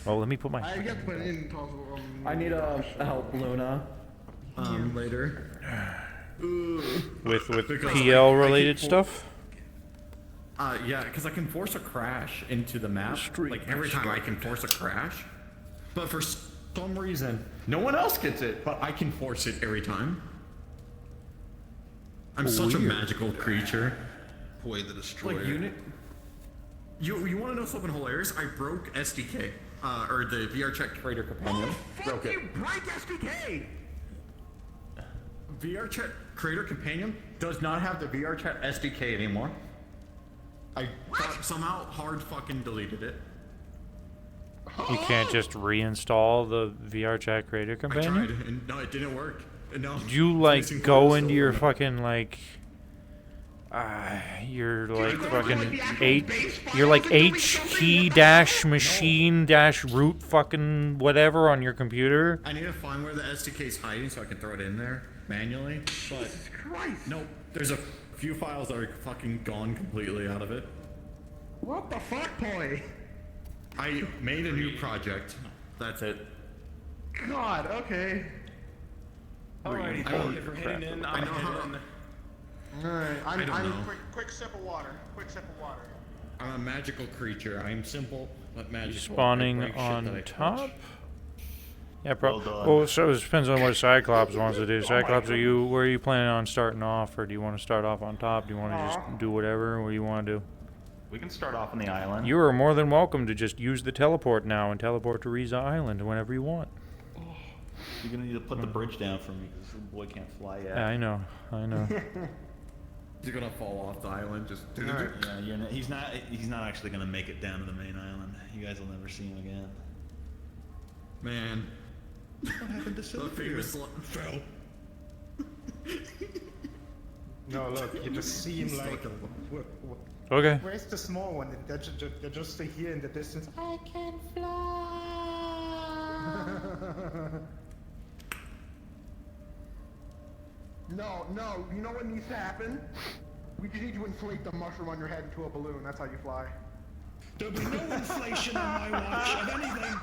Oh, let me put my. I get to put it in possible. I need help, Luna. Later. With Because PL I related keep stuff. Yeah, because I can force a crash into the map. Like every time I can force a crash. But for some reason, no one else gets it, but I can force it every time. I'm such a magical creature. Boy the Destroyer. Like unit. You want to know something hilarious? I broke SDK, or the VR Chat Creator Companion. Broke it. You break SDK! VR Chat Creator Companion does not have the VR Chat SDK anymore. I somehow hard fucking deleted it. You can't just reinstall the VR Chat Creator I Companion. tried, and no, it didn't work. And no, Did you like go into your fucking like? You're like fucking You're like H key dash machine dash root fucking whatever on your computer. I need to find where the SDK is hiding so I can throw it in there manually. But no, there's a few files that are fucking gone completely out of it. What the fuck, boy? I made a new project. That's it. God, okay. Alrighty, thank you for hitting in. I know how. Alright, I don't know. Quick sip of water. Quick sip of water. I'm a magical creature. I'm simple but magical. Spawning I break shit on that I touch. top. Yeah, well, so it depends on what Cyclops wants to do. Cyclops, where are you planning on starting off, or do you want to start off on top? Do you want to just do whatever? What do you want to do? We can start off on the island. You are more than welcome to just use the teleport now and teleport to Riza Island whenever you want. You're gonna need to put the bridge down for me because the boy can't fly yet. Yeah, I know. You're gonna fall off the island. Just. Yeah, he's not actually gonna make it down to the main island. You guys will never see him again. Man. What happened to Sylvia? Fell. No, look, you just see him like. Okay. Where's the small one? They're just here in the distance. I can fly. No, you know what needs to happen? We just need to inflate the mushroom on your head into a balloon. That's how you fly. There'll be no inflation on my watch of anything.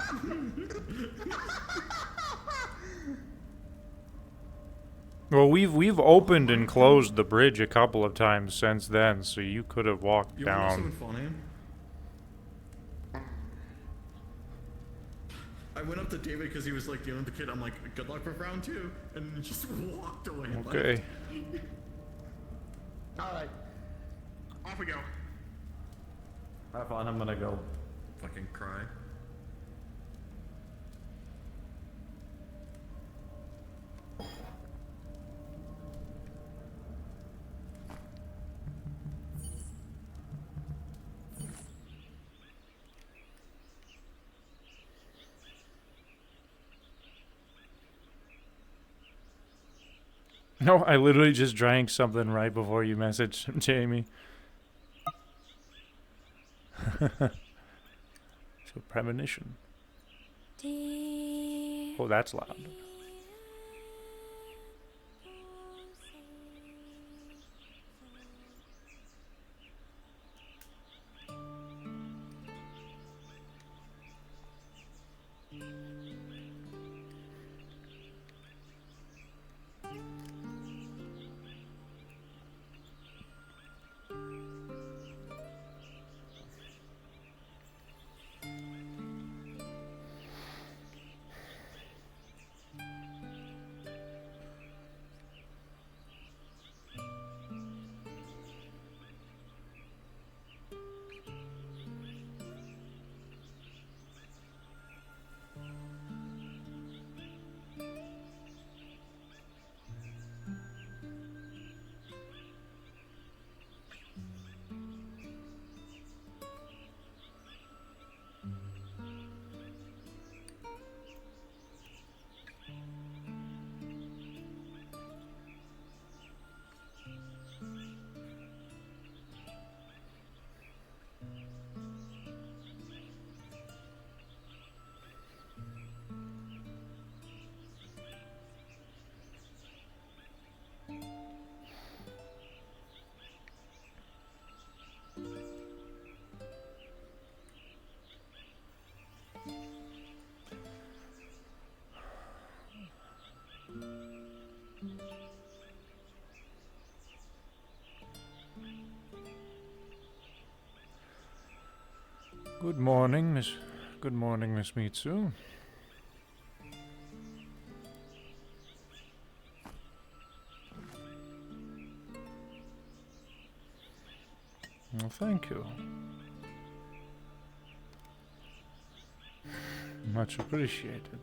Well, we've opened and closed the bridge a couple of times since then, so you could have walked You want down. something funny? I went up to David because he was like dealing with the kid. I'm like, good luck for round 2, and he just walked away. And Okay. Alright. Off we go. Have fun. I'm gonna go fucking cry. No, I literally just drank something right before you messaged Jamie. So premonition. Oh, that's loud. Good morning, Miss. Good morning, Miss Mitsu. Well, thank you. Much appreciated.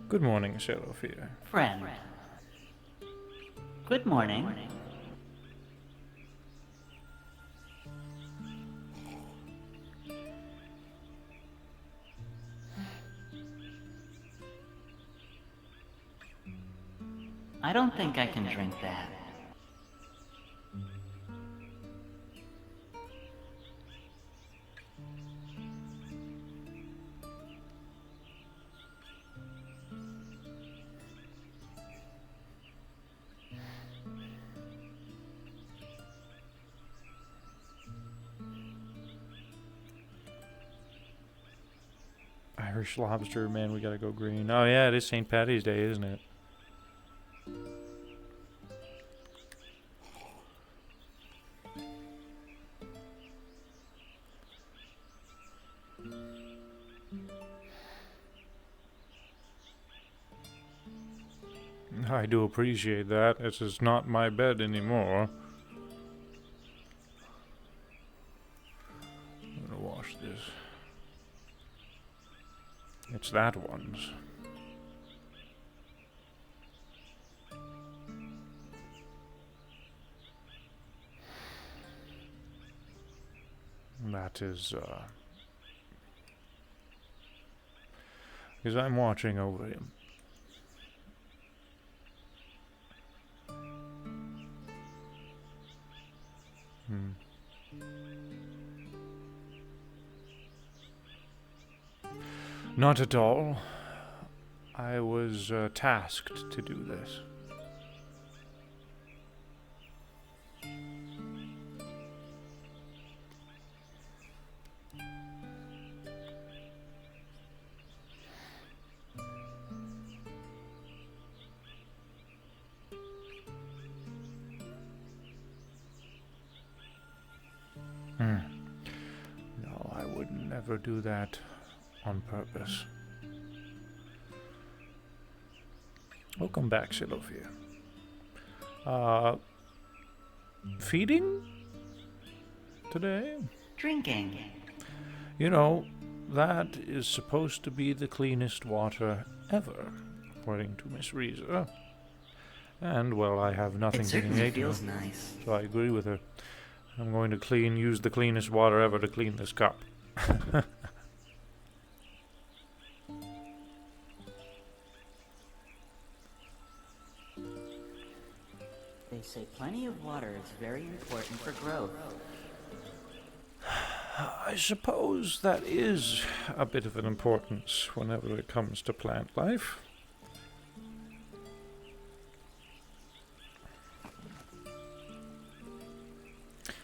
Good morning, Seraphia. Friend. Good morning. I don't think I can drink that. Irish lobster, man, we gotta go green. Oh yeah, it is St. Patty's Day, isn't it? I do appreciate that. This is not my bed anymore. I'm gonna wash this. It's that one's. That is, because I'm watching over him. Not at all. I was tasked to do this. No, I would never do that on purpose. Welcome back, Sylvia. Feeding? Today? Drinking. You know, that is supposed to be the cleanest water ever, according to Miss Reza. And, well, I have nothing It to certainly negate feels it, nice. so I agree with her. I'm going to use the cleanest water ever to clean this cup. They say plenty of water is very important for growth. I suppose that is a bit of an importance whenever it comes to plant life.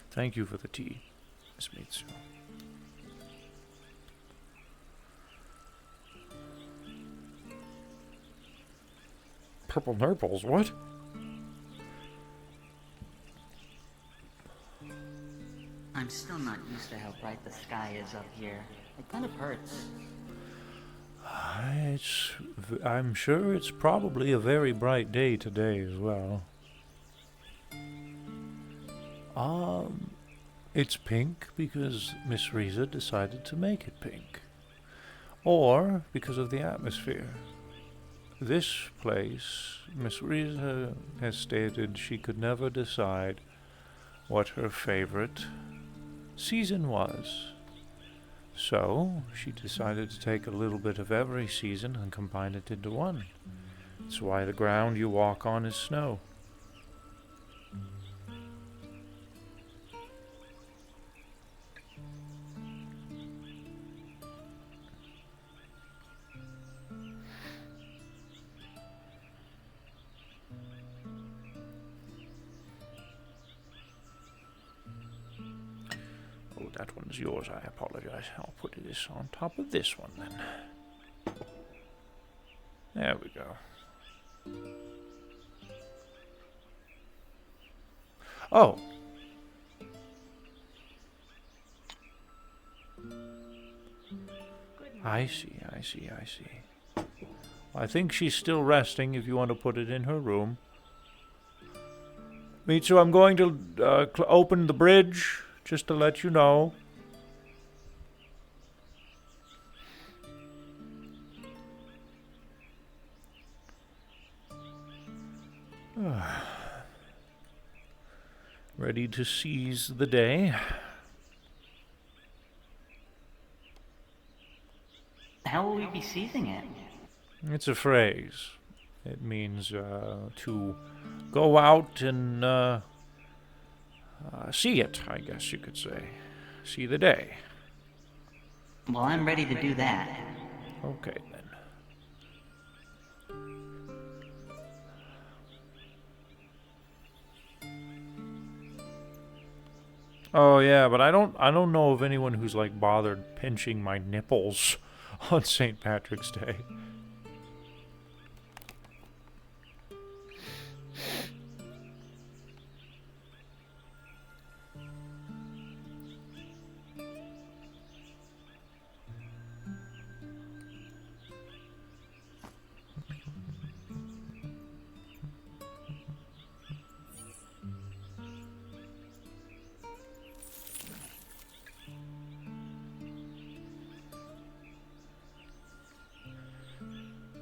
Thank you for the tea, Miss Mitsu. Purple nurples, what? I'm still not used to how bright the sky is up here. It kind of hurts. I'm sure it's probably a very bright day today as well. It's pink because Miss Reza decided to make it pink. Or because of the atmosphere. This place, Miss Reza has stated she could never decide what her favorite season was. So, she decided to take a little bit of every season and combine it into one. That's why the ground you walk on is snow. that one's yours. I apologize. I'll put this on top of this one then. There we go. Oh. I see. I think she's still resting if you want to put it in her room. Mitsu, I'm going to open the bridge just to let you know. Ready to seize the day. How will we be seizing it? It's a phrase. It means to go out and see it, I guess you could say. See the day. Well, I'm ready to do that. Okay, then. Oh yeah, but I don't know of anyone who's like bothered pinching my nipples on St. Patrick's Day.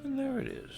And there it is.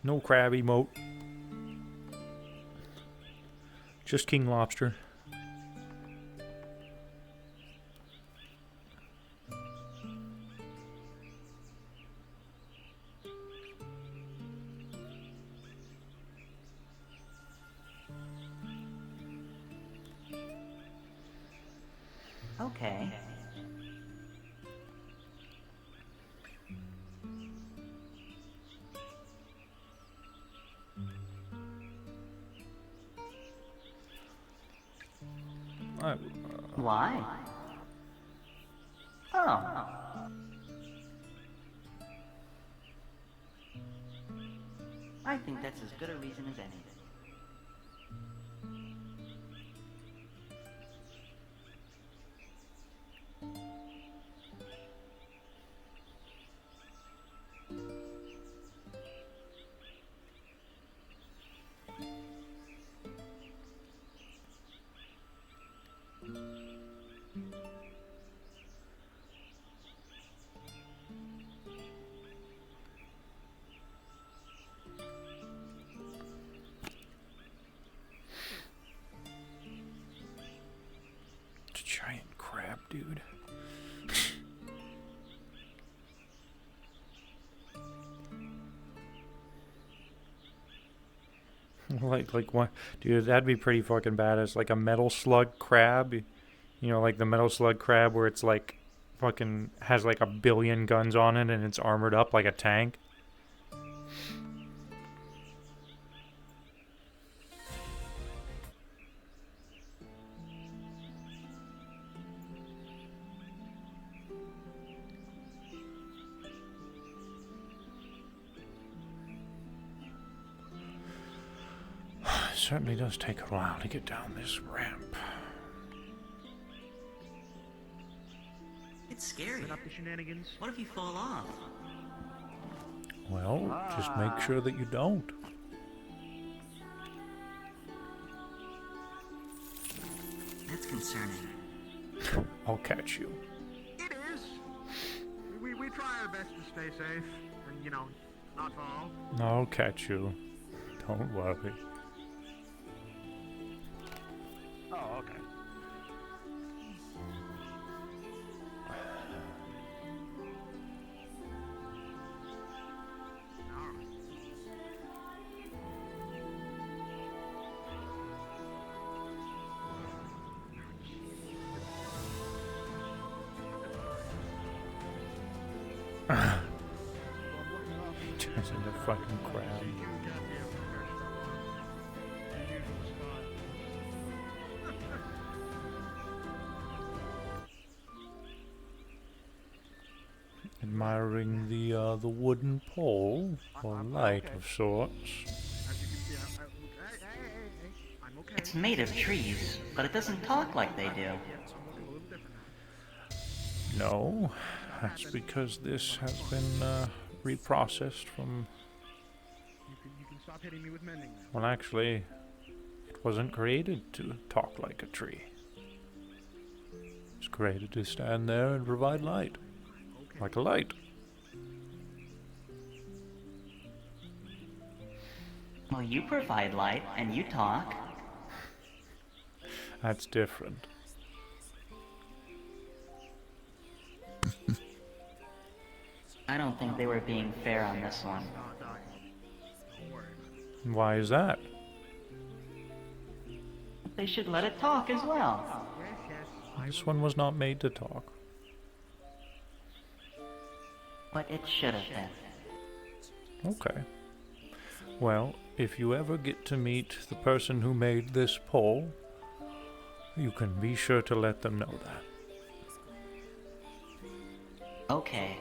No crab emote. Just King Lobster. Okay. Why? Oh. I think that's as good a reason as any. Giant crab, dude. like what, dude? That'd be pretty fucking badass. Like a metal slug crab, you know, like the metal slug crab where it's like fucking has like 1 billion guns on it and it's armored up like a tank. Certainly does take a while to get down this ramp. It's scary. Set up the shenanigans. What if you fall off? Well, just make sure that you don't. That's concerning. I'll catch you. It is. We try our best to stay safe and, you know, not fall. I'll catch you. Don't worry. Oh, okay. Just in the fucking crowd. Admiring the wooden pole or light of sorts. As you can see, hey. I'm okay. It's made of trees, but it doesn't talk like they do. Yeah, so I'm looking a little different now. No, that's because this has been reprocessed from. You can stop hitting me with mending now. Well, actually, it wasn't created to talk like a tree. It was created to stand there and provide light. Like a light. Well, you provide light and you talk. That's different. I don't think they were being fair on this one. Why is that? They should let it talk as well. This one was not made to talk. But it should have been. Okay. Well, if you ever get to meet the person who made this pole, you can be sure to let them know that. Okay.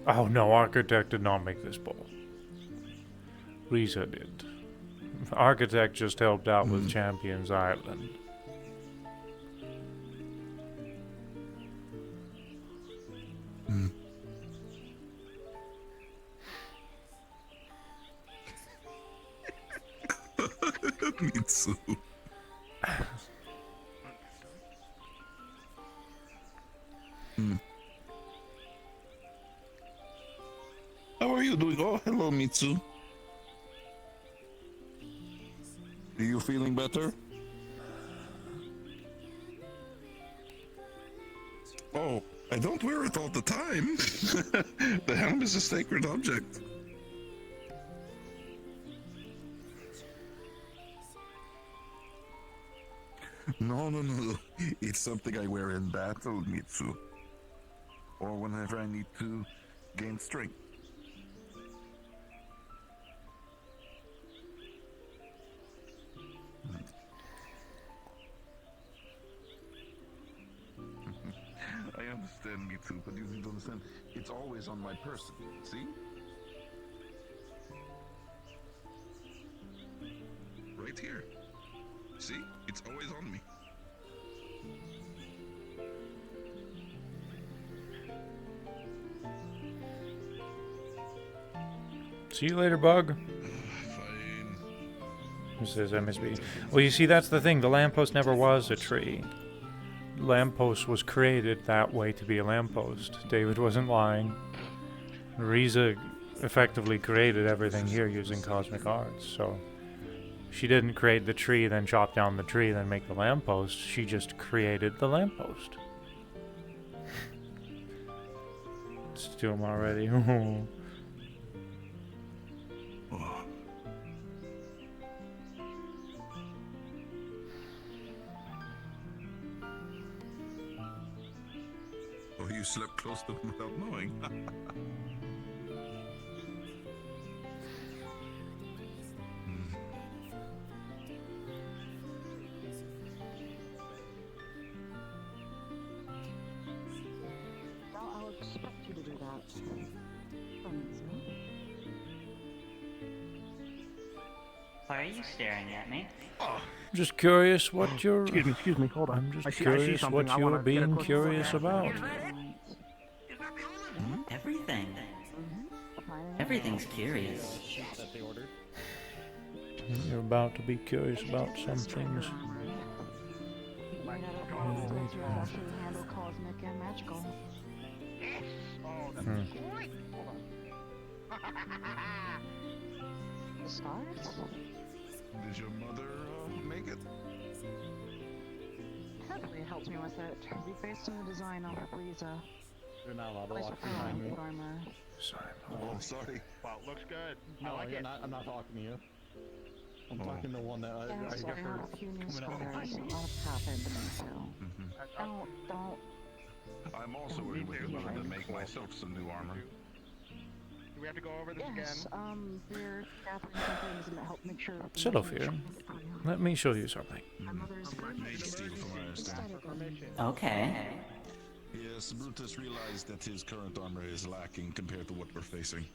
Oh no, Architect did not make this pole. Riza did. Architect just helped out with Champions Island. Mitsu. How are you doing? Oh, hello, Mitsu. Are you feeling better? Oh, I don't wear it all the time. The helm is a sacred object. No. It's something I wear in battle, Mitsu. Or whenever I need to gain strength. I understand, Mitsu, but you need to understand, it's always on my person, see? Right here. See? It's always on me. See you later, Bug. Fine. Says MSB. Well, you see, that's the thing. The lamppost never was a tree. Lamppost was created that way to be a lamppost. David wasn't lying. Riza effectively created everything here using cosmic arts, so she didn't create the tree, then chop down the tree, then make the lamppost. She just created the lamppost. Let's do them already. Oh, you slept close to him without knowing. Well, I'll expect you to do that. From Why are you staring at me? Just curious what you're... Excuse me, hold on. I'm just I see curious something. what I you're wanna get a being closer curious look at. about. Everything. Everything's curious. You're about to be curious about some things. handle cosmic and magical. The stars? Did your mother make it? Heavily helped me with it. We based on the design off of Riza. You're not allowed to Place walk her behind me. armor. Sorry. Oh, sorry. Wow, looks good. No, you're not. I'm not talking to you. I'm talking to one that I Yes, I got have a first. few new coming out. scars. A lot has happened to me, so. Don't. I'm also worried with your mother to make myself some new armor. Do we have to go over this Yes, again? we're gathering some things and help make sure. Silofir, let me show you something. My mother's Mage Steel, from what I understand. Okay. Yes, Brutus realized that his current armor is lacking compared to what we're facing.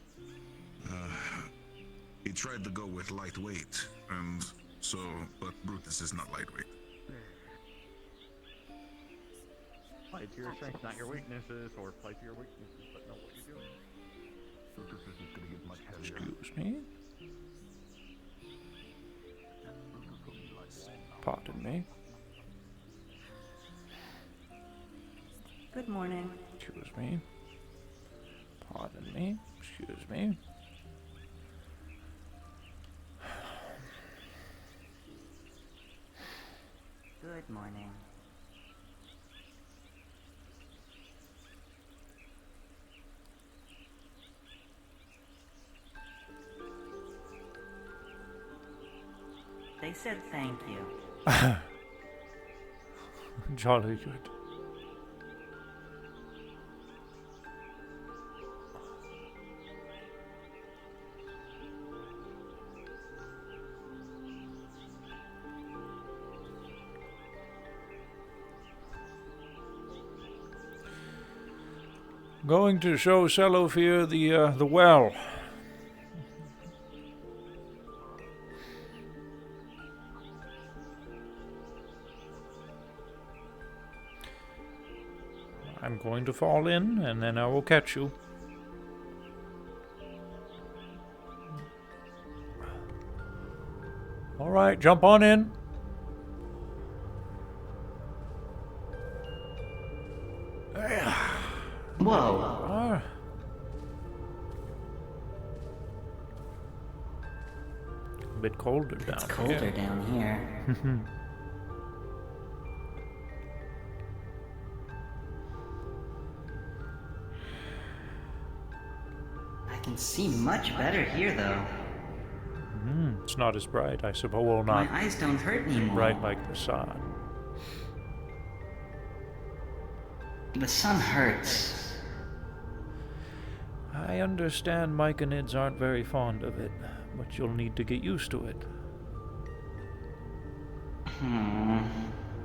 He tried to go with lightweight, and so, but Brutus is not lightweight. Play to your strengths, not your weaknesses, or play to your weaknesses, but know what you're doing. Brutus isn't gonna get much heavier. Excuse me. Pardon me. Good morning. Excuse me. Pardon me. Excuse me. Good morning. They said thank you. Jolly good. Going to show Silofir the well. I'm going to fall in, and then I will catch you. All right, jump on in. Whoa. Ah. A bit colder down It's colder here. down here. I can see much better here, though. It's not as bright, I suppose. Well, My not eyes don't hurt anymore. bright like the sun. The sun hurts. I understand myconids aren't very fond of it, but you'll need to get used to it.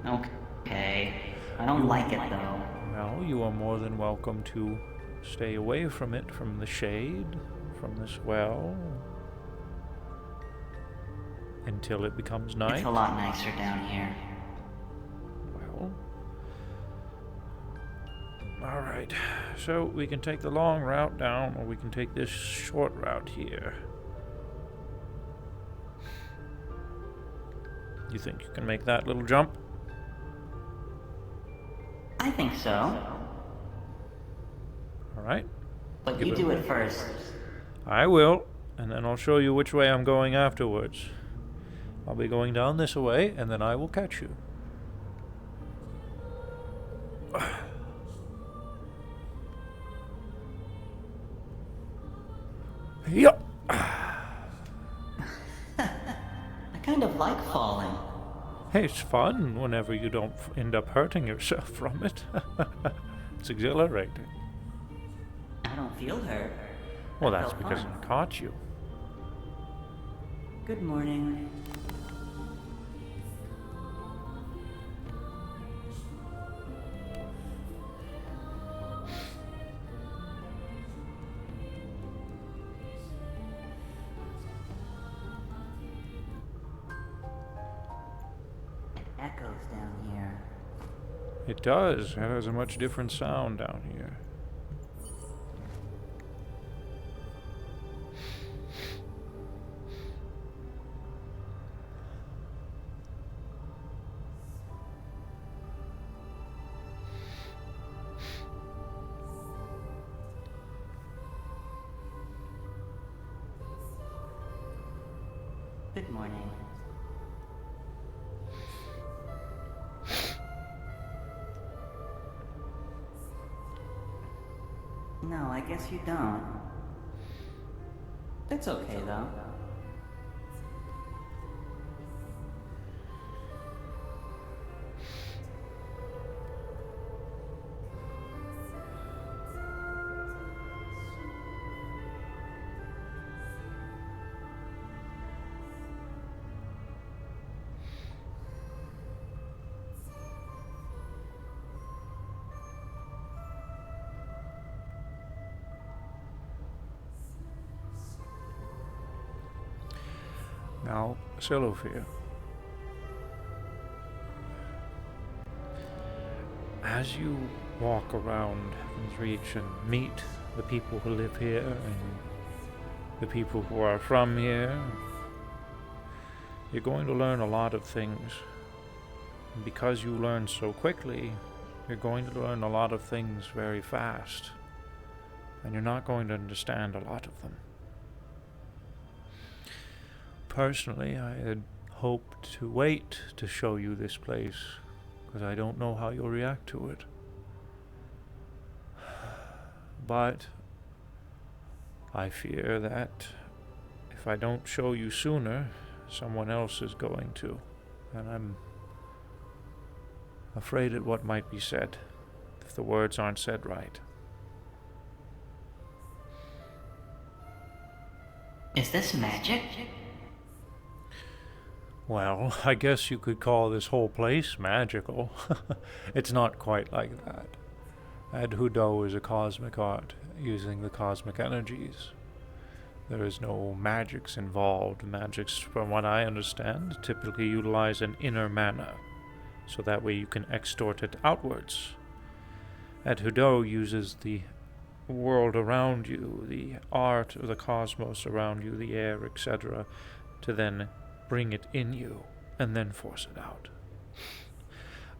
Okay. I don't like it, though. Well, you are more than welcome to stay away from it, from the shade, from this well, until it becomes night. It's a lot nicer down here. Well, all right. So we can take the long route down, or we can take this short route here. You think you can make that little jump? I think so. All right. But Give you it do a it first. I will, and then I'll show you which way I'm going afterwards. I'll be going down this way, and then I will catch you. Yup. I kind of like falling. Hey, it's fun whenever you don't end up hurting yourself from it. It's exhilarating. I don't feel hurt. Well, I that's felt because fine. I caught you. Good morning. echoes down here. It does. It has a much different sound down here. Good morning. No, I guess you don't. It's okay, though. Now, Silophere, as you walk around Heaven's Reach and meet the people who live here and the people who are from here, you're going to learn a lot of things. And because you learn so quickly, you're going to learn a lot of things very fast. And you're not going to understand a lot of them. Personally, I had hoped to wait to show you this place, because I don't know how you'll react to it. But I fear that if I don't show you sooner, someone else is going to. And I'm afraid at what might be said, if the words aren't said right. Is this magic? Well, I guess you could call this whole place magical. It's not quite like that. Adhudo is a cosmic art, using the cosmic energies. There is no magics involved. Magics, from what I understand, typically utilize an inner mana, so that way you can extort it outwards. Adhudo uses the world around you, the art of the cosmos around you, the air, etc., to then bring it in you, and then force it out.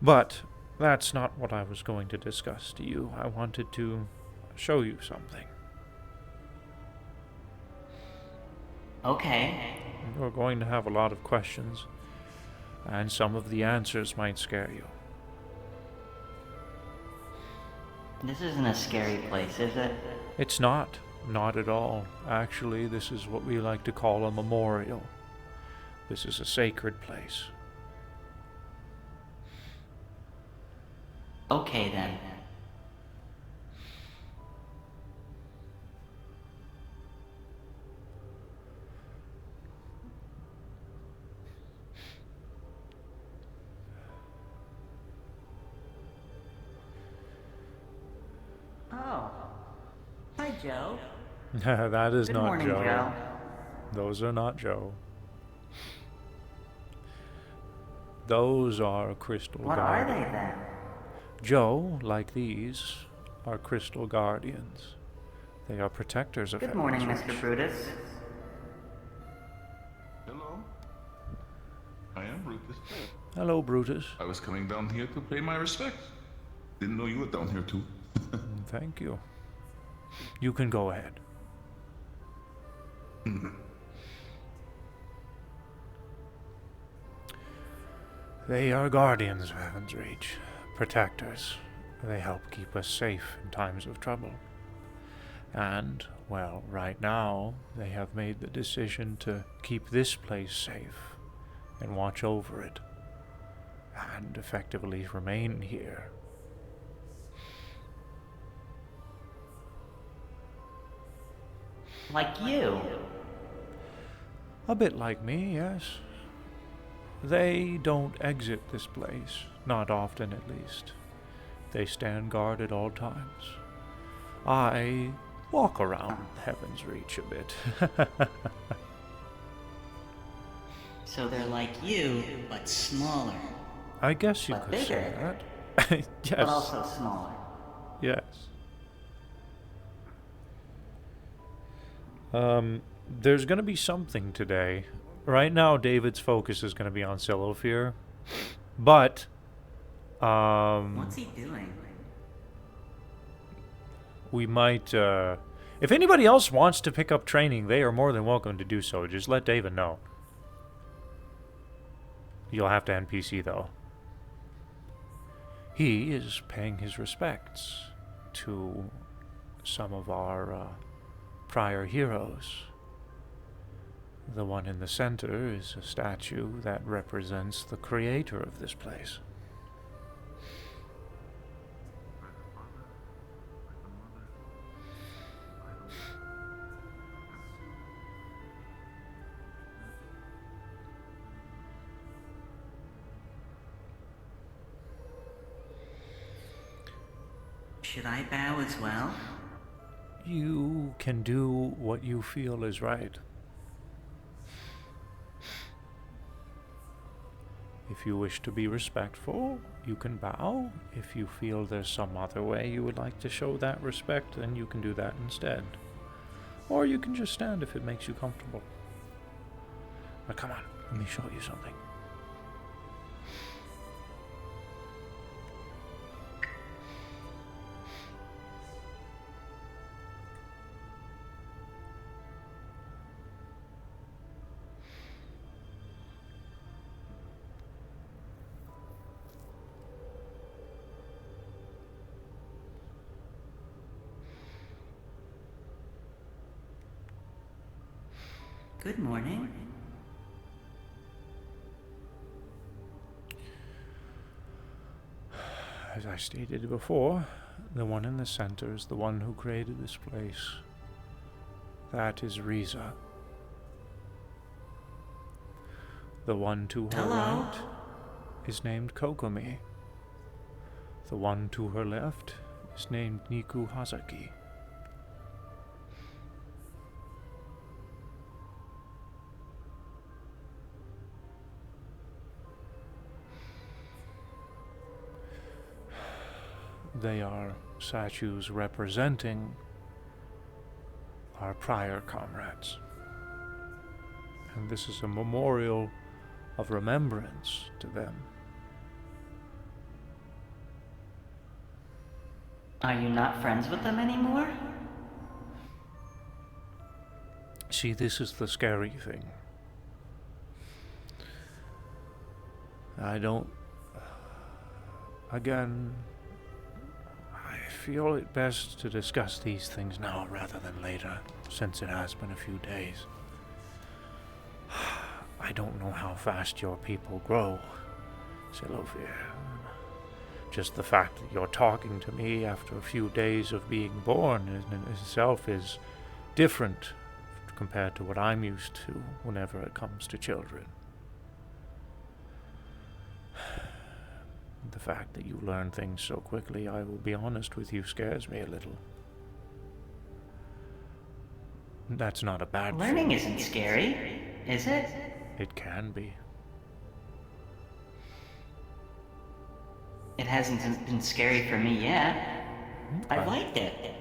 But that's not what I was going to discuss to you. I wanted to show you something. Okay. You're going to have a lot of questions, and some of the answers might scare you. This isn't a scary place, is it? It's not. Not at all. Actually, this is what we like to call a memorial. This is a sacred place. Okay then. Oh. Hi, Joe. That is Good not morning, Joe. Joe. Those are not Joe. Those are crystal What are guardians. they then? Joe, like these, are crystal guardians. They are protectors of Good Heaven's morning, Reach. Mr. Brutus. Hello. I am Brutus. Hello, Brutus. I was coming down here to pay my respects. Didn't know you were down here too. Thank you. You can go ahead. They are guardians of Heaven's Reach, protectors. They help keep us safe in times of trouble. And, well, right now, they have made the decision to keep this place safe and watch over it, and effectively remain here. Like you. A bit like me, yes. They don't exit this place, not often at least. They stand guard at all times. I walk around Heaven's Reach a bit. So they're like you, but smaller. I guess you But could say bigger. that. Yes. But also smaller. Yes. There's gonna be something today. Right now, David's focus is gonna be on Silophere, but What's he doing? we might. If anybody else wants to pick up training, they are more than welcome to do so. Just let David know. You'll have to NPC though. He is paying his respects to some of our prior heroes. The one in the center is a statue that represents the creator of this place. Should I bow as well? You can do what you feel is right. If you wish to be respectful, you can bow. If you feel there's some other way you would like to show that respect, then you can do that instead. Or you can just stand if it makes you comfortable. Now come on, let me show you something. Good morning. As I stated before, the one in the center is the one who created this place. That is Riza. The one to her Hello? right is named Kokomi. The one to her left is named Niku Hazaki. They are statues representing our prior comrades. And this is a memorial of remembrance to them. Are you not friends with them anymore? See, this is the scary thing. I don't... Again, I feel it best to discuss these things now rather than later, since it has been a few days. I don't know how fast your people grow, Silophere. Just the fact that you're talking to me after a few days of being born in itself is different compared to what I'm used to whenever it comes to children. The fact that you learn things so quickly, I will be honest with you, scares me a little. That's not a bad thing. Learning isn't scary, is it? It can be. It hasn't been scary for me yet. I've liked it.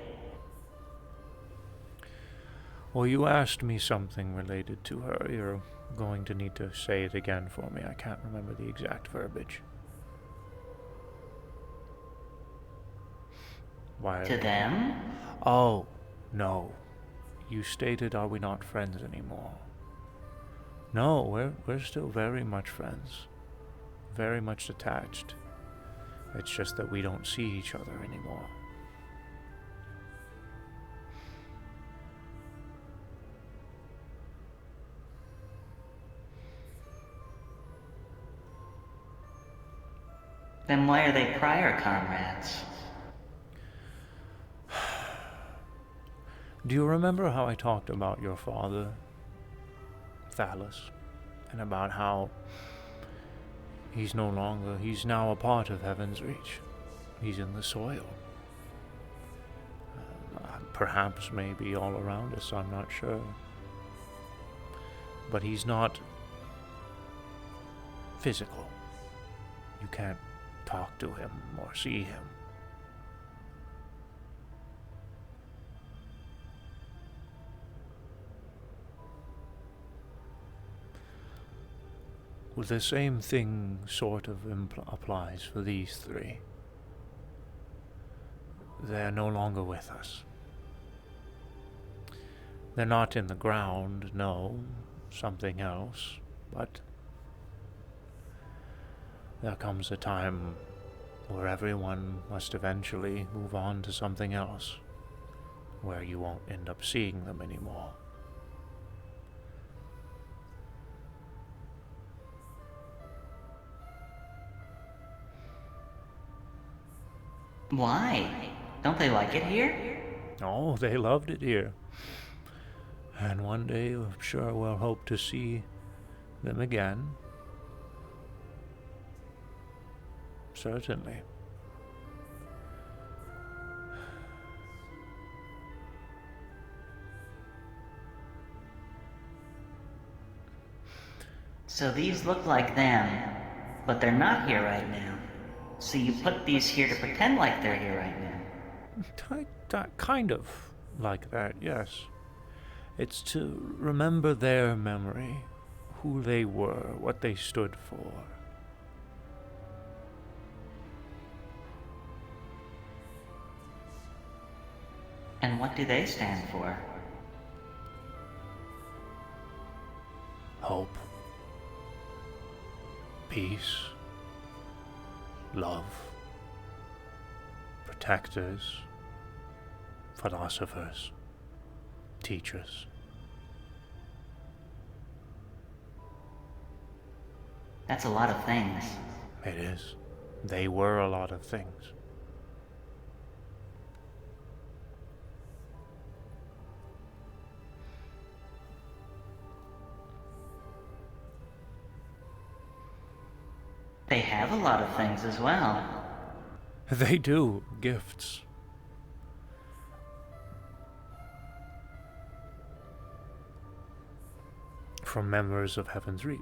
Well, you asked me something related to her. You're going to need to say it again for me. I can't remember the exact verbiage. Why? To them? Oh, no. You stated, are we not friends anymore? No, we're still very much friends. Very much attached. It's just that we don't see each other anymore. Then why are they prior comrades? Do you remember how I talked about your father, Thalos, and about how he's now a part of Heaven's Reach. He's in the soil. Perhaps maybe all around us, I'm not sure. But he's not physical. You can't talk to him or see him. Well, the same thing sort of applies for these three. They're no longer with us. They're not in the ground, no, something else, but there comes a time where everyone must eventually move on to something else, where you won't end up seeing them anymore. Why? Don't they like it here? Oh, they loved it here. And one day, I'm sure we'll hope to see them again. Certainly. So these look like them, but they're not here right now. So you put these here to pretend like they're here right now. Kind of like that, yes. It's to remember their memory, who they were, what they stood for. And what do they stand for? Hope, peace, love, protectors, philosophers, teachers. That's a lot of things. It is. They were a lot of things. They have a lot of things as well. They do. Gifts. From members of Heaven's Reach.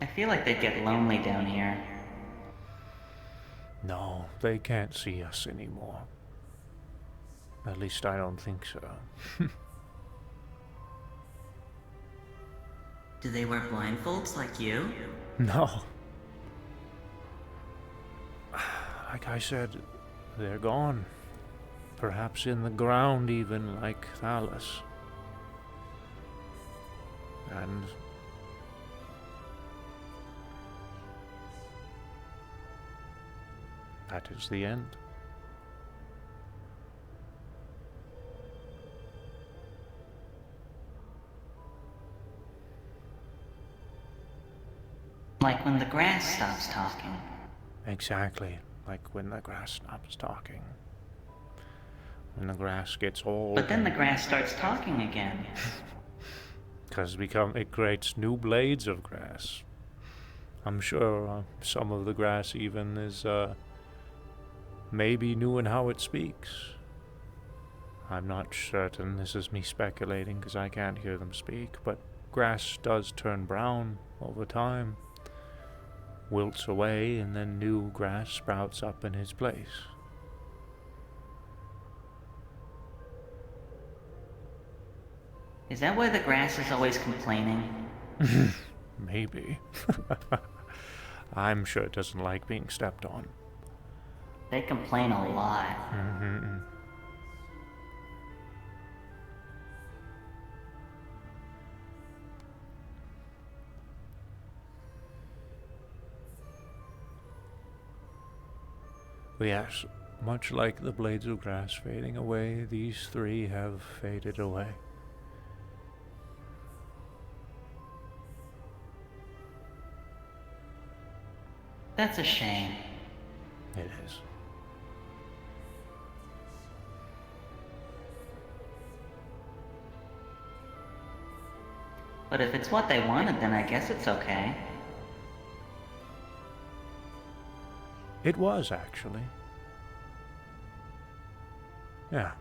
I feel like they'd get lonely down here. No, they can't see us anymore. At least I don't think so. Do they wear blindfolds like you? No. Like I said, they're gone. Perhaps in the ground even, like Thalos. And that is the end. Like when the grass stops talking. Exactly, like when the grass stops talking. When the grass gets old. But then the grass starts talking again. Because it creates new blades of grass. I'm sure some of the grass even is maybe new in how it speaks. I'm not certain, this is me speculating because I can't hear them speak, but grass does turn brown over time, wilts away, and then new grass sprouts up in its place. Is that why the grass is always complaining? Maybe. I'm sure it doesn't like being stepped on. They complain a lot. Mm-hmm. Yes, much like the blades of grass fading away, these three have faded away. That's a shame. It is. But if it's what they wanted, then I guess it's okay. It was, actually. Yeah,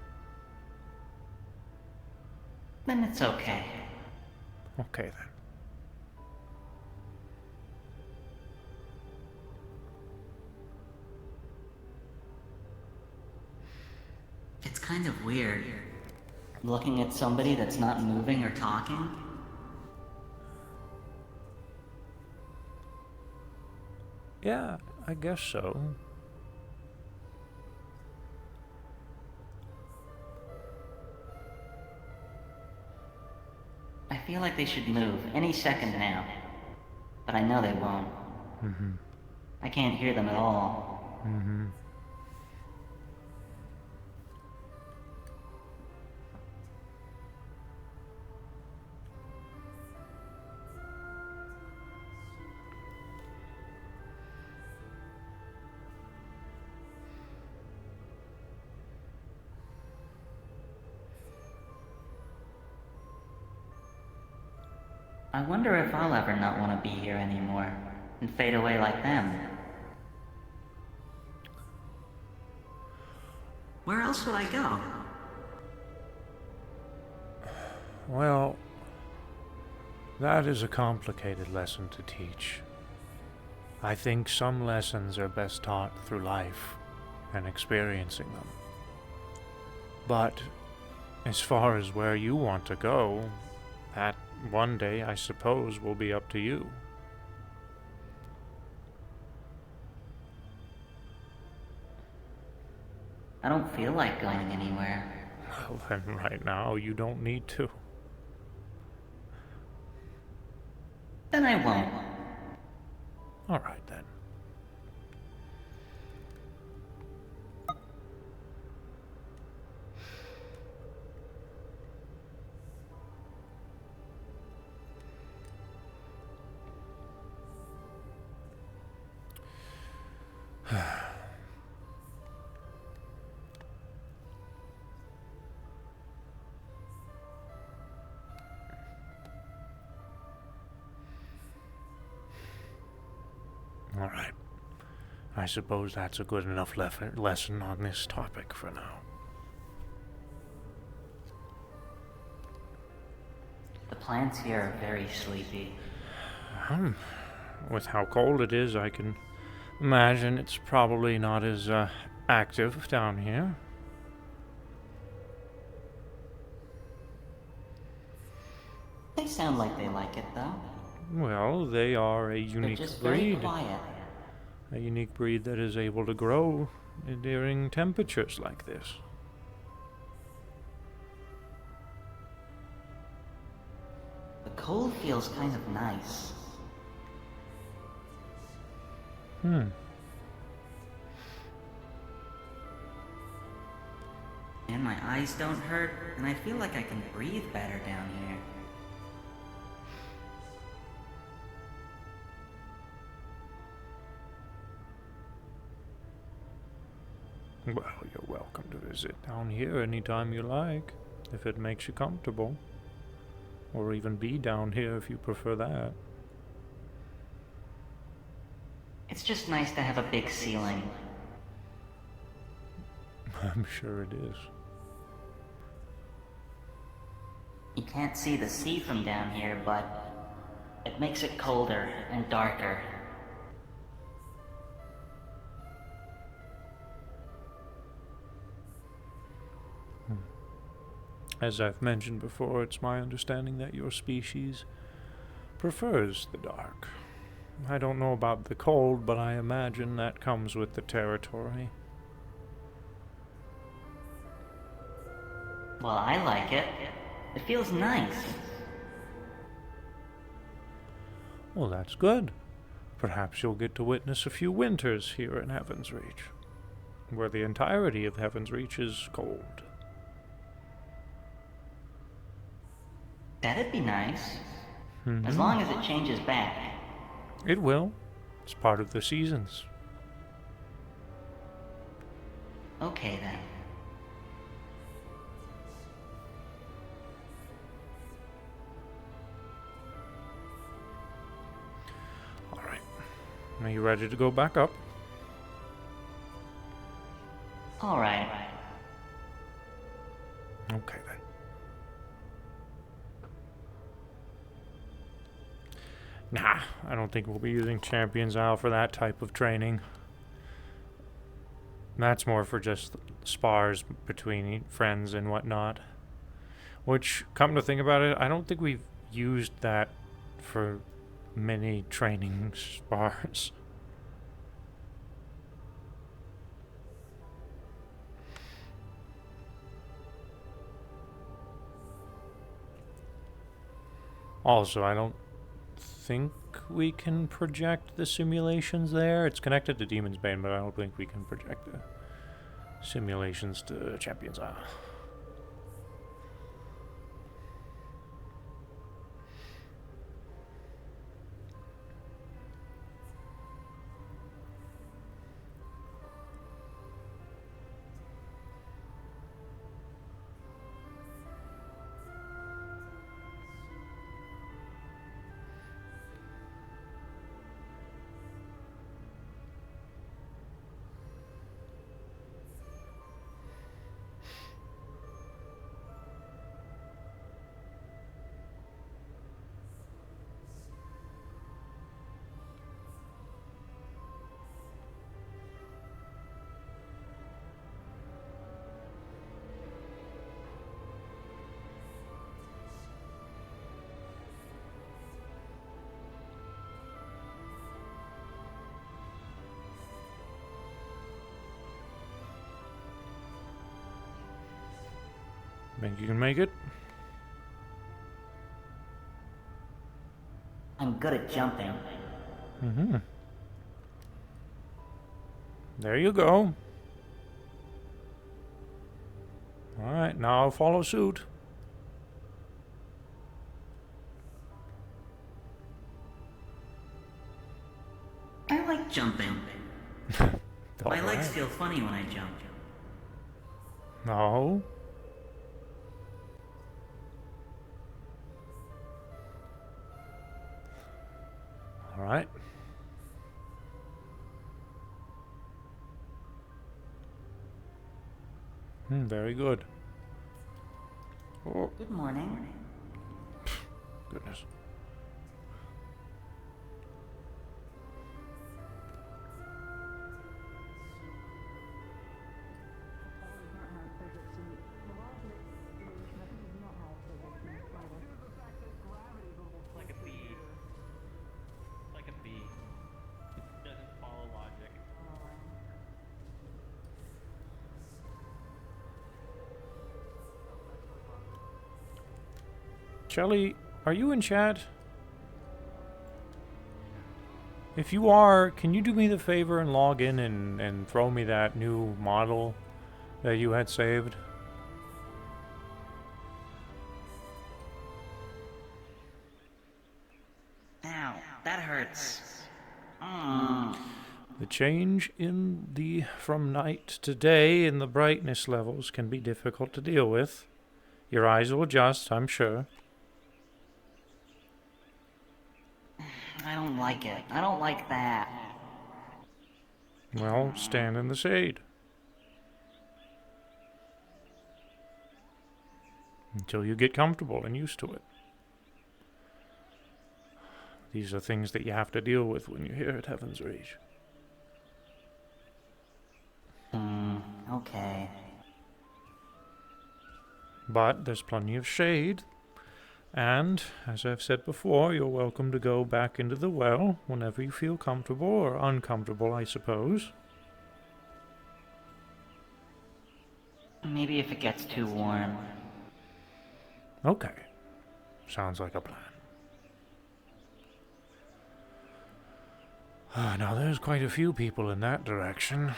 Then it's okay. okay then. It's kind of weird. Looking at somebody that's not moving or talking. Yeah, I guess so. I feel like they should move any second now. But I know they won't. I can't hear them at all. I wonder if I'll ever not want to be here anymore and fade away like them. Where else would I go? Well, that is a complicated lesson to teach. I think some lessons are best taught through life and experiencing them. But as far as where you want to go, that one day, I suppose, will be up to you. I don't feel like going anywhere. Well, then right now, you don't need to. Then I won't. All right, then. All right. I suppose that's a good enough lesson on this topic for now. The plants here are very sleepy. With how cold it is, I can imagine it's probably not as active down here. They sound like they like it, though. Well, they are a They're unique just very breed. quiet. A unique breed that is able to grow during temperatures like this. The cold feels kind of nice. And my eyes don't hurt, and I feel like I can breathe better down here. Well, you're welcome to visit down here anytime you like, if it makes you comfortable. Or even be down here if you prefer that. It's just nice to have a big ceiling. I'm sure it is. You can't see the sea from down here, but it makes it colder and darker. As I've mentioned before, it's my understanding that your species prefers the dark. I don't know about the cold, but I imagine that comes with the territory. Well, I like it. It feels nice. Well, that's good. Perhaps you'll get to witness a few winters here in Heaven's Reach, where the entirety of Heaven's Reach is cold. That'd be nice. As long as it changes back. It will. It's part of the seasons. Okay then. Are you ready to go back up? Alright. Okay then. Nah, I don't think we'll be using Champion's Isle for that type of training. That's more for just spars between friends and whatnot. Which, come to think about it, I don't think we've used that for many training spars. Also, I don't think we can project the simulations there. It's connected to Demon's Bane, but I don't think we can project the simulations to Champion's Isle. Think you can make it? I'm good at jumping. Mm-hmm. There you go. Alright, now I'll follow suit. I like jumping. My legs feel funny when I jump. No. Alright. Very good. Oh, Good morning. goodness. Like a bee. Like a bee. It doesn't follow logic. Shelly, are you in chat? If you are, can you do me the favor and log in and throw me that new model that you had saved? Ow, that hurts. The change in the from night to day in the brightness levels can be difficult to deal with. Your eyes will adjust, I'm sure. I don't like it. I don't like that. Well, stand in the shade. Until you get comfortable and used to it. These are things that you have to deal with when you're here at Heaven's Reach. Okay. But there's plenty of shade. And, as I've said before, you're welcome to go back into the well whenever you feel comfortable or uncomfortable, I suppose. Maybe if it gets too warm. Okay. Sounds like a plan. Now, there's quite a few people in that direction.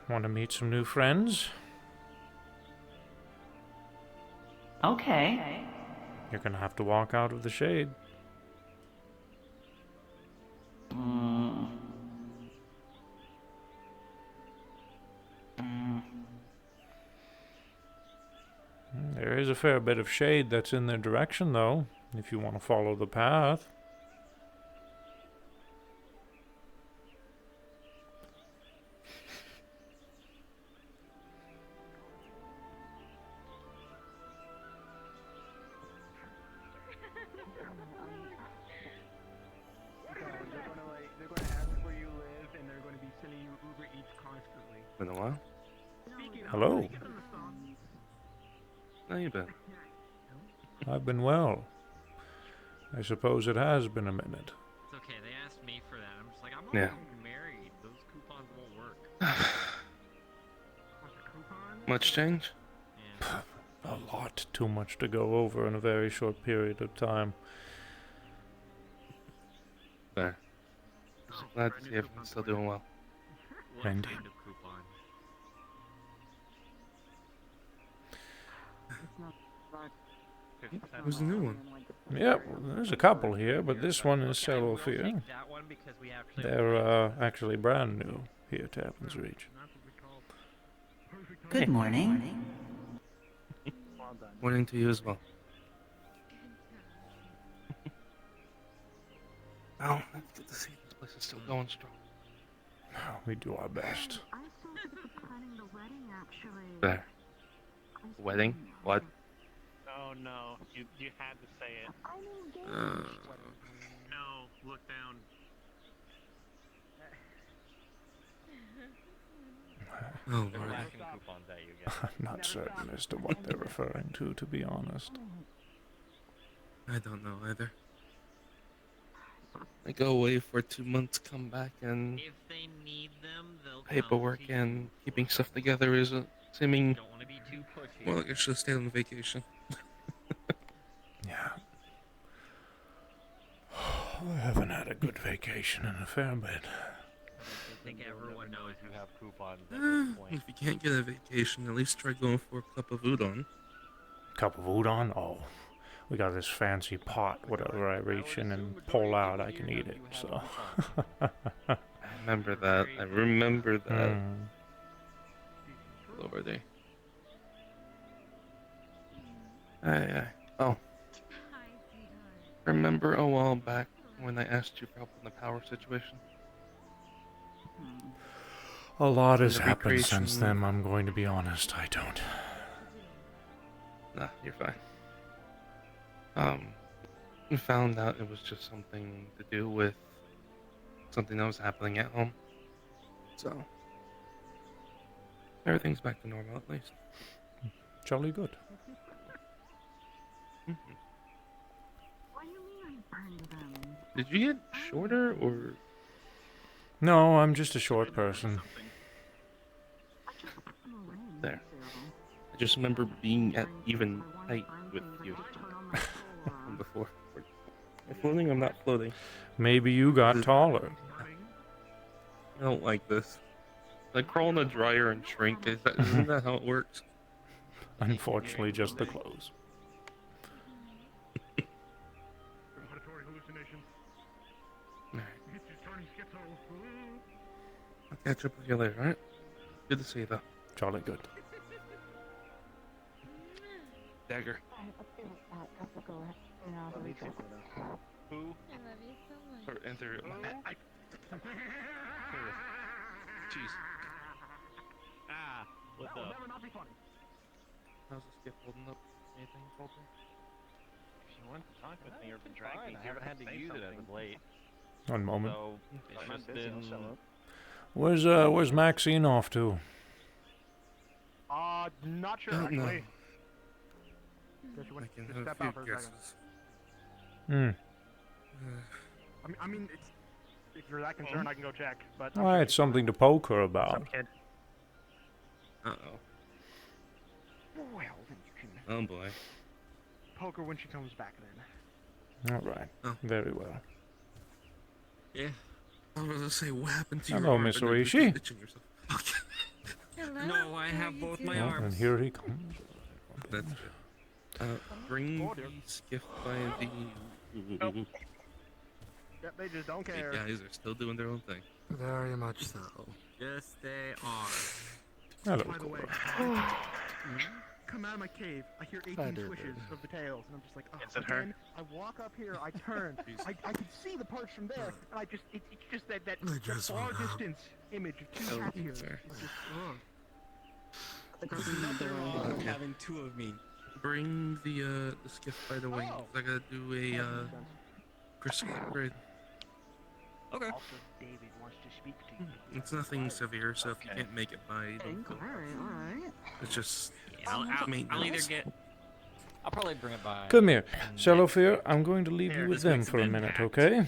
Want to meet some new friends? Okay. You're gonna have to walk out of the shade. There is a fair bit of shade that's in their direction, though, if you want to follow the path. been a while. Hello. How you been? I've been well. I suppose it has been a minute. It's okay, they asked me for that. I'm just like, I'm Yeah. already married. Those coupons won't work. Much change? Yeah. A lot too much to go over in a very short period of time. There. So glad to see everyone's still doing well. What Indeed. kind of coupon? Who's the new one? Yep, there's a couple here, but this one is Okay, I will Cellophir. take that one because we actually They're actually brand new here to Tappan's Reach. Good morning. Morning to you as well. Oh, that's good to see this place is still going strong. We do our best. There. Wedding? What? Oh no, you had to say it. No, look down. Oh, They're Lord. whacking coupons at you guys. I'm not certain as to what they're referring to be honest. I don't know either. I go away for 2 months, come back, and If they need them, they'll paperwork come to you. and keeping stuff together is seeming Don't want to be too pushy. more like I should have stayed on vacation. Yeah. I haven't had a good vacation in a fair bit. I think everyone knows you have coupons at Eh, this point. if you can't get a vacation, at least try going for a cup of udon. Cup of udon? Oh, we got this fancy pot. Whatever I reach in and pull out, I can eat it. So. I remember that. I remember that. Mm. Lordy. Aye. Oh. Remember a while back when I asked you for help in the power situation? A lot has The happened since recreation- then. I'm going to be honest. I don't. Nah, you're fine. We found out it was just something to do with something that was happening at home. So, everything's back to normal at least. Jolly good. Did you get shorter or? No, I'm just a short person. There. I just remember being at even height with you from before. Am I floating? I'm not floating. Maybe you got taller. I don't like this. Like crawl in the dryer and shrink. Isn't that how it works? Unfortunately, just the clothes. Auditory hallucinations. Alright. It's just turning schizo. I'll catch up with you later, alright? Good to see you though. Jolly good. Dagger. Who? I love you so much. Or enter. Jeez. Ah, what That the? will never not be funny. How's this gift holding up? Anything, Colton? If you want to talk with me or It's drag fine. me I here, haven't had to say use it as something. of late. One moment. So it's just been. Where's Maxine off to? Not sure Don't know. actually. Guess you I went can just have step a out few for a second. guesses. Hmm. I mean, it's if you're that concerned, I can go check. But I had something to poke her Some about. kid. Uh-oh. Well, then you can Oh boy. poke her when she comes back. Then. All right. Oh. Very well. Yeah. I was gonna say, what happened to Hello, your arm? Miss And then you're Oishi. itching yourself. Okay. Hello. No, I how have are you both my doing? Oh, arms. and here he comes. That's good. Bring Oh, the dear. skiff by the... Yep, they just don't Big care. guys are still doing their own thing. Very much so. Yes, they are. Hello, By the way, Cora. come out of my cave. I hear 18 Thunder. swishes of the tails, and I'm just like, oh. Is it her? Again, I walk up here, I turn, I can see the perch from there, and I just, it's just that I just far wanna- distance image of two Oh, cats here. fair. It's just, Having two of me. Bring the skiff by the wings. Oh. I gotta do a, Christmas upgrade. Okay. Also, David wants to speak to you. It's nothing severe, so if you can't make it by, Pink, alright. it's just I'll either maintenance. get. I'll probably bring it by. Come here. Cellophir, I'm going to leave you Here, with this them makes for a an minute, impact. okay?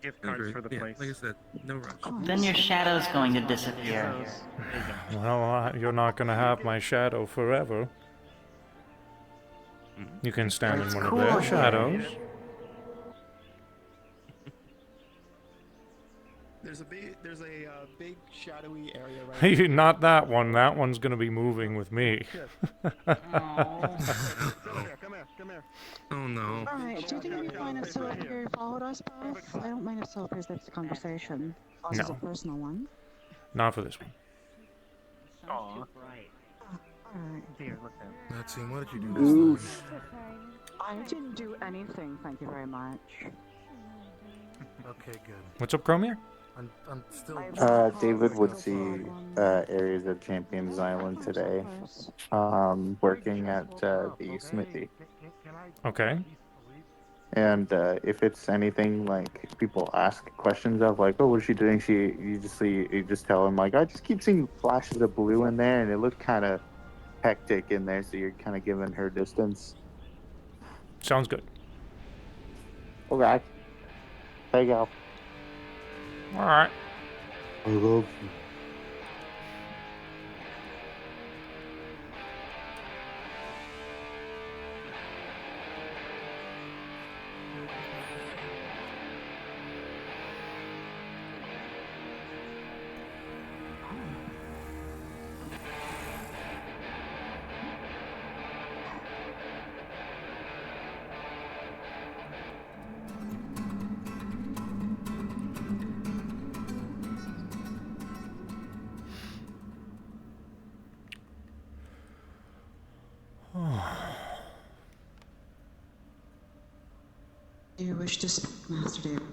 Gift cards for the Yeah, place. like I said, no rush. Then your shadow's going to disappear. Well, you're not going to have my shadow forever. You can stand in It's one of cool their here. shadows. There's a big shadowy area right Not that one. That one's going to be moving with me. Come here, come here. Oh no. Alright, do you think it'd be fine if Silver followed us both? I don't mind if Silver leads the conversation. As long as it's a No. personal one. Not for this one. Aw. Alright. Here, look at. Maxine, what did you do this time? I didn't do anything, thank you very much. Okay, good. What's up, Chromier? I'm still. David would see areas of Champions Island today, working at the smithy. Okay. And if it's anything like people ask questions of, like, oh, what is she doing? You just tell them, like, I just keep seeing flashes of blue in there, and it looked kind of hectic in there, so you're kind of giving her distance. Sounds good. Okay. There you go. All right. I love you. Do you wish to speak, Master David?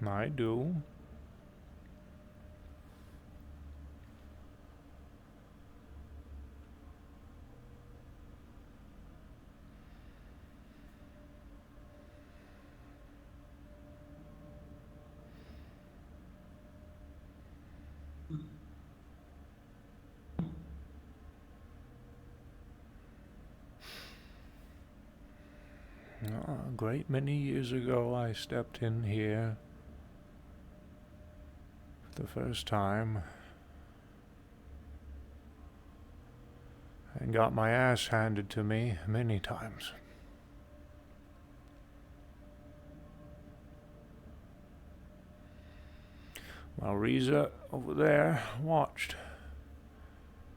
I do. A great many years ago, I stepped in here for the first time and got my ass handed to me many times. While Riza over there watched,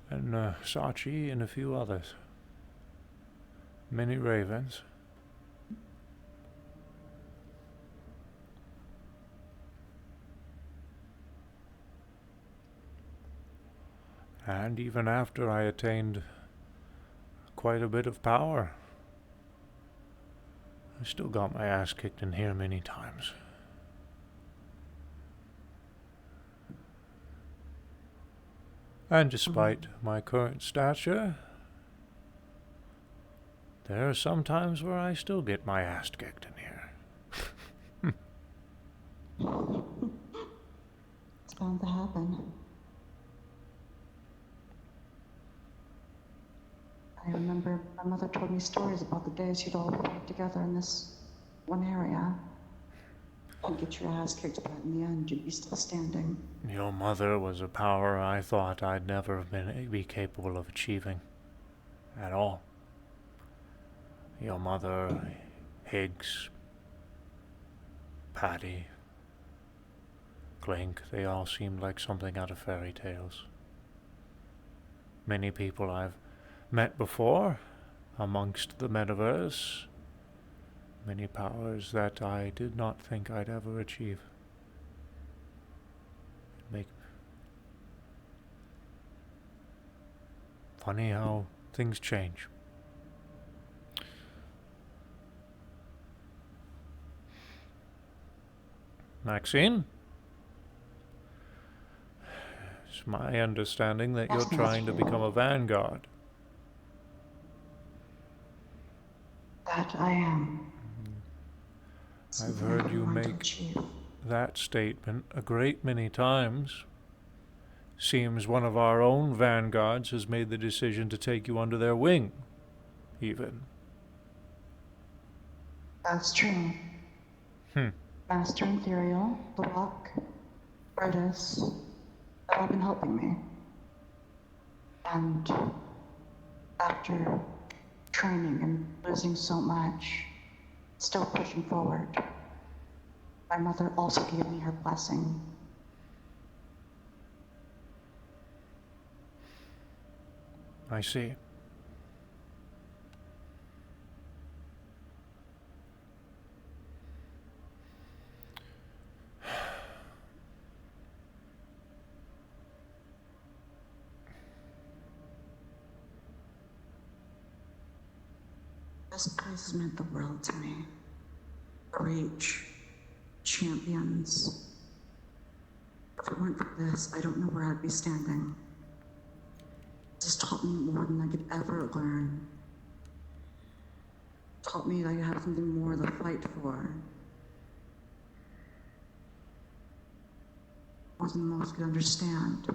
and Sachi and a few others. Many ravens. And even after I attained quite a bit of power, I still got my ass kicked in here many times. And despite my current stature, there are some times where I still get my ass kicked in here. It's bound to happen. I remember my mother told me stories about the days you'd all work together in this one area. You'd get your ass kicked, but in the end, you'd be still standing. Your mother was a power I thought I'd never be capable of achieving. At all. Your mother, Higgs, Patty, Clink, they all seemed like something out of fairy tales. Many people I've met before amongst the metaverse. Many powers that I did not think I'd ever achieve. Funny how things change. Maxine? It's my understanding that you're trying to become a vanguard. That I am. I've heard you make that statement a great many times. Seems one of our own vanguards has made the decision to take you under their wing, even. That's true. Master Ethereal, The Rock, Brutus, they've all been helping me. And after training and losing so much, still pushing forward, my mother also gave me her blessing. I see. This place has meant the world to me. Reach, champions. If it weren't for this, I don't know where I'd be standing. This taught me more than I could ever learn. Taught me that I have something more to fight for. More than most could understand.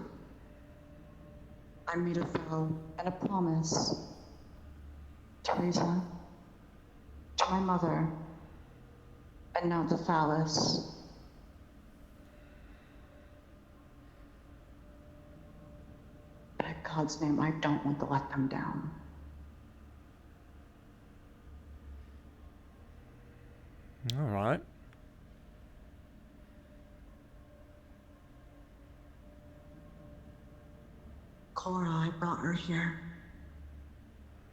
I made a vow and a promise. Teresa, to my mother, and now to Phallus. But in God's name, I don't want to let them down. All right. Cora, I brought her here.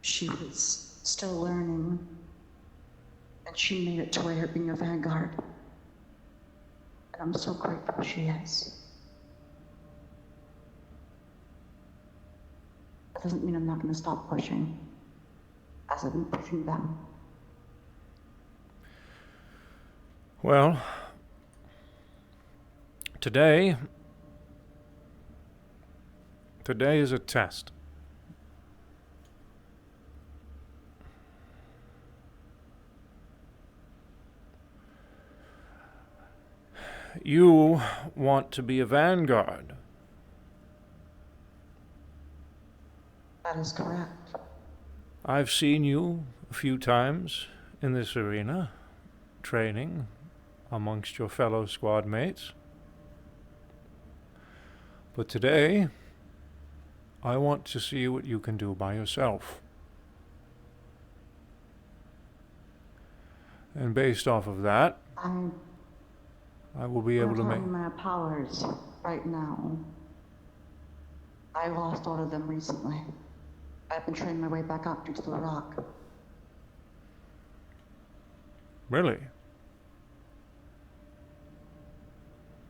She was still learning, and she made it to where being a vanguard. And I'm so grateful she is. That doesn't mean I'm not going to stop pushing, as I've been pushing them. Well, today is a test. You want to be a vanguard. That is correct. I've seen you a few times in this arena, training amongst your fellow squad mates. But today, I want to see what you can do by yourself. And based off of that, I will be able to make... my powers right now. I lost all of them recently. I've been training my way back up due to the rock. Really?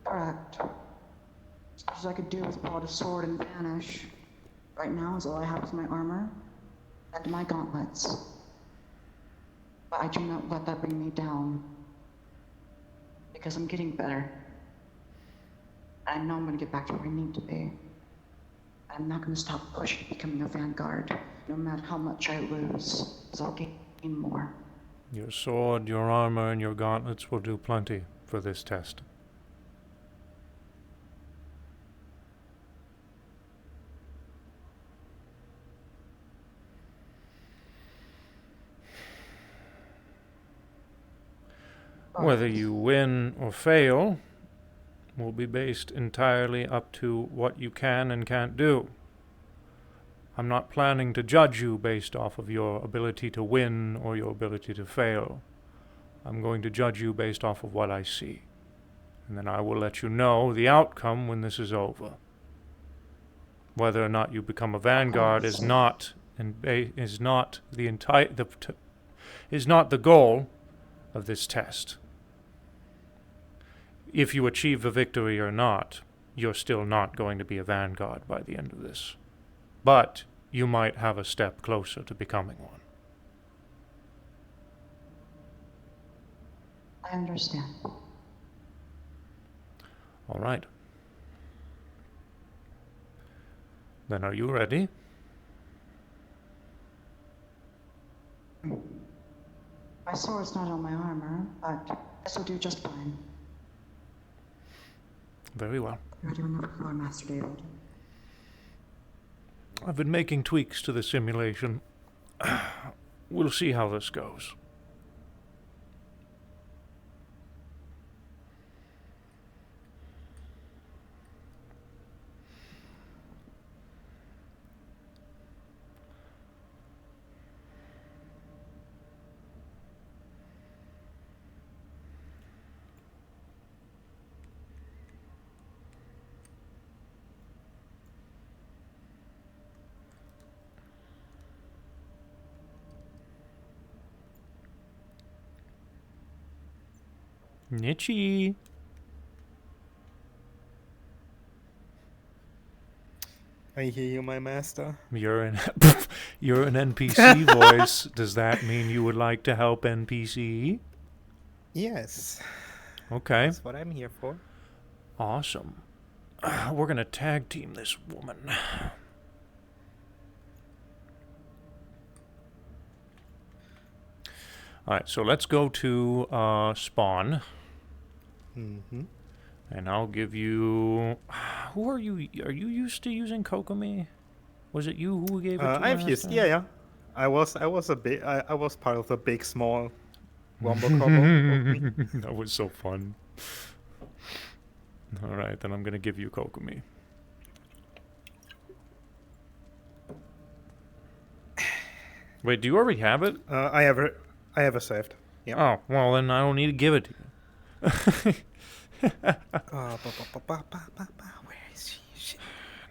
Correct. As much as I could do was pull out a sword and vanish. Right now is all I have is my armor and my gauntlets. But I do not let that bring me down. Because I'm getting better. I know I'm going to get back to where I need to be. I'm not going to stop pushing becoming a vanguard, no matter how much I lose, because I'll gain more. Your sword, your armor, and your gauntlets will do plenty for this test. Whether you win or fail will be based entirely up to what you can and can't do. I'm not planning to judge you based off of your ability to win or your ability to fail. I'm going to judge you based off of what I see. And then I will let you know the outcome when this is over. Whether or not you become a vanguard is not the goal of this test. If you achieve a victory or not, you're still not going to be a vanguard by the end of this. But you might have a step closer to becoming one. I understand. All right. Then are you ready? My sword's not on my armor, but this will do just fine. Very well. Ready when the floor, Master David. I've been making tweaks to the simulation. We'll see how this goes. Nichi. I hear you, my master. You're an you're an NPC voice. Does that mean you would like to help NPC? Yes. Okay. That's what I'm here for. Awesome. We're gonna tag team this woman. Alright, so let's go to Spawn. Mm-hmm. And I'll give you... Who are you? Are you used to using Kokomi? Was it you who gave it to I've last used, time? yeah. I was part of the big small Wombo Combo. That was so fun. Alright, then I'm gonna give you Kokomi. Wait, do you already have it? I have it saved. Yeah. Oh, well then I don't need to give it to you. Where is she?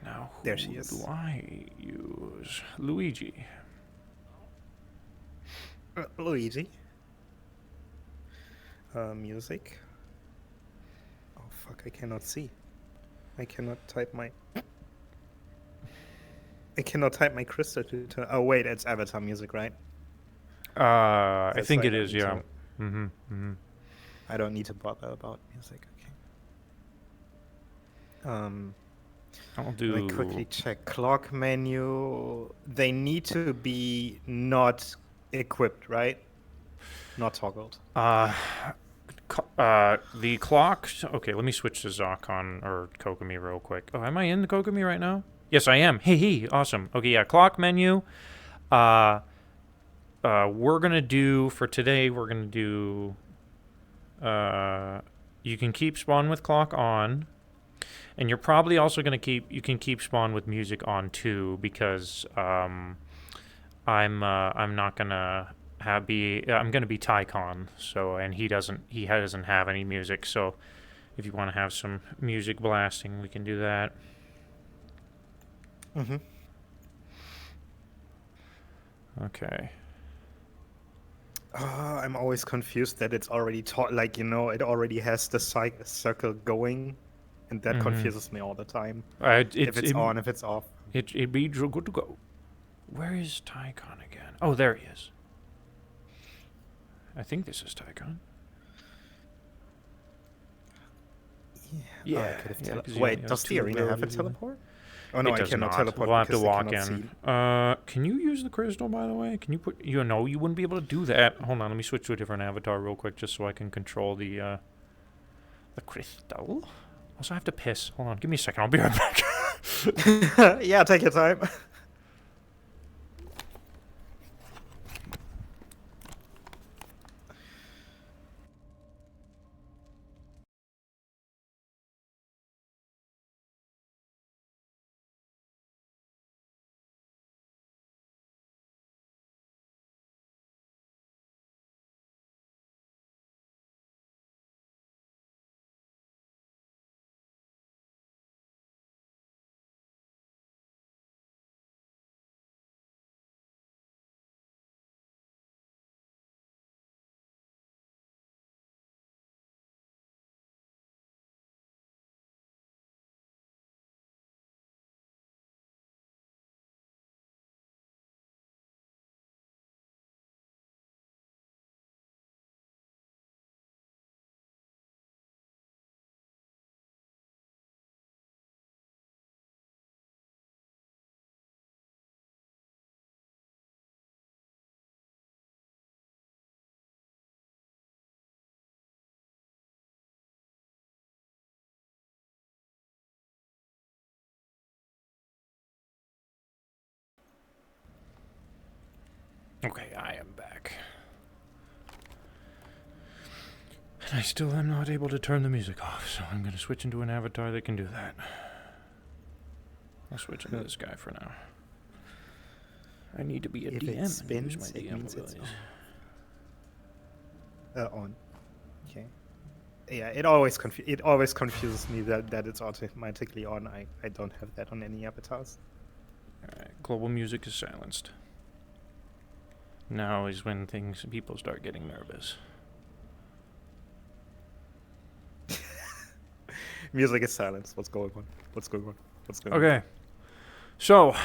Now, there she is. Do I use Luigi? Luigi. Music. Oh fuck! I cannot see. I cannot type my crystal to. Oh wait, it's Avatar music, right? I think it is. Yeah. I don't need to bother about music. Okay. I'll do. Let me quickly check clock menu. They need to be not equipped, right? Not toggled. The clock. Okay, let me switch to Zakon or Kokomi real quick. Oh, am I in the Kokomi right now? Yes, I am. Hey, awesome. Okay, yeah, clock menu. We're gonna do for today. We're gonna do. You can keep Spawn with clock on, and you're probably also gonna keep Spawn with music on too, because I'm not gonna I'm gonna be Tycon, so, and he doesn't have any music, so if you want to have some music blasting, we can do that. Okay. I'm always confused that it's already taught, like, you know, it already has the circle going, and that confuses me all the time. If it's on, if it's off. It'd be good to go. Where is Tycon again? Oh, there he is. I think this is Tycon. Yeah. Wait, does the arena have a teleport? Oh no, I cannot teleport. We'll have to because walk I in. cannot Can you use the crystal, by the way? Can you put... You know, you wouldn't be able to do that. Hold on, let me switch to a different avatar real quick, just so I can control the crystal. Also, I have to piss. Hold on, give me a second. I'll be right back. see. Yeah, take your time. Okay, I am back. And I still am not able to turn the music off, so I'm going to switch into an avatar that can do that. I'll switch into this guy for now. I need to be a If DM it spins, and use my it DM means it's abilities. On. Okay. Yeah, it always confuses me that it's automatically on. I don't have that on any avatars. Alright, global music is silenced. Now is when people start getting nervous. Music is silenced. What's going on? What's going on? What's going on? Okay. So,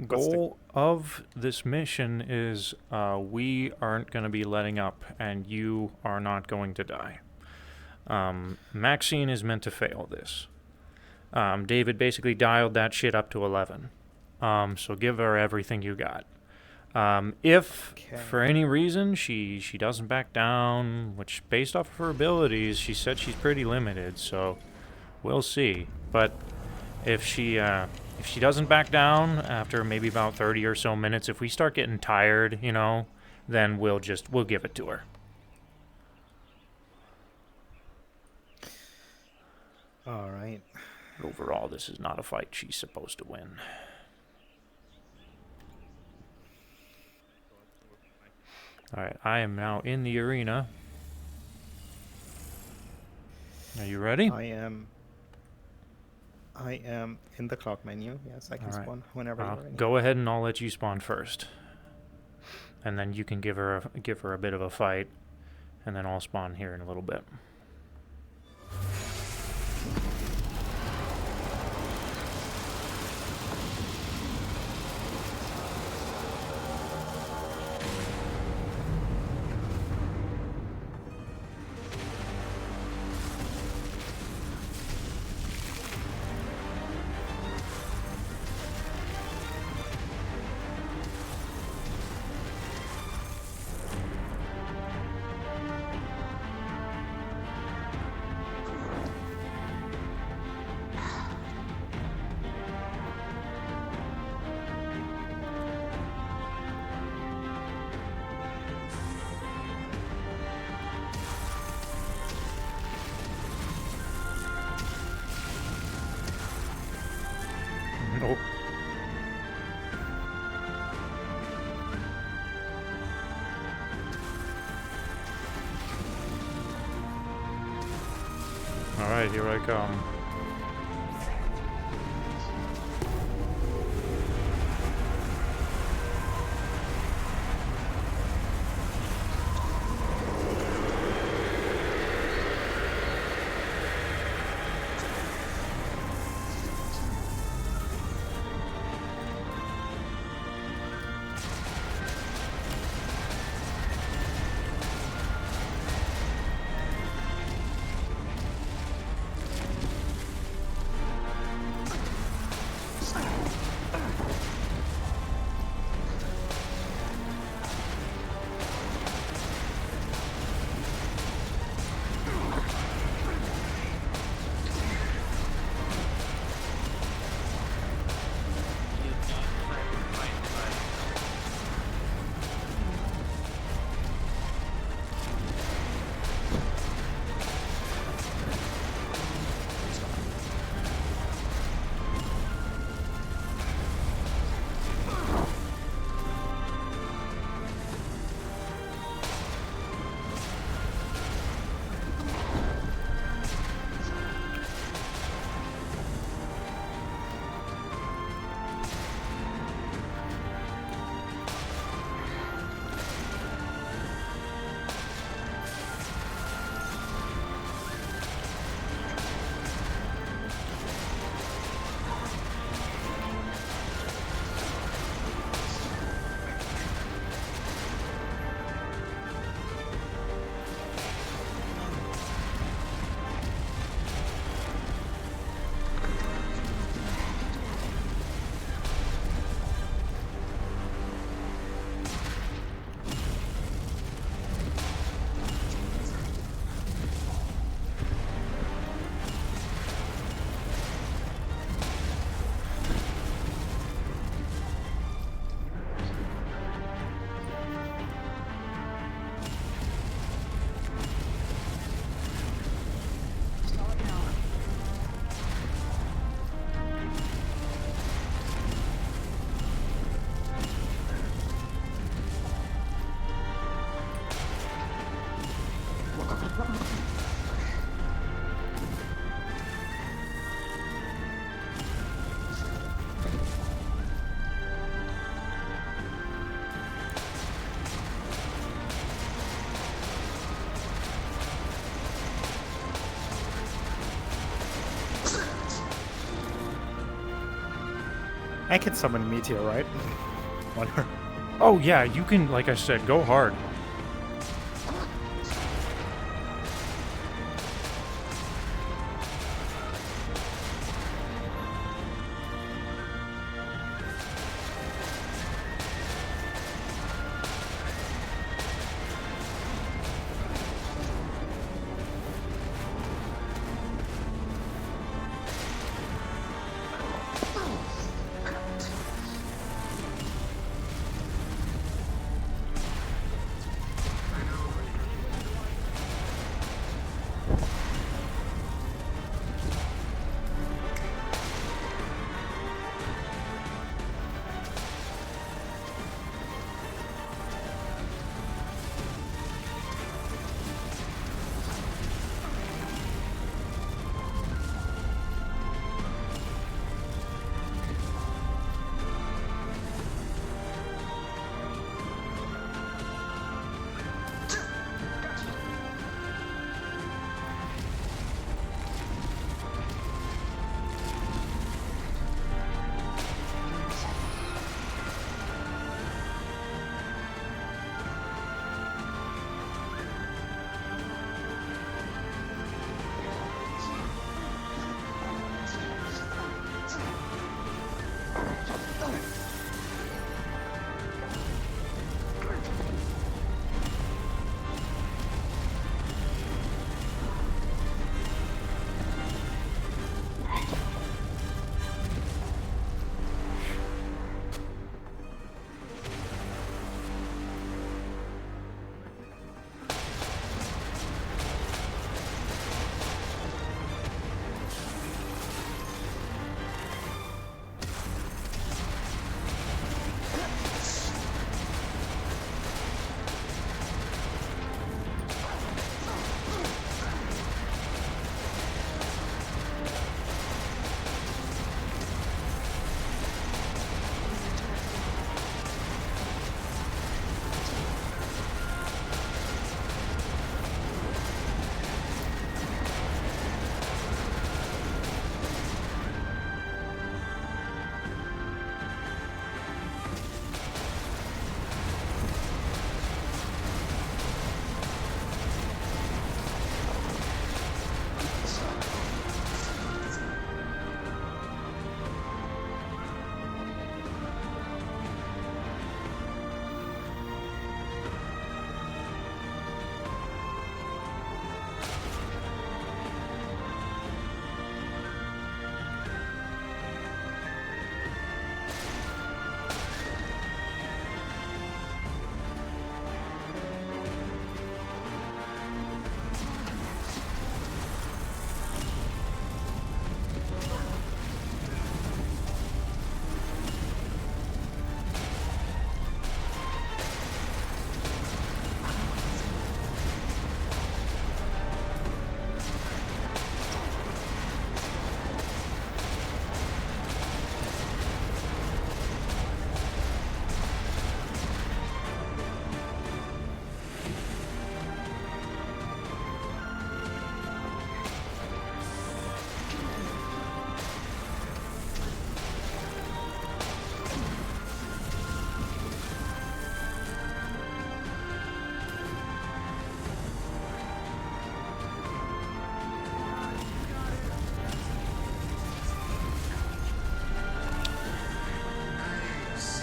goal of this mission is we aren't going to be letting up, and you are not going to die. Maxine is meant to fail this. David basically dialed that shit up to 11. So give her everything you got. If for any reason she doesn't back down, which based off of her abilities, she said she's pretty limited, so we'll see. But if she doesn't back down after maybe about 30 or so minutes, if we start getting tired, you know, then we'll give it to her. All right. Overall, this is not a fight she's supposed to win. Alright, I am now in the arena. Are you ready? I am in the clock menu. Yes, I can spawn whenever you're ready. Go ahead and I'll let you spawn first. And then you can give her a bit of a fight, and then I'll spawn here in a little bit. Nope. Alright, here I come. I can summon a meteorite on her. Oh yeah, you can, like I said, go hard.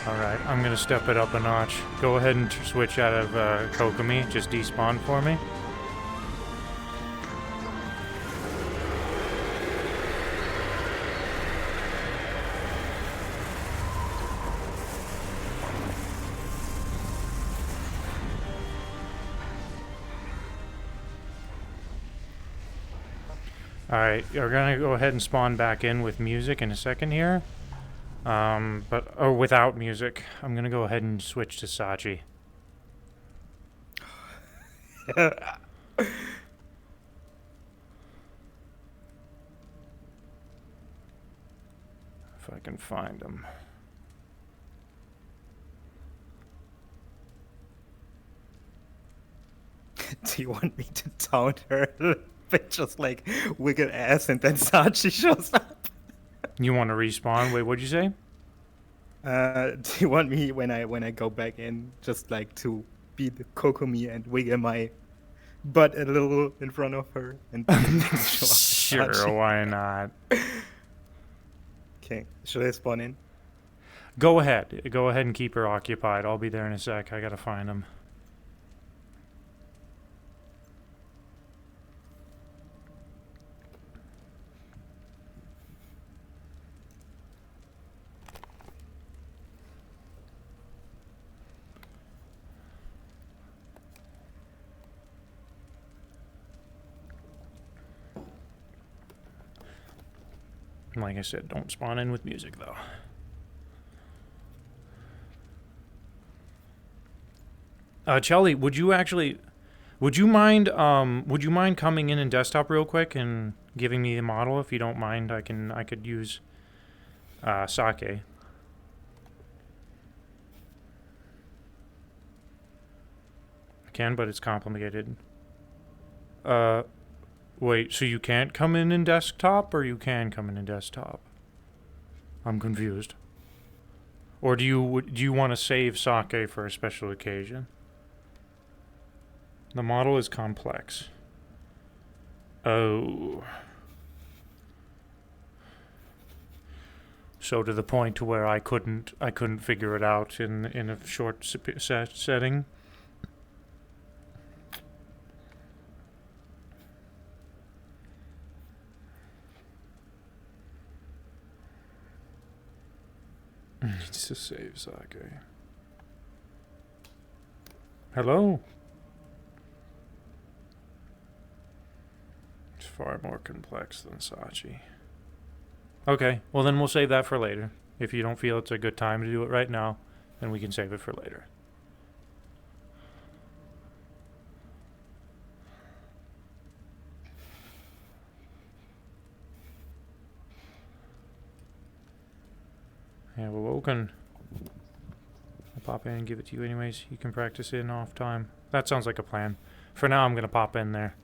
Alright, I'm gonna step it up a notch. Go ahead and switch out of Kokomi. Just despawn for me. Alright, you're gonna go ahead and spawn back in with music in a second here. Or without music. I'm gonna go ahead and switch to Sachi. If I can find him. Do you want me to taunt her a little bit, just like wiggle ass, and then Sachi shows up? You want to respawn? Wait, what'd you say? Do you want me when I go back in, just like to be the Kokomi and wiggle my butt a little in front of her and Sure, why not? Okay, should I spawn in? Go ahead and keep her occupied. I'll be there in a sec. I gotta find him. Like I said, don't spawn in with music though. Chelly, would you mind coming in desktop real quick and giving me the model? If you don't mind, I could use Sake. I can, but it's complicated. Wait, so you can't come in desktop, or you can come in desktop? I'm confused. Or do you want to save Sake for a special occasion? The model is complex. Oh. So to the point to where I couldn't figure it out in a short setting. Needs to save Sake. Hello? It's far more complex than Sachi. Okay, well then we'll save that for later. If you don't feel it's a good time to do it right now, then we can save it for later. Yeah, well, Woken. I'll pop in and give it to you anyways. You can practice it in off time. That sounds like a plan. For now, I'm going to pop in there.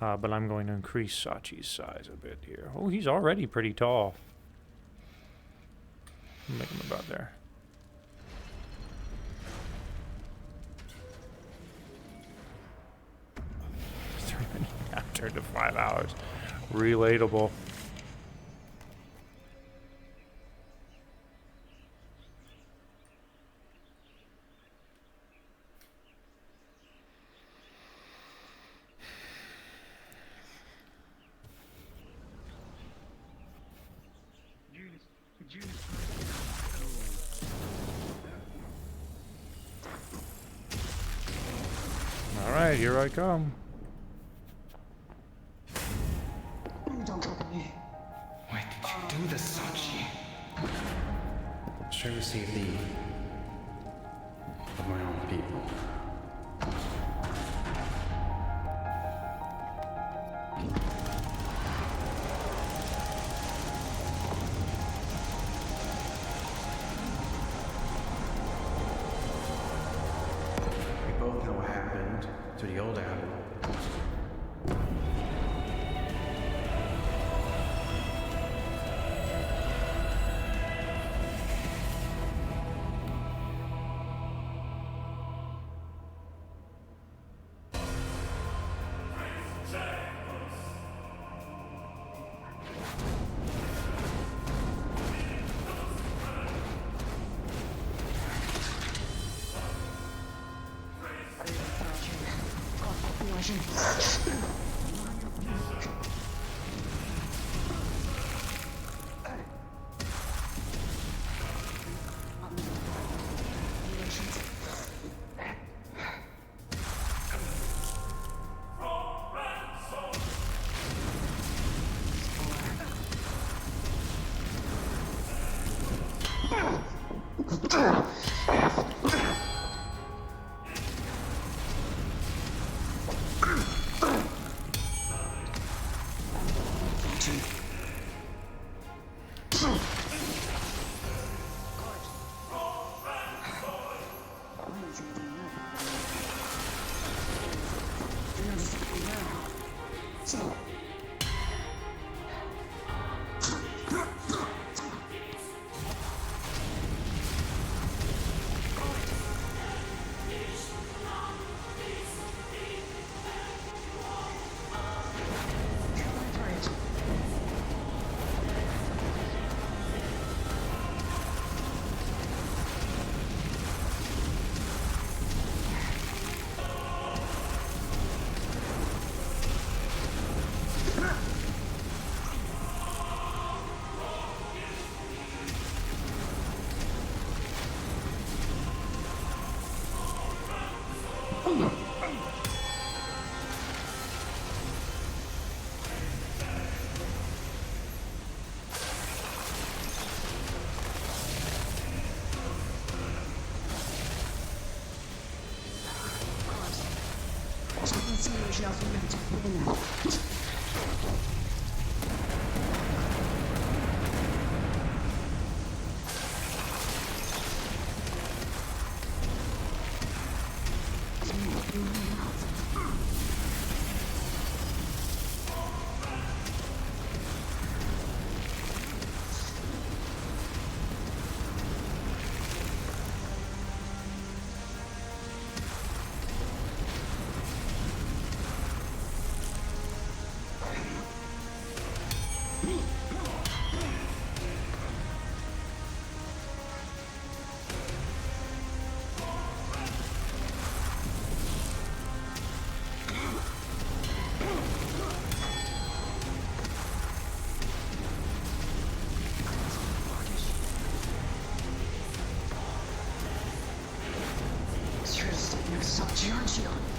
But I'm going to increase Sachi's size a bit here. Oh, he's already pretty tall. Make him about there. After the 5 hours. Relatable. Alright, here I come. Don't look at me. Why did you do this, Sachi? Should receive the of my own people. We both know what happened to the old admiral. Giorgio.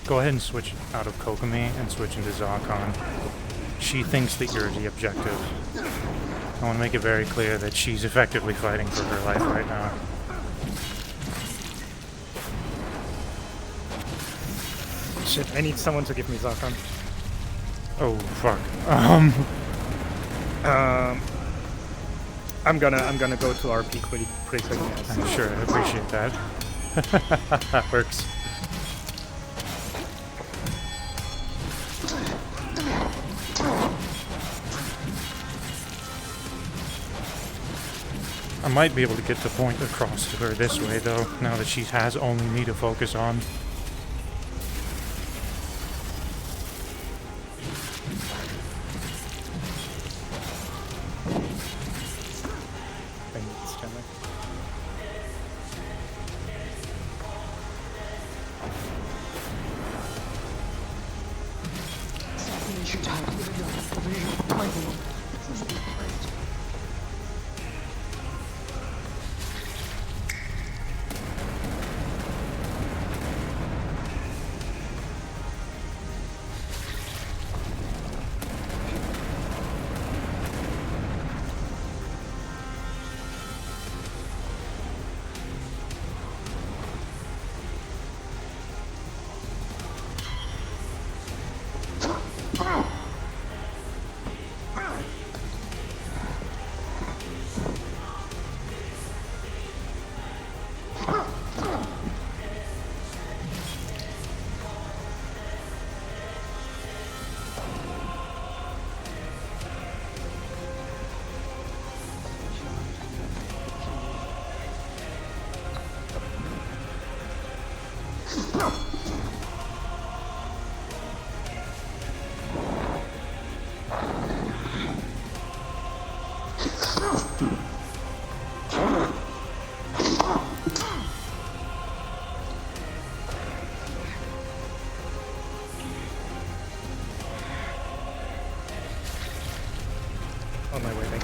Go ahead and switch out of Kokomi and switch into Zakon. She thinks that you're the objective. I want to make it very clear that she's effectively fighting for her life right now. Shit, I need someone to give me Zakon. Oh, fuck. I'm gonna go to RP pretty quickly. I'm sure, I appreciate that. That works. I might be able to get the point across to her this way, though, now that she has only me to focus on. On my way back.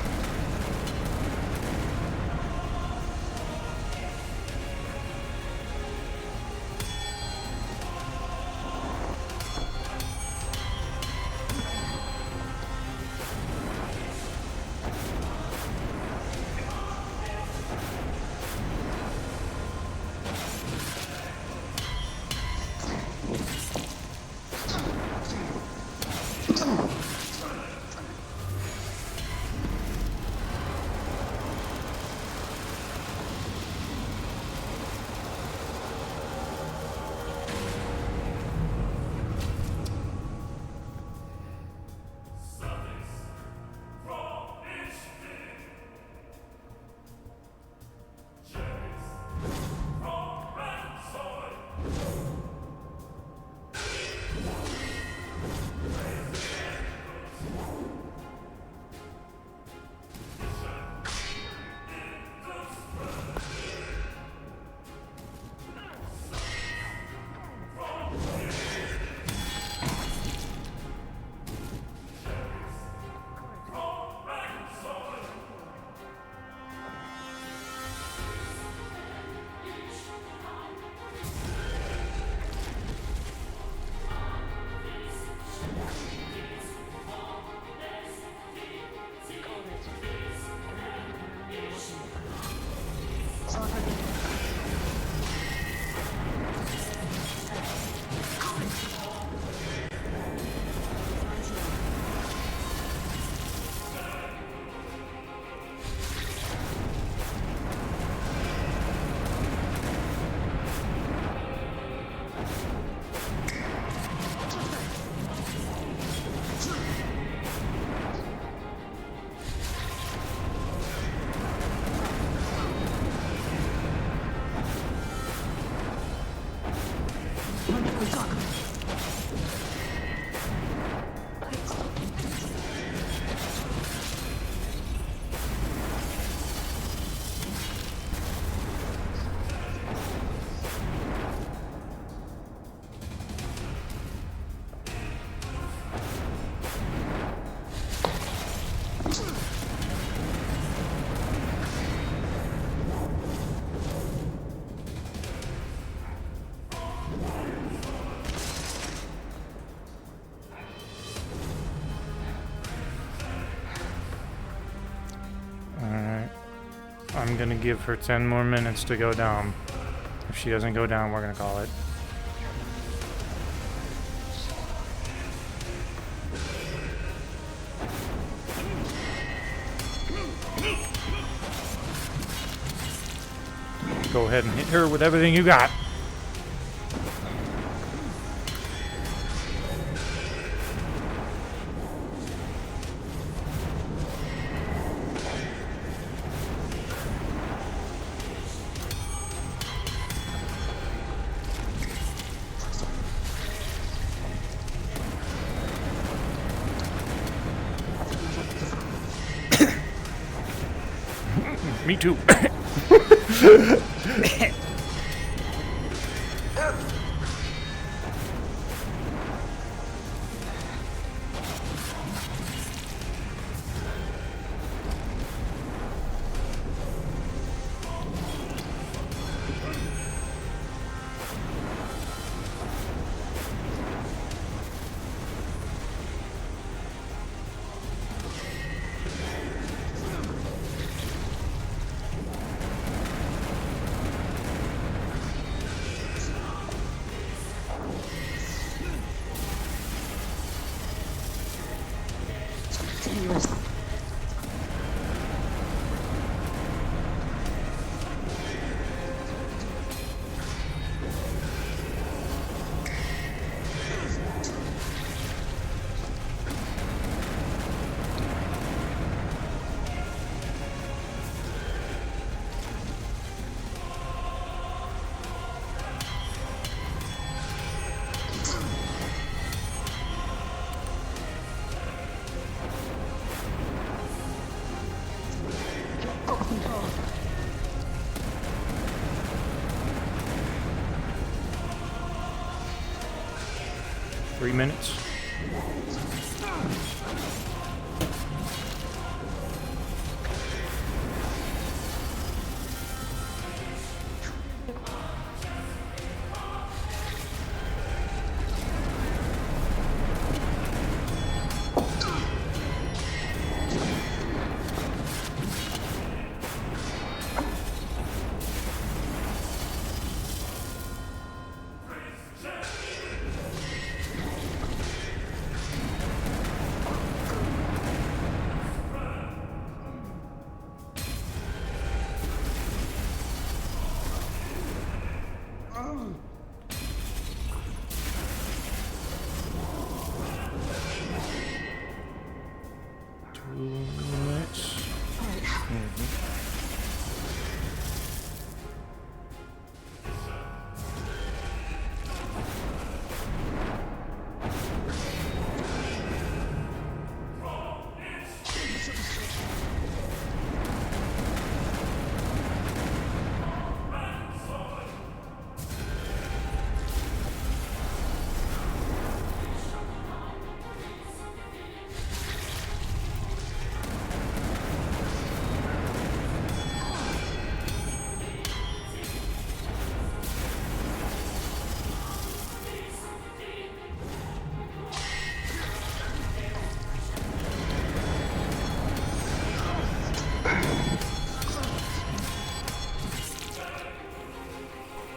I'm gonna give her 10 more minutes to go down. If she doesn't go down, we're gonna call it. Go ahead and hit her with everything you got. Me too. Continuous. 3 minutes.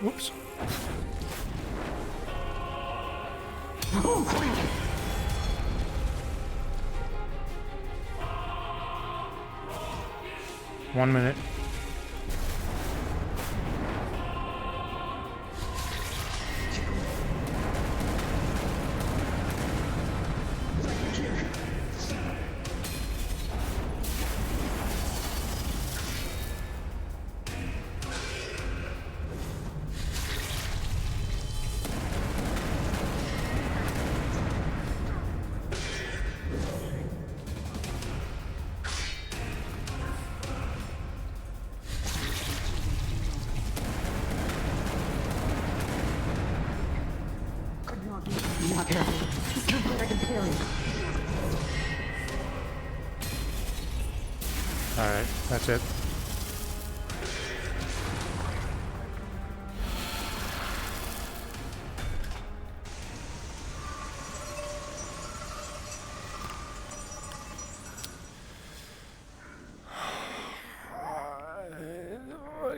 Whoops. Oh, crap. 1 minute. Not careful. Too good I can parry. Alright, that's it.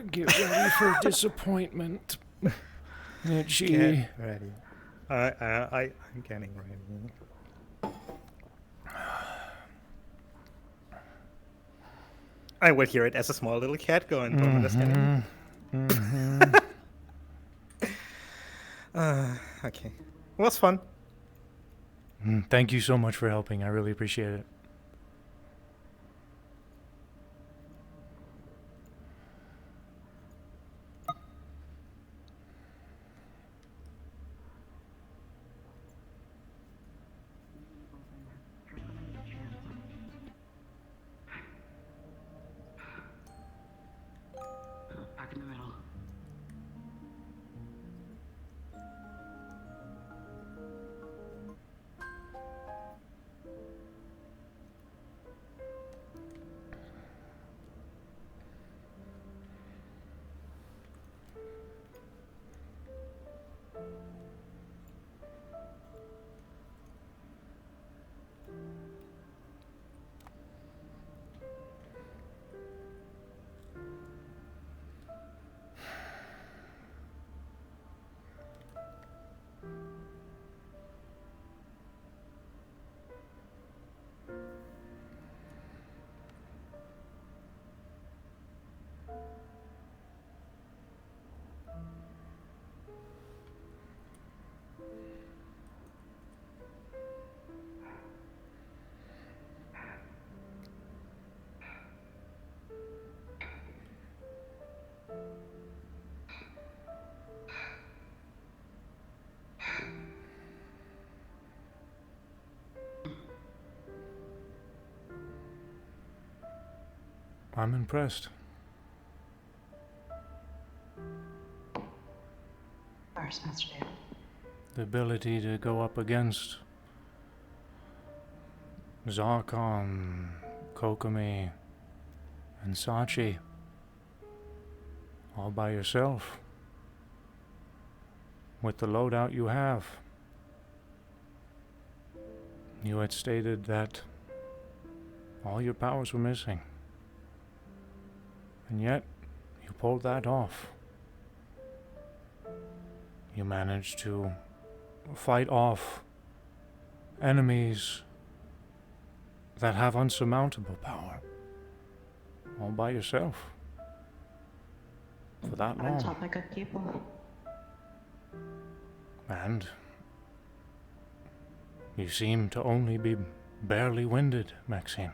Get ready for disappointment. Itchy. Get ready. I'm getting ready. I would hear it as a small little cat going. Don't understand. Okay. It was fun. Thank you so much for helping. I really appreciate it. Back in the middle. I'm impressed. First, Master David. The ability to go up against Zarkon, Kokomi, and Sachi all by yourself with the loadout you have. You had stated that all your powers were missing, and yet you pulled that off. You managed to fight off enemies that have unsurmountable power all by yourself for that On long. top of good people. And you seem to only be barely winded, Maxine.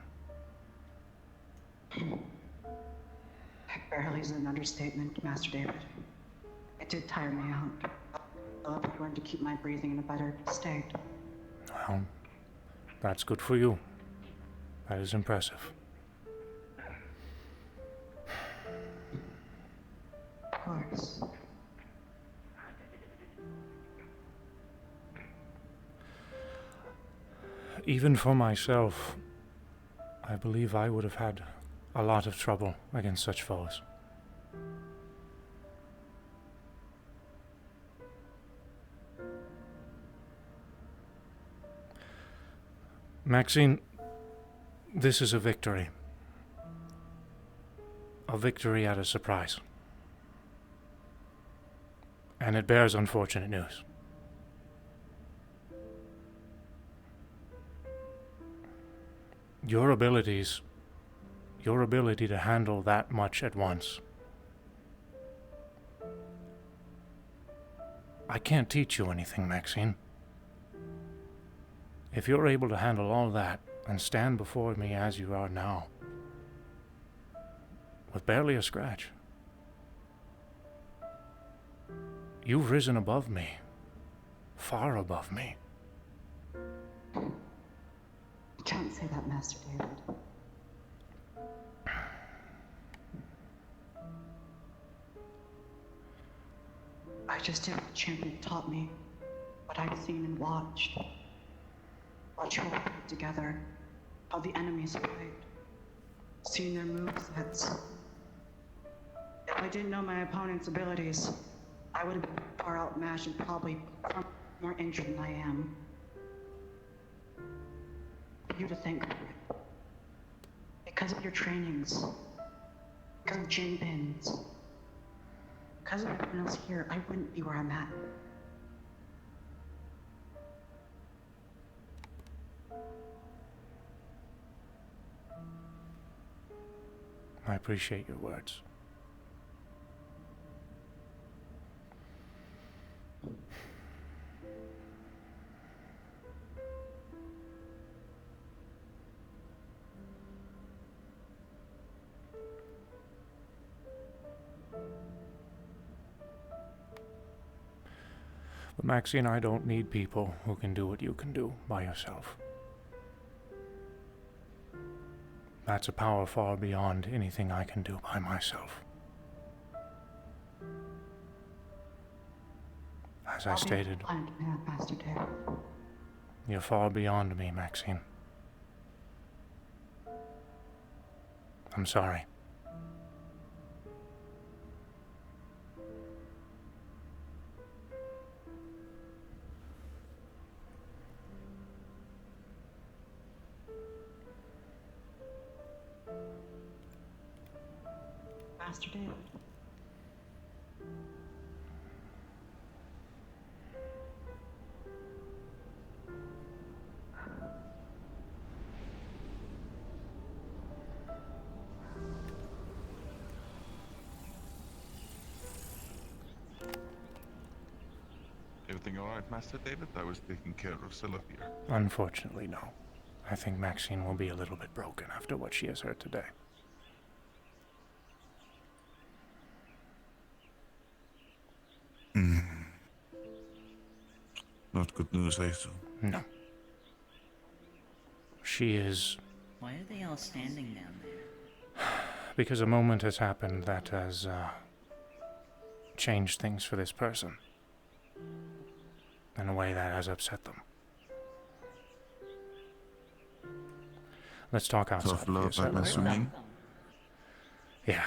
Barely is an understatement, Master David. It did tire me out. I've learned to keep my breathing in a better state. Well, that's good for you. That is impressive. Of course. Even for myself, I believe I would have had a lot of trouble against such foes. Maxine, this is a victory. A victory at a surprise. And it bears unfortunate news. Your ability to handle that much at once. I can't teach you anything, Maxine. If you're able to handle all that and stand before me as you are now, with barely a scratch, you've risen above me, far above me. You can't say that, Master David. I just did what the champion taught me, what I'd seen and watched. Watch how we put together, how the enemies fight, seeing their movesets. If I didn't know my opponent's abilities, I would have been far outmatched and probably far more injured than I am. For you to thank for it. Because of your trainings, because of Jinpin's, Because of everyone else here, I wouldn't be where I'm at. I appreciate your words. But Maxine, I don't need people who can do what you can do by yourself. That's a power far beyond anything I can do by myself. As I stated, you're far beyond me, Maxine. I'm sorry. Master David. Everything all right, Master David? I was taking care of Silafir. Unfortunately, no. I think Maxine will be a little bit broken after what she has heard today. Not good news, I assume. No. She is... Why are they all standing down there? Because a moment has happened that has, changed things for this person. In a way that has upset them. Let's talk outside. Tough love, I'm assuming. Yeah.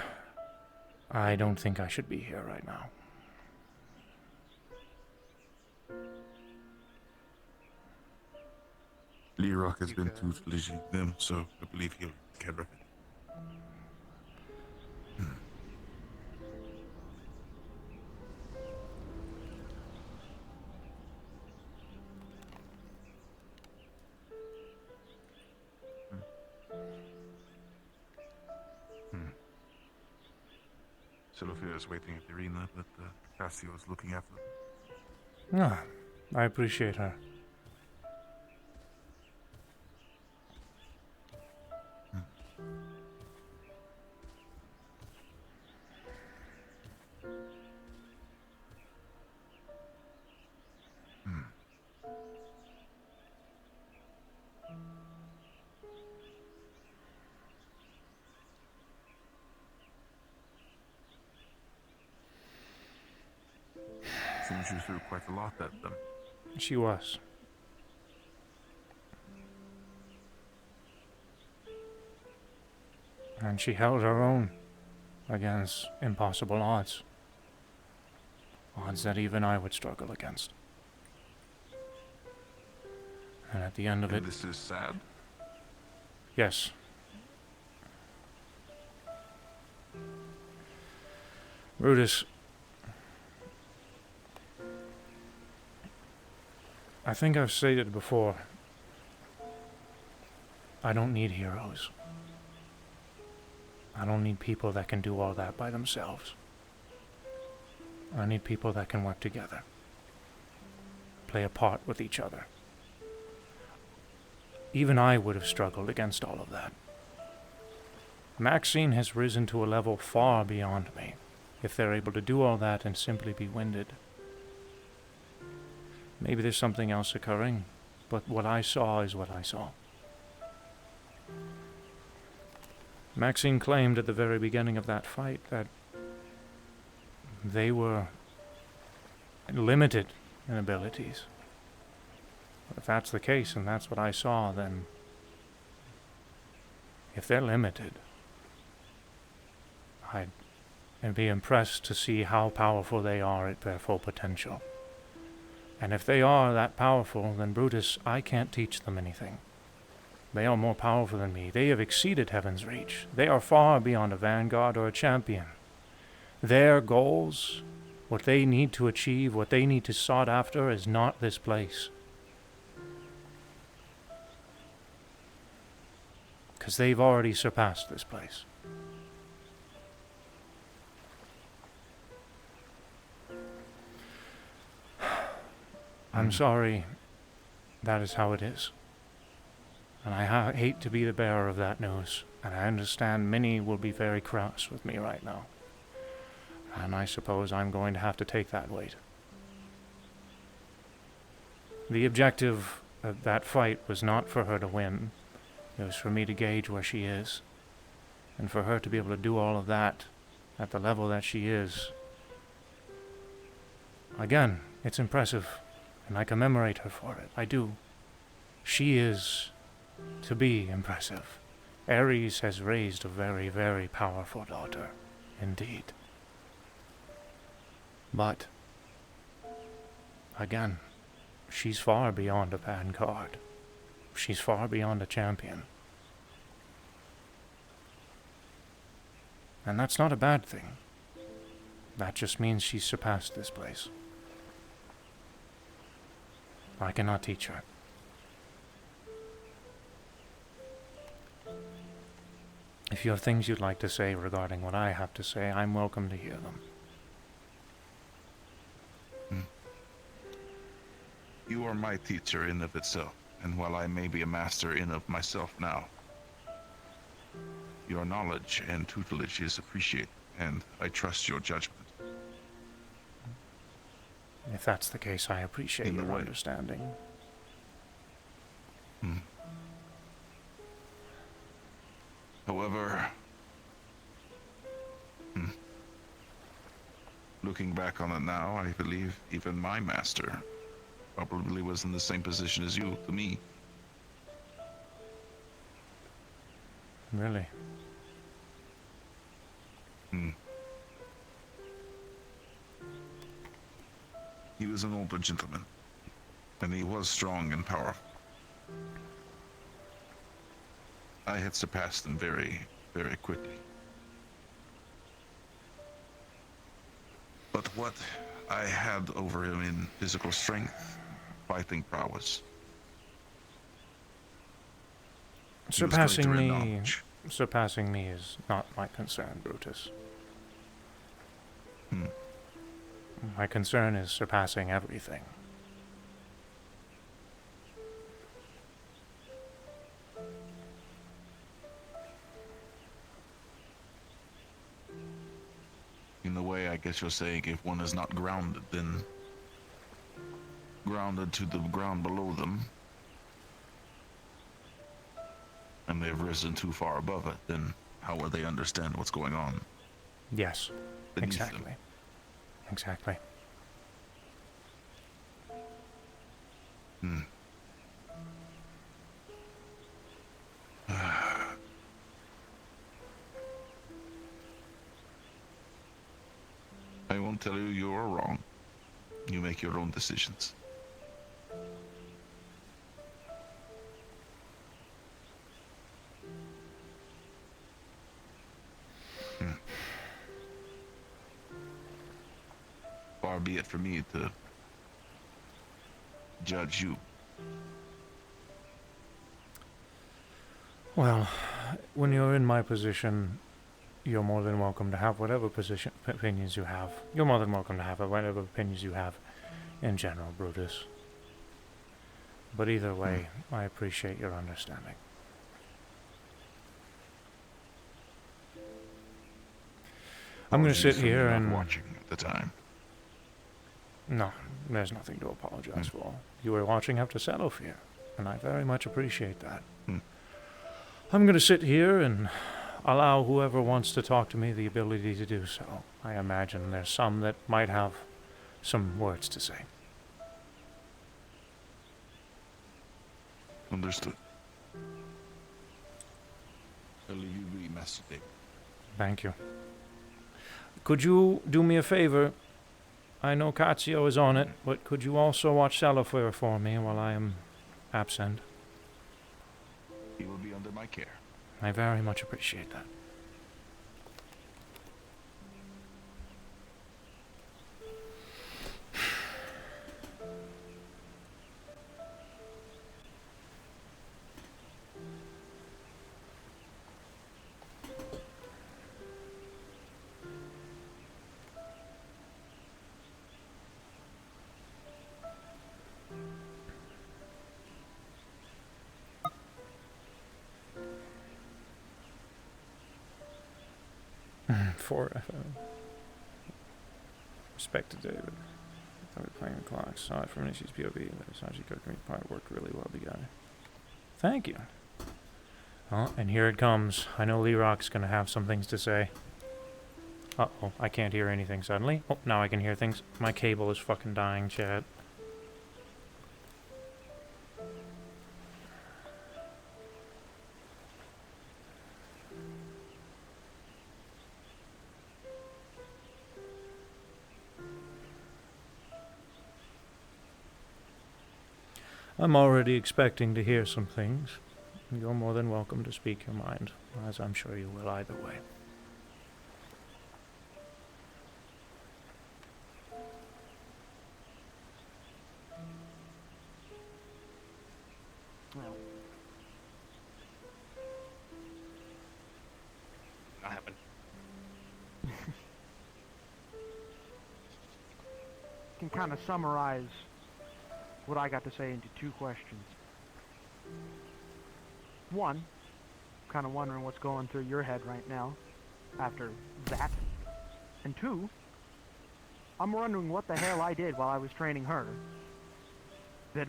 I don't think I should be here right now. Lerock has been too fleeing them, so I believe he'll take care of it. Silafir is waiting at the arena, but Cassio is looking after them. Ah, I appreciate her. Seems you threw quite a lot at them. She was. And she held her own against impossible odds. Odds that even I would struggle against. And at the end of it... This is sad? Yes. Brutus... I think I've stated before, I don't need heroes. I don't need people that can do all that by themselves. I need people that can work together, play a part with each other. Even I would have struggled against all of that. Maxine has risen to a level far beyond me, if they're able to do all that and simply be winded. Maybe there's something else occurring, but what I saw is what I saw. Maxine claimed at the very beginning of that fight that they were limited in abilities. If that's the case, and that's what I saw, then if they're limited, I'd be impressed to see how powerful they are at their full potential. And if they are that powerful, then Brutus, I can't teach them anything. They are more powerful than me. They have exceeded Heaven's reach. They are far beyond a vanguard or a champion. Their goals What they need to achieve, what they need to sought after is not this place. Because they've already surpassed this place. I'm sorry, that is how it is. And I hate to be the bearer of that news, and I understand many will be very cross with me right now. And I suppose I'm going to have to take that weight. The objective of that fight was not for her to win. It was for me to gauge where she is. And for her to be able to do all of that at the level that she is. Again, it's impressive, and I commemorate her for it. I do. She is to be impressive. Ares has raised a very, very powerful daughter, indeed. But, again, she's far beyond a vanguard. She's far beyond a champion. And that's not a bad thing. That just means she's surpassed this place. I cannot teach her. If you have things you'd like to say regarding what I have to say, I'm welcome to hear them. You are my teacher in of itself, and while I may be a master in of myself now, your knowledge and tutelage is appreciated, and I trust your judgment. If that's the case, I appreciate your understanding. However, looking back on it now, I believe even my master probably was in the same position as you, to me. Really? He was an older gentleman, and he was strong and powerful. I had surpassed him very, very quickly. But what I had over him in physical strength, fighting prowess. Surpassing me is not my concern, Brutus. My concern is surpassing everything. In a way, I guess you're saying if one is not grounded, then grounded to the ground below them, and they've risen too far above it, then how will they understand what's going on? Yes, exactly. Them? Exactly. I won't tell you you're wrong. You make your own decisions. Far be it for me to judge you. Well, when you're in my position, you're more than welcome to have whatever opinions you have. You're more than welcome to have whatever opinions you have in general, Brutus. But either way, I appreciate your understanding. I'm going to sit here and... watching at the time. No, there's nothing to apologize for. You were watching after Shadowfear, and I very much appreciate that. I'm going to sit here and allow whoever wants to talk to me the ability to do so. I imagine there's some that might have some words to say. Understood. I'll leave you be, Master David. Thank you. Could you do me a favor? I know Katsio is on it, but could you also watch Shadowfear for me while I am absent? He will be under my care. I very much appreciate that. For respect to David. I was playing the clock. Saw it from Nishi's POV. The Sachi Kokumi part worked really well together. Thank you. Oh, and here it comes. I know Lerock's gonna have some things to say. Uh-oh, I can't hear anything suddenly. Oh, now I can hear things. My cable is fucking dying, chat. I'm already expecting to hear some things. You're more than welcome to speak your mind, as I'm sure you will either way. Not happen. Can kind of summarize what I got to say into 2 questions. 1, kind of wondering what's going through your head right now after that. And 2, I'm wondering what the hell I did while I was training her that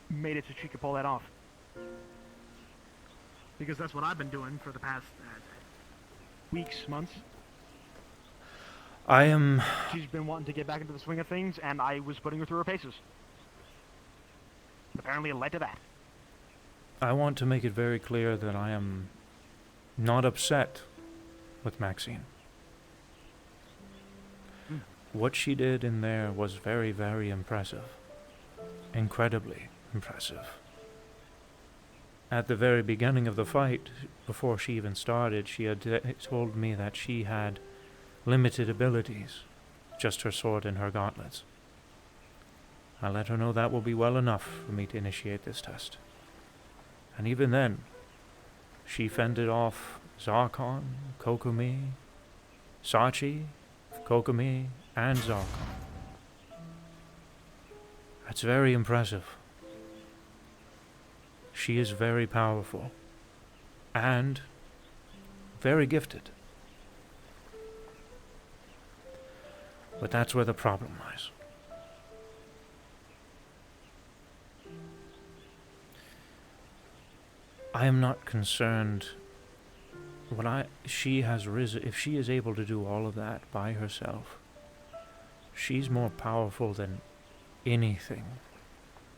made it so she could pull that off. Because that's what I've been doing for the past weeks, months. She's been wanting to get back into the swing of things, and I was putting her through her paces. Apparently it led to that. I want to make it very clear that I am not upset with Maxine. What she did in there was very, very impressive. Incredibly impressive. At the very beginning of the fight, before she even started, she had told me that she had limited abilities, just her sword and her gauntlets. I let her know that will be well enough for me to initiate this test. And even then, she fended off Zarkon, Kokumi, Sachi, Kokumi, and Zarkon. That's very impressive. She is very powerful and very gifted. But that's where the problem lies. I am not concerned if she is able to do all of that by herself. She's more powerful than anything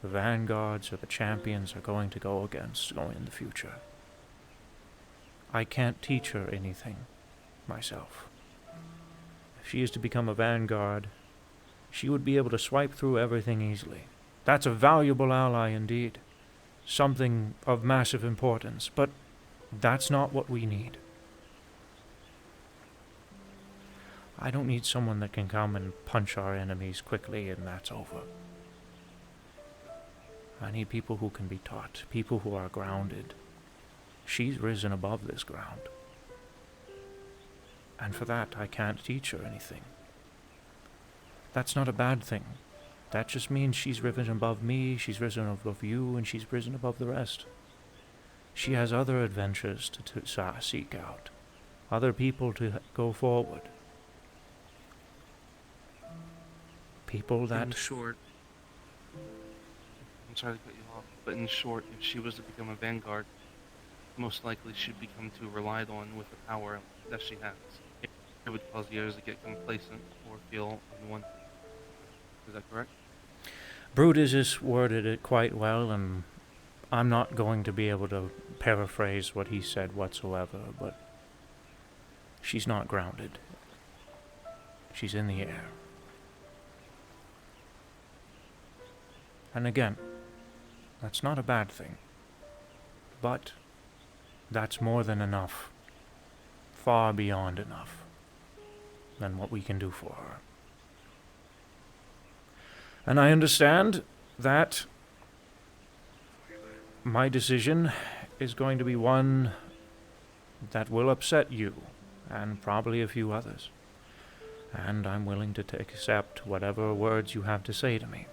the vanguards or the champions are going to go against going in the future. I can't teach her anything myself. If she is to become a vanguard, she would be able to swipe through everything easily. That's a valuable ally indeed. Something of massive importance, but that's not what we need. I don't need someone that can come and punch our enemies quickly and that's over. I need people who can be taught, people who are grounded. She's risen above this ground. And for that, I can't teach her anything. That's not a bad thing. That just means she's risen above me, she's risen above you, and she's risen above the rest. She has other adventures to seek out, other people to go forward. People that... In short, I'm sorry to cut you off, but in short, if she was to become a vanguard, most likely she'd become too relied on with the power that she has. It would cause the others to get complacent or feel unwanted. Is that correct? Brutus has worded it quite well, and I'm not going to be able to paraphrase what he said whatsoever, but she's not grounded. She's in the air. And again, that's not a bad thing. But that's more than enough. Far beyond enough than what we can do for her. And I understand that my decision is going to be one that will upset you, and probably a few others. And I'm willing to accept whatever words you have to say to me.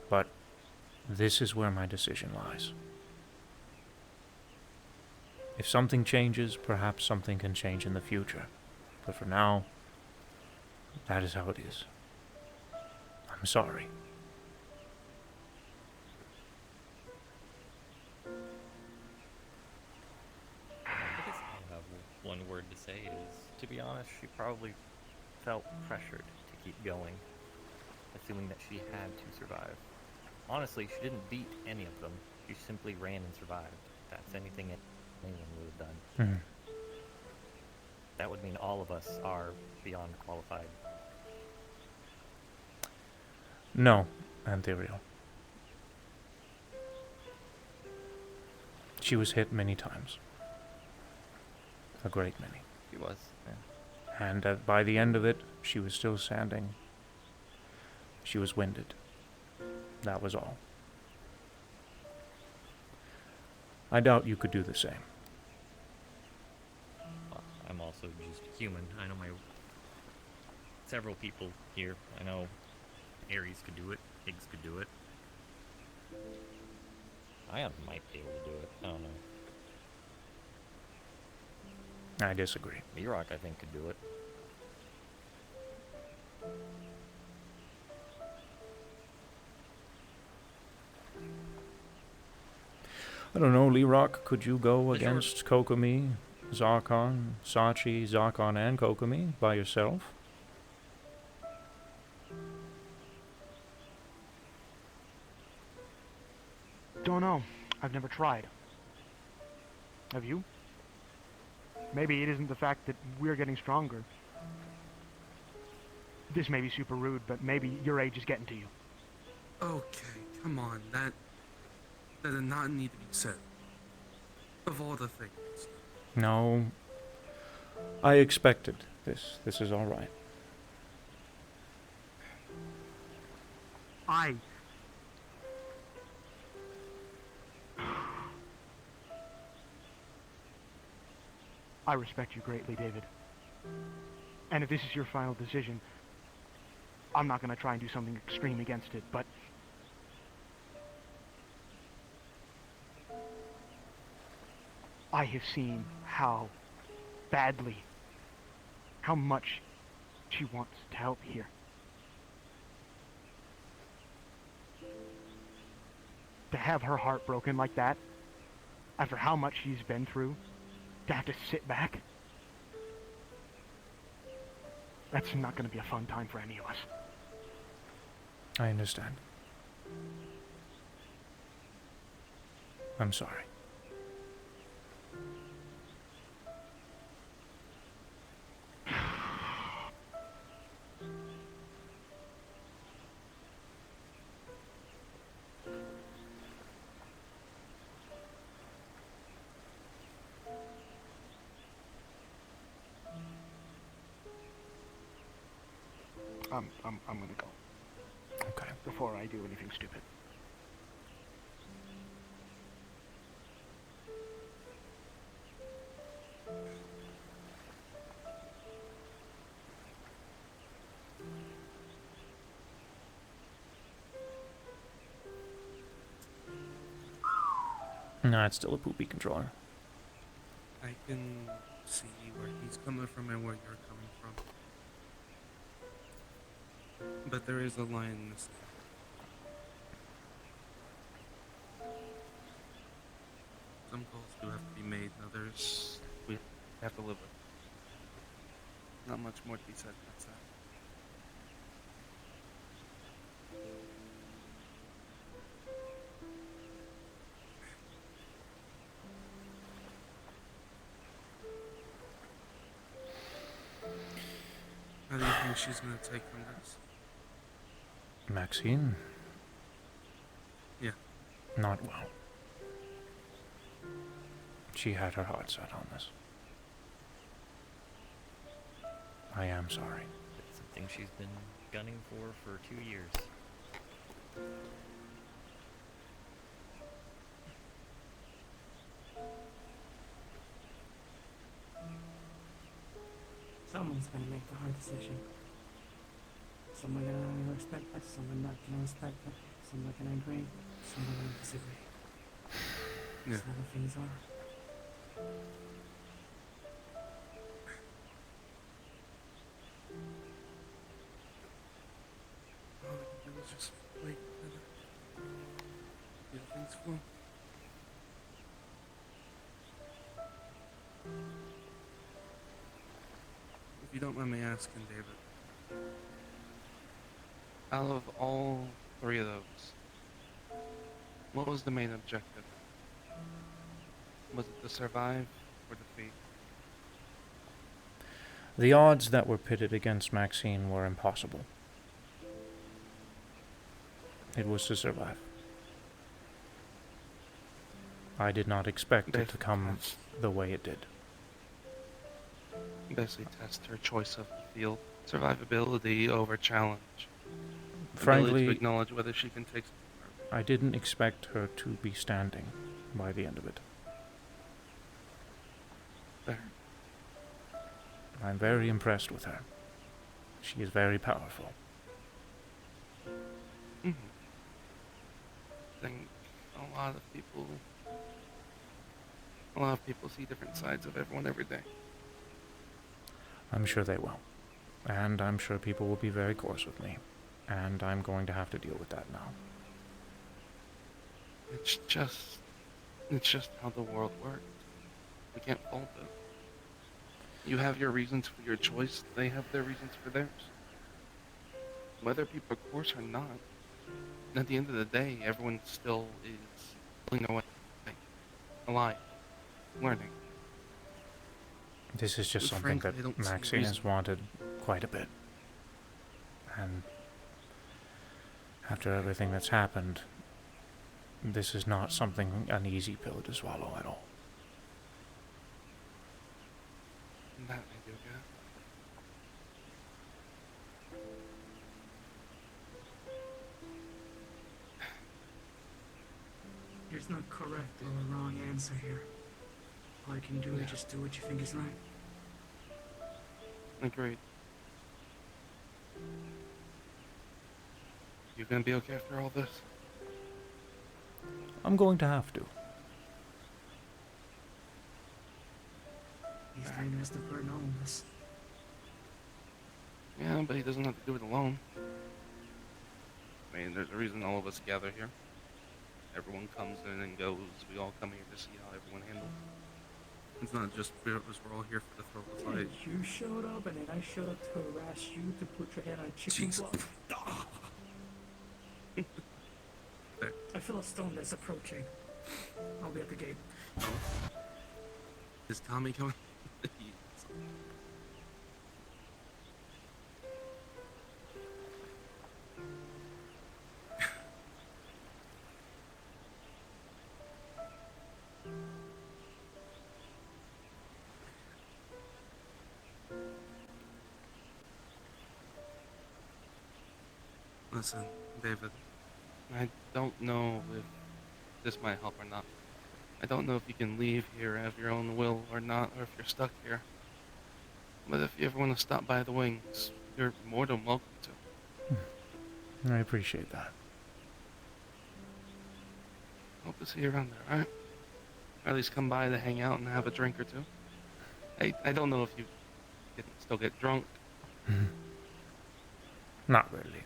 But this is where my decision lies. If something changes, perhaps something can change in the future. But for now, that is how it is. I'm sorry. I guess I have one word to say is, to be honest, she probably felt pressured to keep going, assuming that she had to survive. Honestly, she didn't beat any of them. She simply ran and survived. That's anything anyone would have done. Mhm. That would mean all of us are beyond qualified. No, Anthuriel. She was hit many times. A great many. She was, yeah. And by the end of it, she was still standing. She was winded. That was all. I doubt you could do the same. Well, I'm also just human. I know several people here. I know Ares could do it. Higgs could do it. Ion might be able to do it. I don't know. I disagree. Mirok, I think, could do it. I don't know, Lerock, could you go against Kokomi, Zarkon, Sachi, Zarkon, and Kokomi by yourself? Don't know. I've never tried. Have you? Maybe it isn't the fact that we're getting stronger. This may be super rude, but maybe your age is getting to you. Okay, come on. That did not need to be said. Of all the things. No. I expected this. This is all right. I respect you greatly, David. And if this is your final decision, I'm not going to try and do something extreme against it, but I have seen how much she wants to help here. To have her heart broken like that, after how much she's been through, to have to sit back, that's not going to be a fun time for any of us. I understand. I'm sorry. I'm gonna go. Okay. Before I do anything stupid. No, it's still a poopy controller. I can see where he's coming from and where you're coming from. But there is a line in this thing. Some calls do have to be made, and others we have to live with. Not much more to be said, that's that. How do you think she's gonna take from this? Maxine? Yeah. Not well. She had her heart set on this. I am sorry. It's something she's been gunning for 2 years. Someone's gonna make the hard decision. Someone gonna respect that, someone not gonna respect that, someone gonna agree, someone gonna disagree. Yeah. That's how the things are. All I can do is just wait and feel things flow. If you don't mind me asking, David, Out of all three of those, what was the main objective? Was it to survive or defeat? The odds that were pitted against Maxine were impossible. It was to survive. I did not expect it to come the way it did. Basically test her choice of the field. Survivability over challenge. Frankly, Ability to acknowledge whether she can take. I didn't expect her to be standing by the end of it. Fair. I'm very impressed with her. She is very powerful. I think a lot of people see different sides of everyone every day. I'm sure they will. And I'm sure people will be very coarse with me. And I'm going to have to deal with that now. It's just how the world works. We can't fault it. You have your reasons for your choice, they have their reasons for theirs. Whether people are coarse or not, at the end of the day, everyone still is pulling away, alive, learning. This is just something that Maxine has wanted quite a bit. And after everything that's happened, this is not something an easy pill to swallow at all. That may be okay. There's no correct or wrong answer here. All you can do is just do what you think is right. Agreed. You gonna be okay after all this? I'm going to have to. He's bringing us the burden on this. Yeah, but he doesn't have to do it alone. I mean, there's a reason all of us gather here. Everyone comes in and goes. We all come here to see how everyone handles. It's not just we're all here for the thrill of the fight. You showed up and then I showed up to harass you to put your head on chicken block. I feel a storm that's approaching. I'll be at the gate. Is Tommy coming? Listen, David, I don't know if this might help or not. I don't know if you can leave here of your own will or not, or if you're stuck here. But if you ever want to stop by the wings, you're more than welcome to. I appreciate that. Hope to see you around there, alright? Or at least come by to hang out and have a drink or two. I don't know if you can still get drunk. Not really.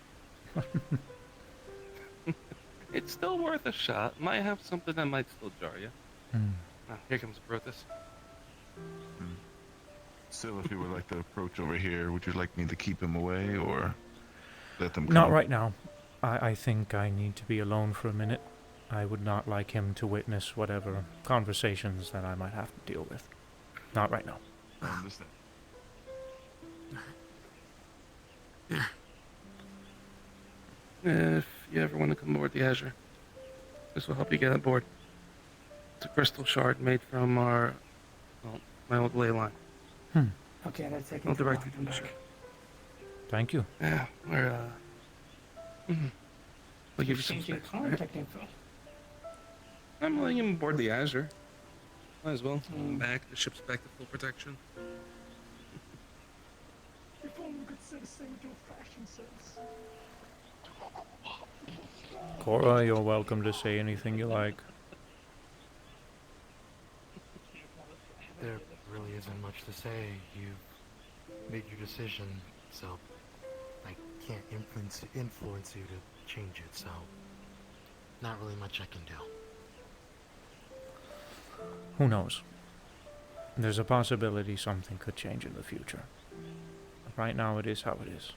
It's still worth a shot. Might have something that might still jar you. Here comes Brothus. So if you would like to approach over here, would you like me to keep him away or let them come? Not right now. I think I need to be alone for a minute. I would not like him to witness whatever conversations that I might have to deal with. Not right now. I understand. If you ever want to come aboard the Azure, this will help you get aboard. It's a crystal shard made from my old ley line. Okay, that's taking I'll direct you to the ship. Thank you. Yeah, we're I'll give you some Change your space. contact info. I'm letting him aboard the Azure. Might as well. Back, the ship's back to full protection. If only you could say the same with your fashion sense. Cora, you're welcome to say anything you like. really isn't much to say. You've made your decision, so I can't influence you to change it, so not really much I can do. Who knows? There's a possibility something could change in the future. But right now it is how it is.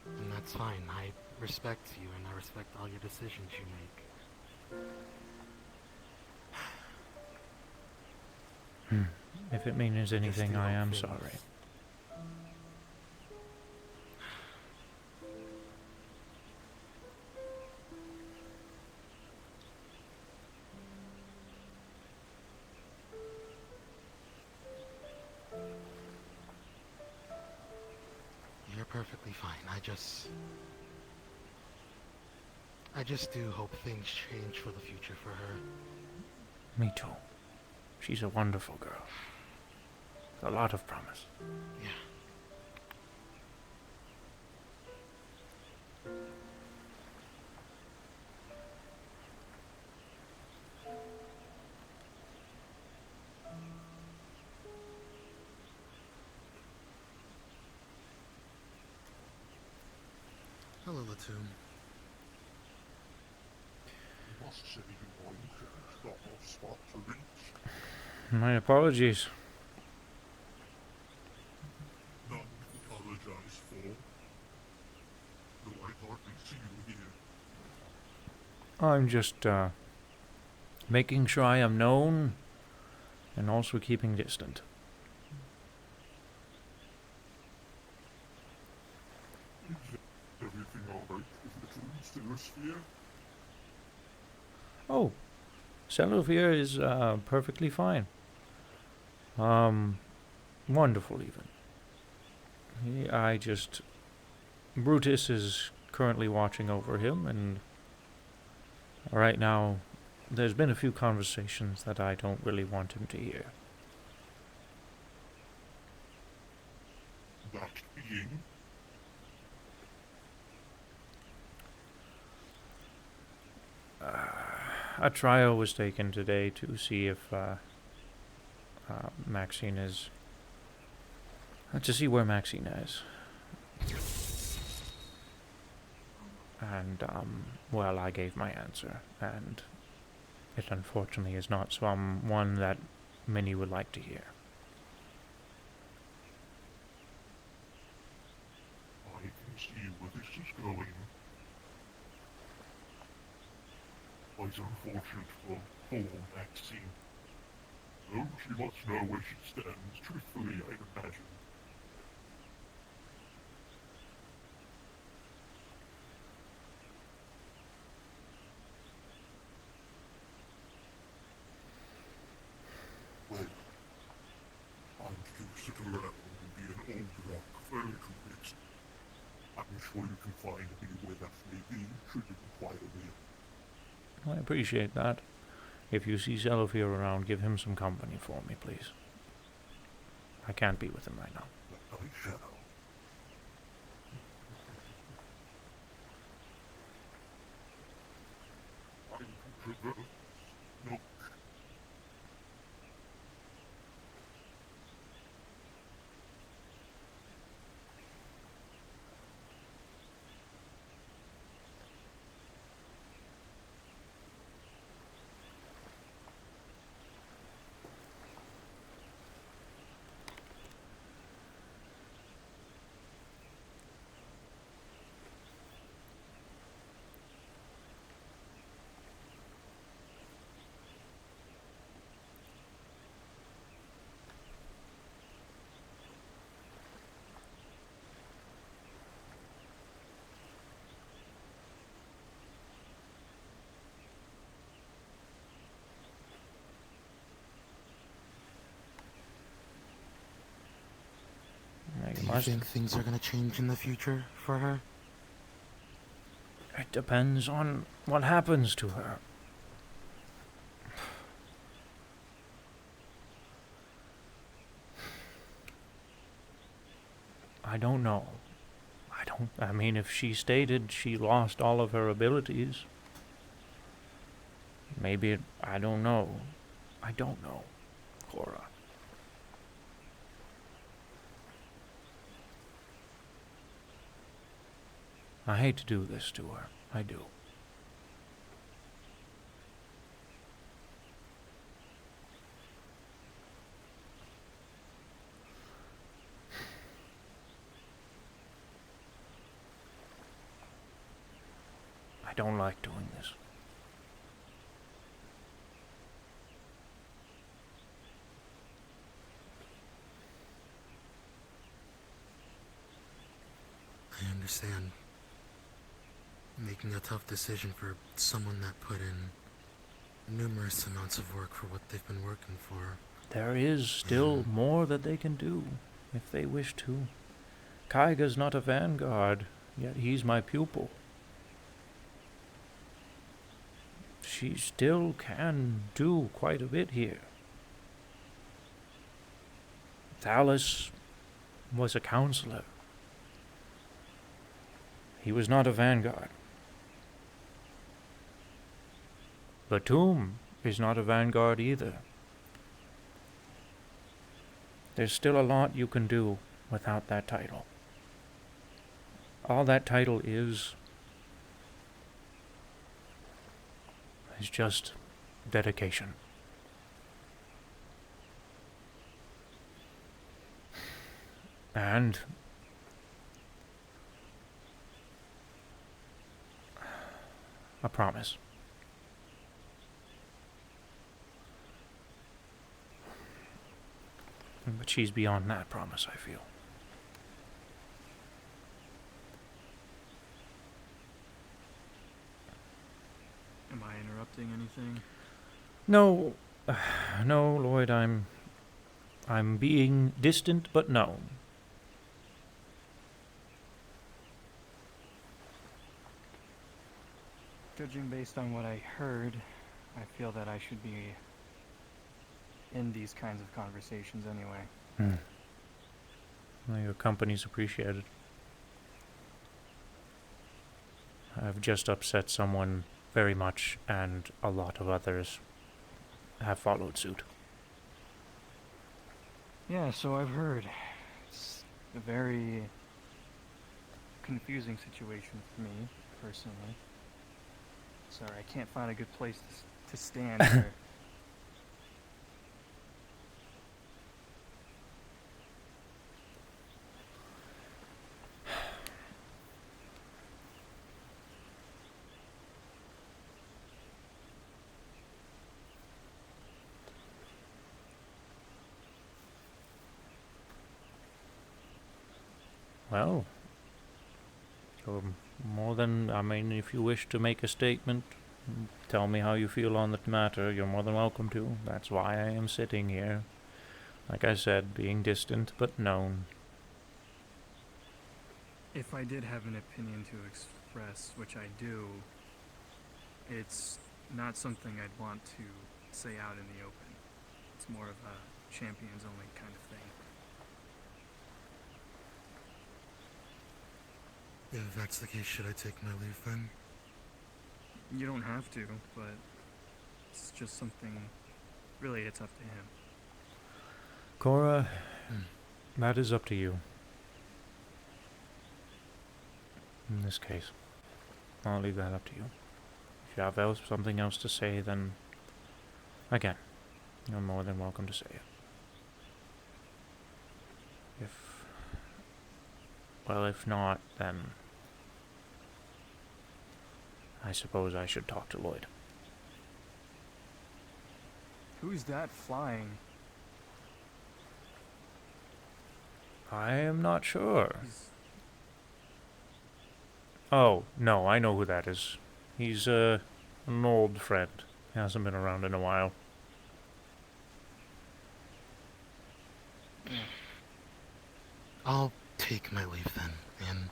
And that's fine. I respect you, and I respect all your decisions you make. If it means anything, I am sorry. You're perfectly fine. I just do hope things change for the future for her. Me too. She's a wonderful girl. A lot of promise. Yeah. Hello, Latum. You must say you want to not have spot to reach. My apologies. None to apologize for. Though I hardly see you here. I'm just making sure I am known and also keeping distant. Everything alright with the Stellosphere? Oh, Stellosphere is perfectly fine. Wonderful even. Brutus is currently watching over him, and right now there's been a few conversations that I don't really want him to hear. That being? A trial was taken today to see if Maxine is... to see where Maxine is. And, well, I gave my answer, and it unfortunately is not one that many would like to hear. I can see where this is going. Quite unfortunate for poor Maxine. Though she must know where she stands, truthfully, I imagine. Well, I'm to sit around and be an old rock for a little bit. I'm sure you can find me where that may be, should you require me. I appreciate that. If you see Stellosphere around, give him some company for me, please. I can't be with him right now. I shall. No. Do you think things are gonna change in the future for her? It depends on what happens to her. I don't know. I I mean, if she stated she lost all of her abilities, maybe I don't know. I don't know, Cora. I hate to do this to her. I do. I don't like doing this. I understand. Making a tough decision for someone that put in numerous amounts of work for what they've been working for. There is still more that they can do, if they wish to. Kaiga's not a vanguard, yet he's my pupil. She still can do quite a bit here. Thallus was a counselor. He was not a vanguard. Batum is not a vanguard either. There's still a lot you can do without that title. All that title is just dedication. And a promise. But she's beyond that promise, I feel. Am I interrupting anything? No, no, Lloyd, I'm being distant but known. Judging based on what I heard, I feel that I should be in these kinds of conversations anyway. Well, your company's appreciated. I've just upset someone very much, and a lot of others have followed suit. Yeah, so I've heard. It's a very confusing situation for me, personally. Sorry, I can't find a good place to stand here. Well, you're more than, I mean, if you wish to make a statement, tell me how you feel on the matter, you're more than welcome to. That's why I am sitting here. Like I said, being distant but known. If I did have an opinion to express, which I do, it's not something I'd want to say out in the open. It's more of a champions only kind of thing. If that's the case, should I take my leave then? You don't have to, but it's just something, really, it's up to him. Cora, that is up to you. In this case, I'll leave that up to you. If you have something else to say, then, again, you're more than welcome to say it. If not, then I suppose I should talk to Lloyd. Who's that flying? I am not sure. Oh, no, I know who that is. He's an old friend. He hasn't been around in a while. I'll take my leave then, and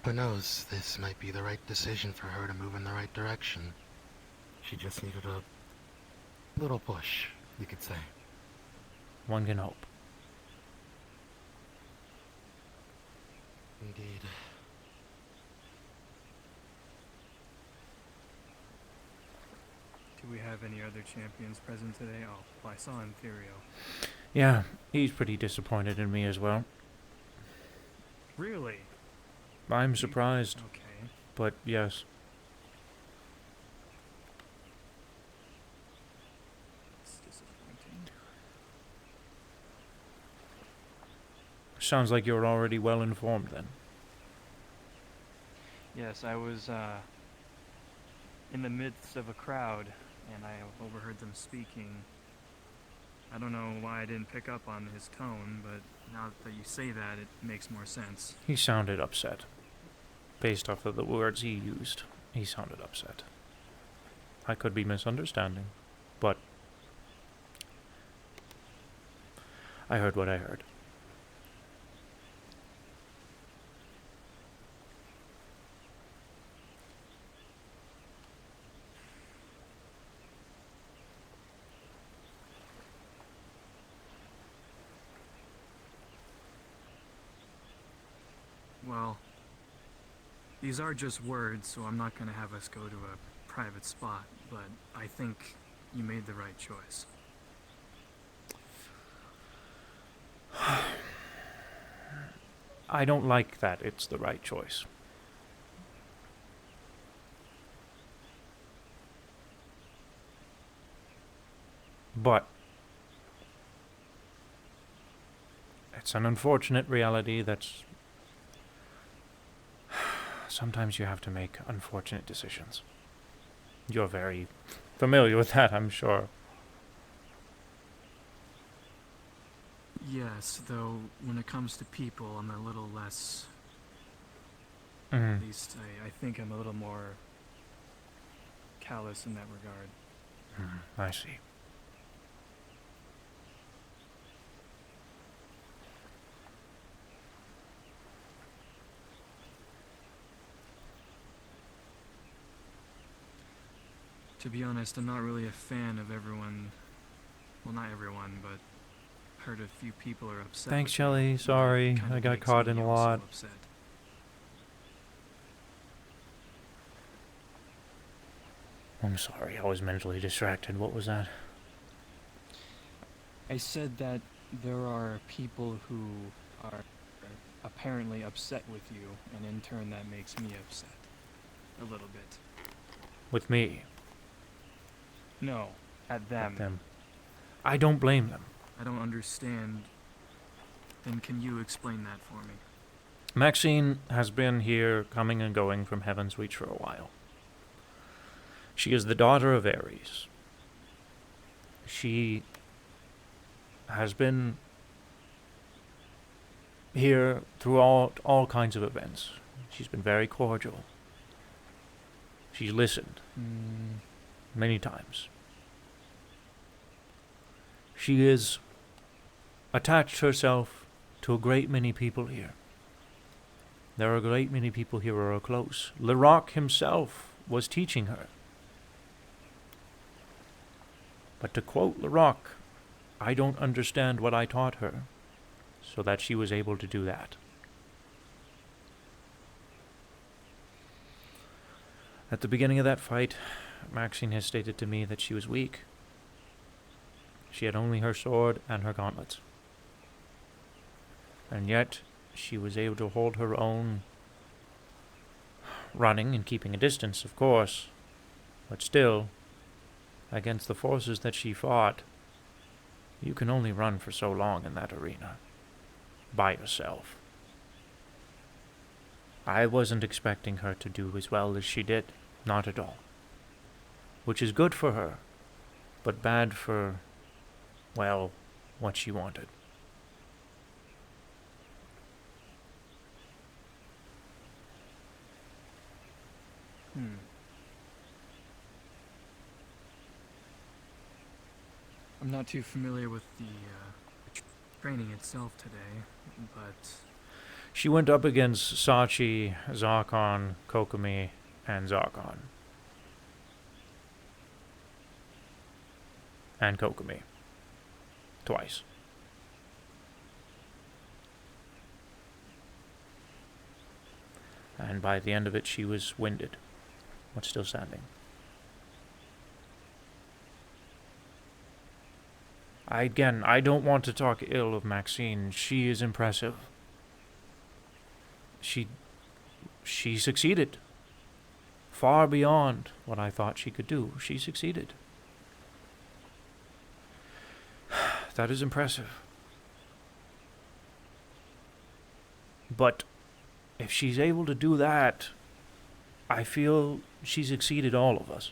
who knows, this might be the right decision for her to move in the right direction. She just needed a little push, you could say. One can hope. Indeed. Do we have any other champions present today? Oh, well, I saw Imperio. Yeah, he's pretty disappointed in me as well. Really? I'm surprised. Okay. But yes. It's disappointing. Sounds like you're already well informed then. Yes, I was in the midst of a crowd, and I overheard them speaking. I don't know why I didn't pick up on his tone, but now that you say that, it makes more sense. He sounded upset. Based off of the words he used, he sounded upset. I could be misunderstanding, but I heard what I heard. Well, these are just words, so I'm not going to have us go to a private spot, but I think you made the right choice. I don't like that it's the right choice. But it's an unfortunate reality that's sometimes you have to make unfortunate decisions. You're very familiar with that, I'm sure. Yes, though when it comes to people, I'm a little less... Mhm. At least I think I'm a little more callous in that regard. I see. To be honest, I'm not really a fan of everyone. Well, not everyone, but heard a few people are upset. Thanks, with me, Shelly. and that Sorry, kind of I got makes caught me in a also lot. upset. I'm sorry, I was mentally distracted. What was that? I said that there are people who are apparently upset with you, and in turn that makes me upset. A little bit. With me? No, at them. Them. I don't blame them. I don't understand. Then can you explain that for me? Maxine has been here coming and going from Heaven's Reach for a while. She is the daughter of Ares. She has been here through all kinds of events. She's been very cordial. She's listened many times. She is attached herself to a great many people here. There are a great many people here who are close. Lerock himself was teaching her. But to quote Lerock, I don't understand what I taught her, so that she was able to do that. At the beginning of that fight, Maxine has stated to me that she was weak. She had only her sword and her gauntlets. And yet, she was able to hold her own, running and keeping a distance, of course, but still, against the forces that she fought, you can only run for so long in that arena, by yourself. I wasn't expecting her to do as well as she did, not at all. Which is good for her, but bad for, well, what she wanted. I'm not too familiar with the training itself today, but... She went up against Sachi, Zarkon, Kokomi, and Zarkon. And Kokomi. Twice. And by the end of it, she was winded, but still standing. I don't want to talk ill of Maxine. She is impressive. She succeeded. Far beyond what I thought she could do. She succeeded. That is impressive. But if she's able to do that, I feel she's exceeded all of us.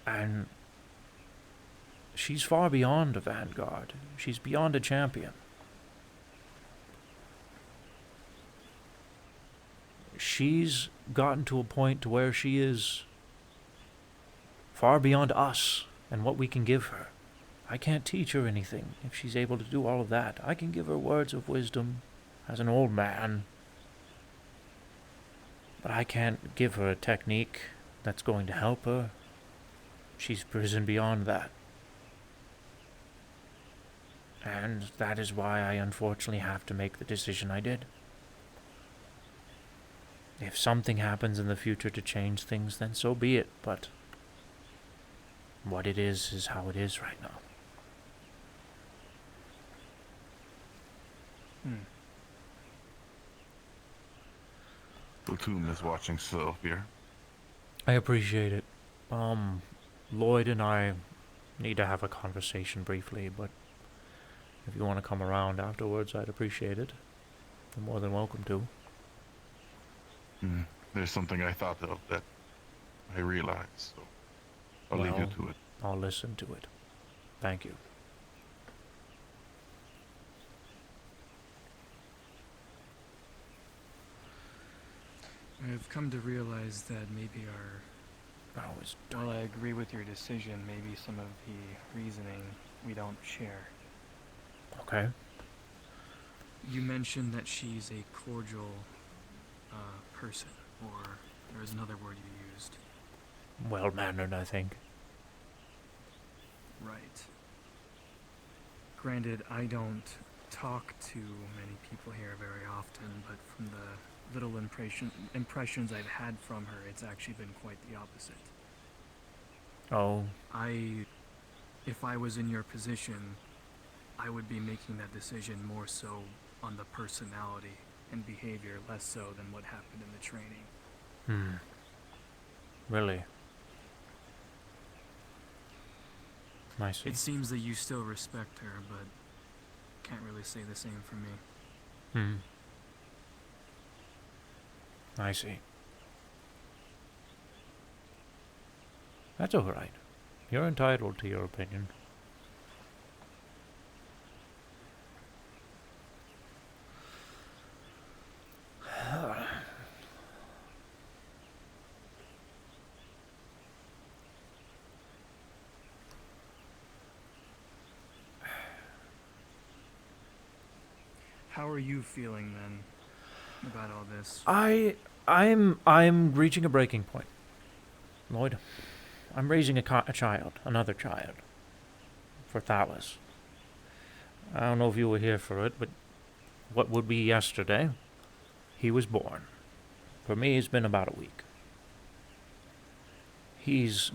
And she's far beyond a vanguard. She's beyond a champion. She's gotten to a point to where she is far beyond us and what we can give her. I can't teach her anything if she's able to do all of that. I can give her words of wisdom as an old man, but I can't give her a technique that's going to help her. She's risen beyond that. And that is why I unfortunately have to make the decision I did. If something happens in the future to change things, then so be it, but what it is how it is right now. Platoon is watching Sylvia. I appreciate it. Lloyd and I need to have a conversation briefly, but if you want to come around afterwards, I'd appreciate it. You're more than welcome to. There's something I thought of that I realized, so I'll leave you to it. I'll listen to it. Thank you. I've come to realize that maybe While I agree with your decision, maybe some of the reasoning we don't share. Okay. You mentioned that she's a cordial person, or there was another word you used. Well-mannered, I think. Right. Granted, I don't talk to many people here very often, but from the little impressions I've had from her, it's actually been quite the opposite. Oh. If I was in your position, I would be making that decision more so on the personality and behavior, less so than what happened in the training. Really? I see. It seems that you still respect her, but can't really say the same for me. I see. That's all right. You're entitled to your opinion. How are you feeling then about all this? I'm reaching a breaking point. Lloyd, I'm raising a child, another child, for Thalas. I don't know if you were here for it, but what would be yesterday, he was born. For me, it's been about a week. He's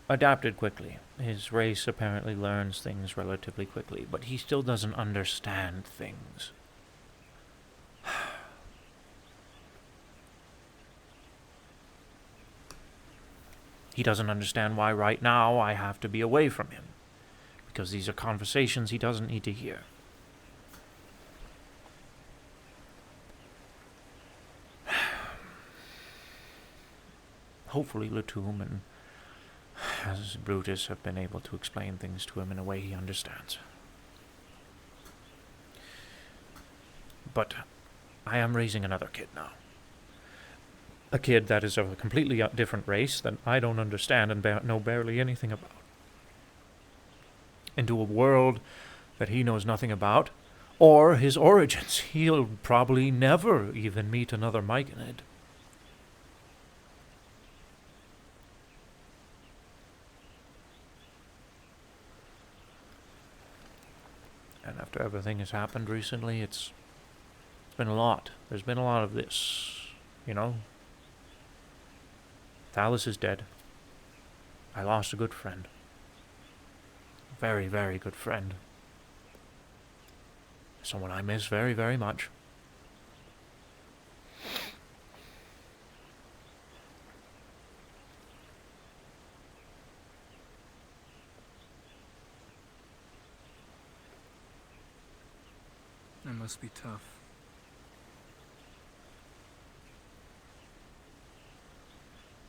adapted quickly. His race apparently learns things relatively quickly, but he still doesn't understand things. He doesn't understand why right now I have to be away from him, because these are conversations he doesn't need to hear. Hopefully Latum and as Brutus have been able to explain things to him in a way he understands. But I am raising another kid now. A kid that is of a completely different race that I don't understand and know barely anything about. Into a world that he knows nothing about, or his origins. He'll probably never even meet another Myconid. And after everything has happened recently, it's It's been a lot. There's been a lot of this, you know? Thallus is dead. I lost a good friend. Very, very good friend. Someone I miss very, very much. That must be tough.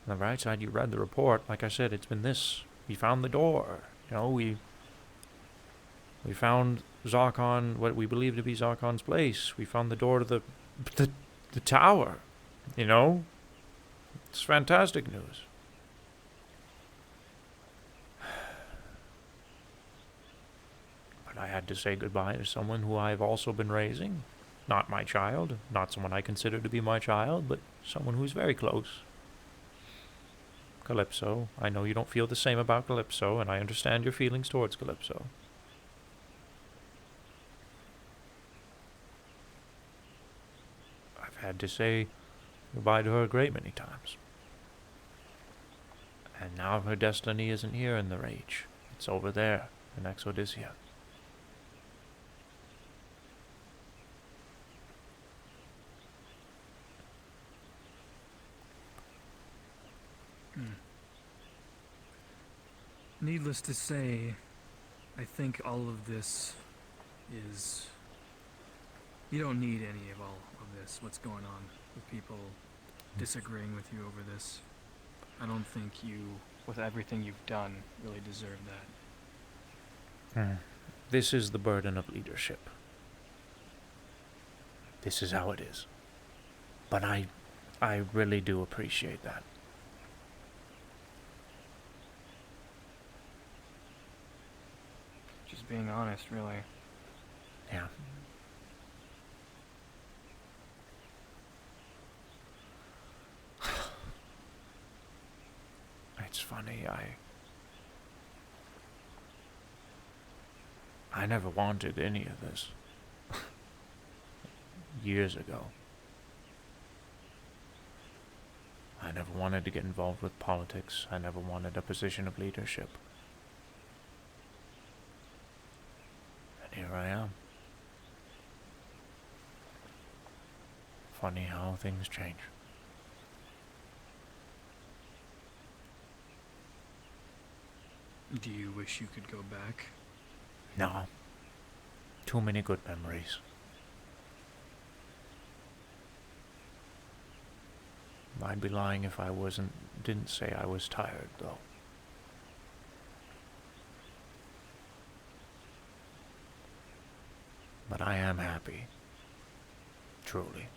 On the right side, you read the report. Like I said, it's been this. We found the door. You know, we found Zarkon, what we believe to be Zarkon's place. We found the door to the tower. You know? It's fantastic news. But I had to say goodbye to someone who I've also been raising. Not my child. Not someone I consider to be my child, but someone who's very close. Calypso. I know you don't feel the same about Calypso, and I understand your feelings towards Calypso. I've had to say goodbye to her a great many times. And now her destiny isn't here in the Rage. It's over there, in Exodysia. Needless to say, I think all of this is... You don't need any of all of this, what's going on with people disagreeing with you over this. I don't think you, with everything you've done, really deserve that. This is the burden of leadership. This is how it is. But I really do appreciate that. Just being honest, really. Yeah. It's funny, I never wanted any of this. Years ago. I never wanted to get involved with politics. I never wanted a position of leadership. And here I am. Funny how things change. Do you wish you could go back? No. Too many good memories. I'd be lying if I didn't say I was tired, though. But I am happy. Truly.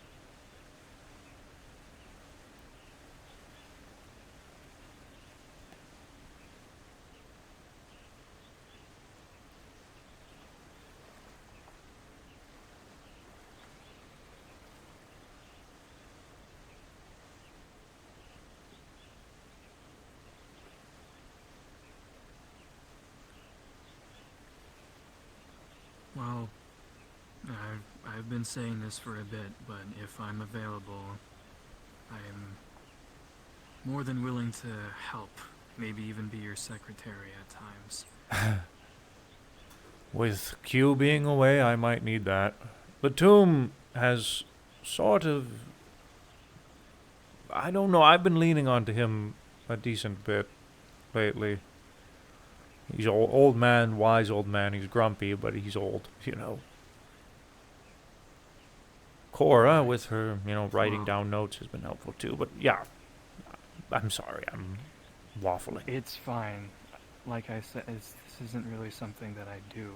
Well, I've been saying this for a bit, but if I'm available, I'm more than willing to help. Maybe even be your secretary at times. With Q being away, I might need that. The tomb has sort of... I don't know, I've been leaning onto him a decent bit lately. He's an old man, wise old man. He's grumpy, but he's old, you know. Cora, with her, writing down notes has been helpful too. But yeah, I'm sorry, I'm waffling. It's fine. Like I said, this isn't really something that I do.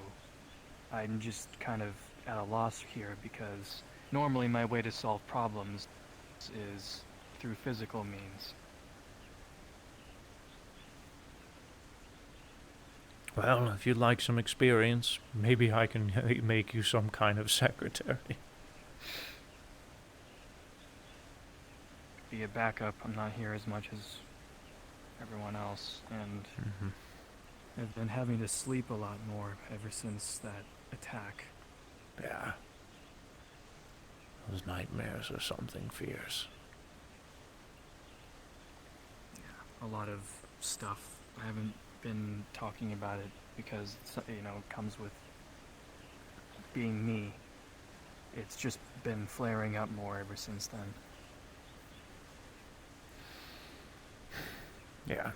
I'm just kind of at a loss here because normally my way to solve problems is through physical means. Well, if you'd like some experience, maybe I can make you some kind of secretary. Be a backup. I'm not here as much as everyone else, and I've been having to sleep a lot more ever since that attack. Yeah. Those nightmares are something fierce. A lot of stuff. I haven't been talking about it because, it comes with being me. It's just been flaring up more ever since then. Yeah.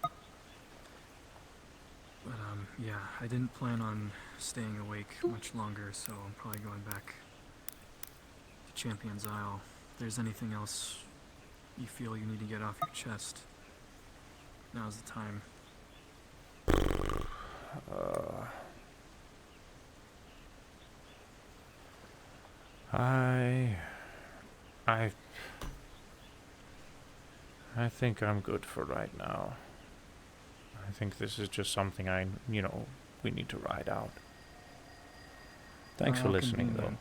But, yeah, I didn't plan on staying awake much longer, so I'm probably going back to Champion's Isle. If there's anything else you feel you need to get off your chest, now's the time. I think I'm good for right now. I think this is just something we need to ride out. Thanks for listening, though.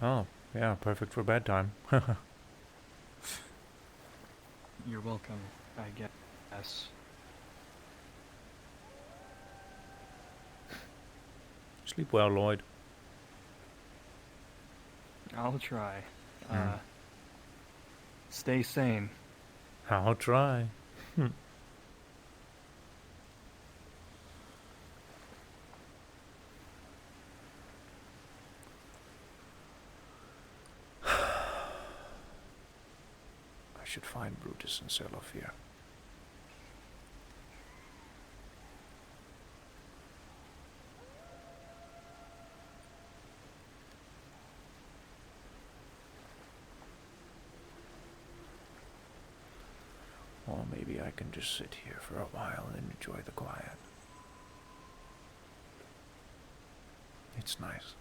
Oh, yeah, perfect for bedtime. You're welcome, I guess. Sleep well, Lloyd. I'll try. Stay sane. I'll try. I should find Brutus and Selofir. Or maybe I can just sit here for a while and enjoy the quiet. It's nice.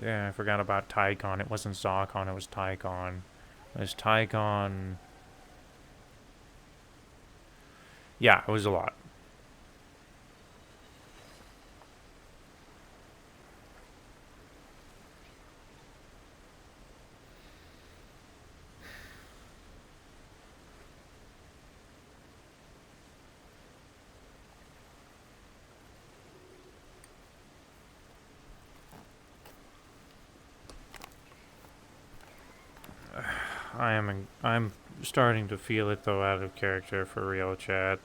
Yeah, I forgot about Tycon. It wasn't Zarkon, it was Tycon. It was Tycon. Yeah, it was a lot. I'm starting to feel it though, out of character for real, chat.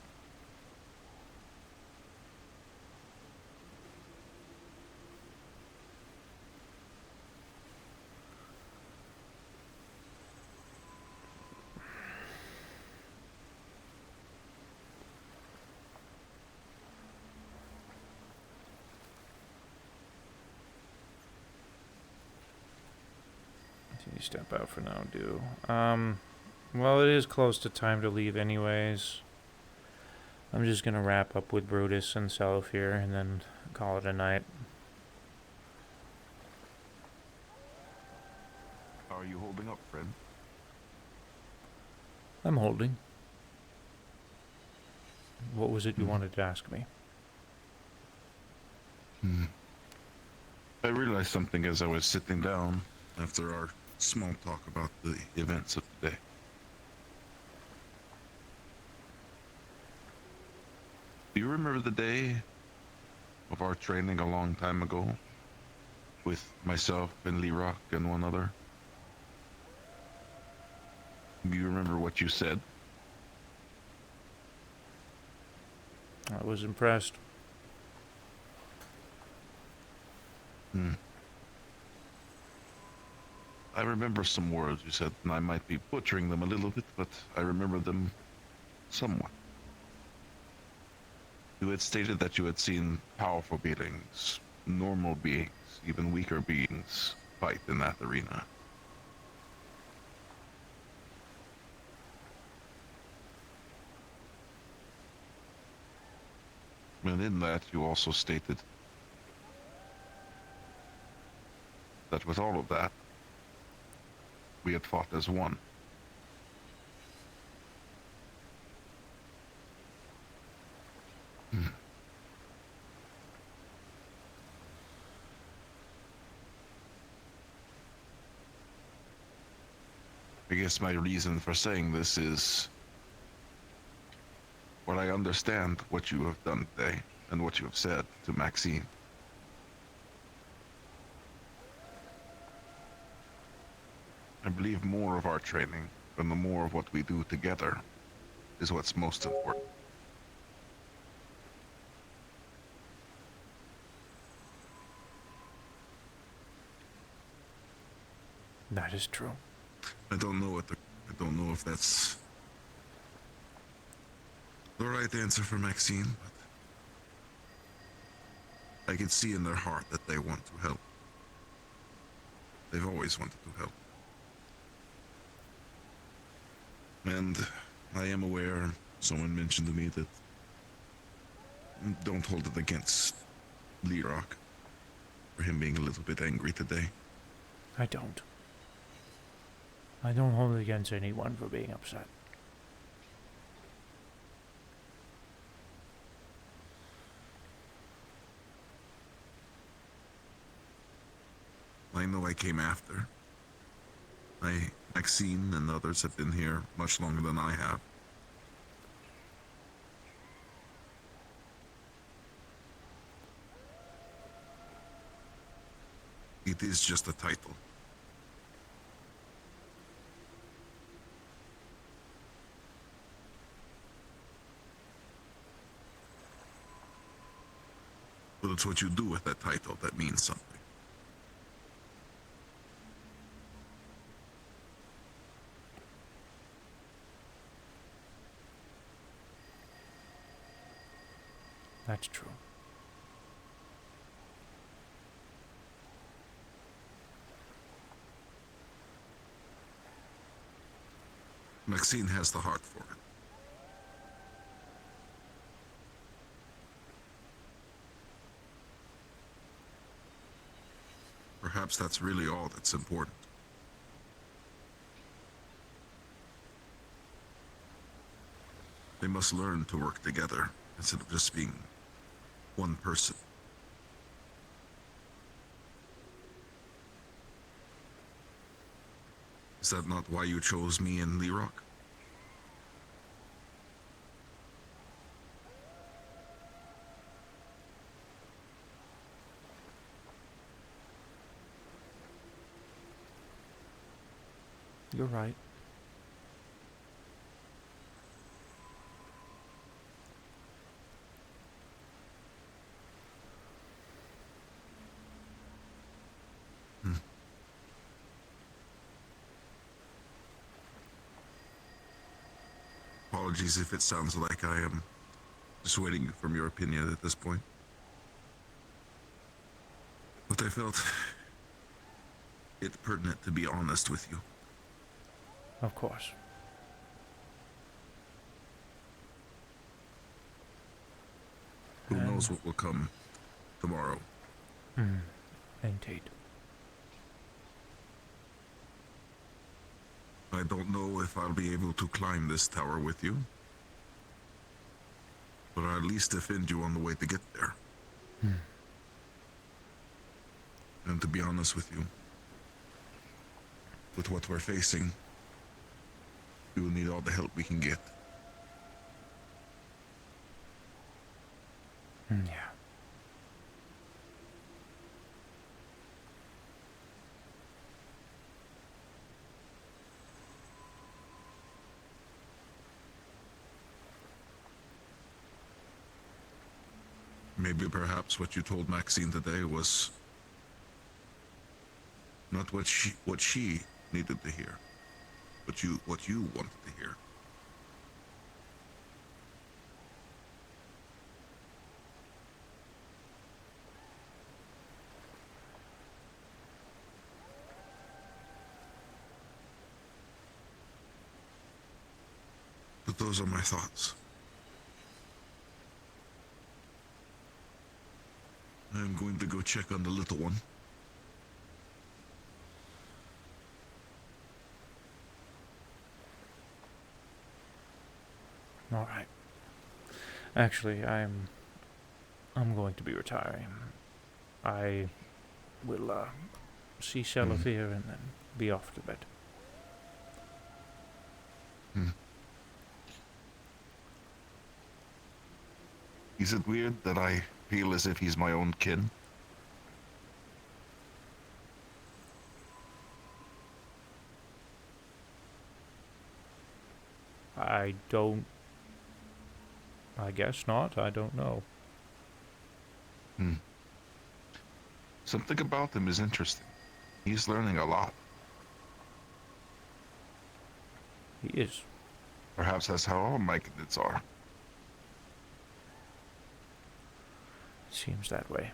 Step out for now, do. Well, it is close to time to leave anyways. I'm just gonna wrap up with Brutus and Selofir and then call it a night. How are you holding up, friend? I'm holding. What was it you wanted to ask me? I realized something as I was sitting down after our small talk about the events of the day. Do you remember the day of our training a long time ago with myself and Lee Rock and one other? Do you remember what you said? I was impressed. I remember some words you said, and I might be butchering them a little bit, but I remember them somewhat. You had stated that you had seen powerful beings, normal beings, even weaker beings fight in that arena. And in that, you also stated that with all of that, we had fought as one. I guess my reason for saying this is, well, I understand what you have done today and what you have said to Maxine. I believe more of our training and the more of what we do together is what's most important. That is true. I don't know if that's the right answer for Maxine, but I can see in their heart that they want to help. They've always wanted to help. And I am aware, someone mentioned to me that don't hold it against Lerock for him being a little bit angry today. I don't. I don't hold it against anyone for being upset. I know I came after. Maxine and others have been here much longer than I have. It is just a title. But it's what you do with that title that means something. That's true. Maxine has the heart for it. Perhaps that's really all that's important. They must learn to work together instead of just being one person. Is that not why you chose me and Lerock? You're right. Apologies if it sounds like I am dissuading you from your opinion at this point. But I felt it pertinent to be honest with you. Of course. Who knows what will come tomorrow? Indeed. I don't know if I'll be able to climb this tower with you, but I'll at least defend you on the way to get there. And to be honest with you, with what we're facing, we will need all the help we can get. Yeah. Maybe perhaps what you told Maxine today was not what she needed to hear, but what you wanted to hear. But those are my thoughts. I'm going to go check on the little one. Actually, I'm going to be retiring. I will see Selithir and then be off to bed. Is it weird that I feel as if he's my own kin? I guess not. I don't know. Something about him is interesting. He's learning a lot. He is. Perhaps that's how all Myconids are. Seems that way.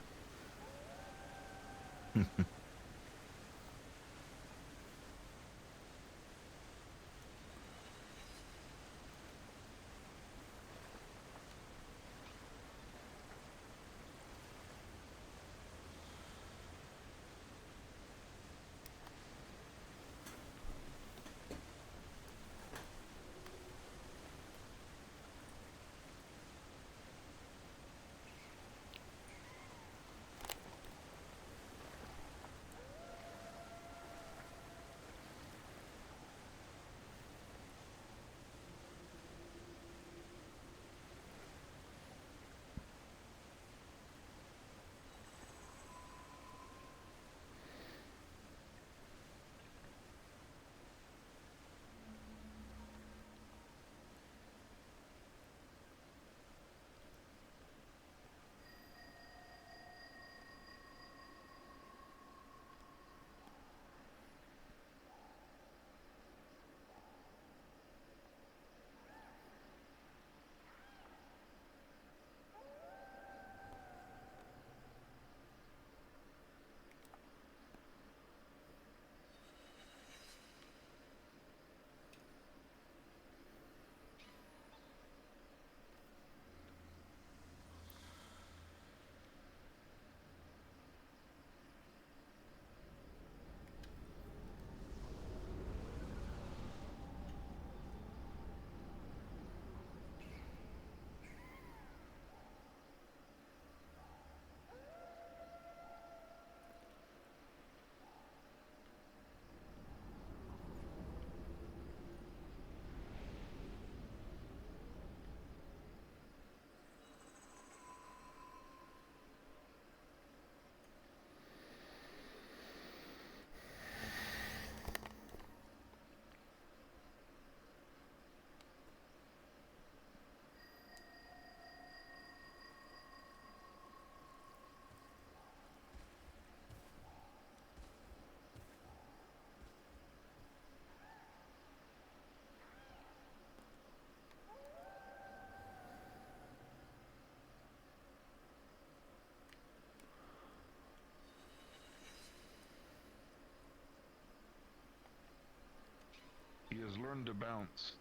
He has learned to bounce.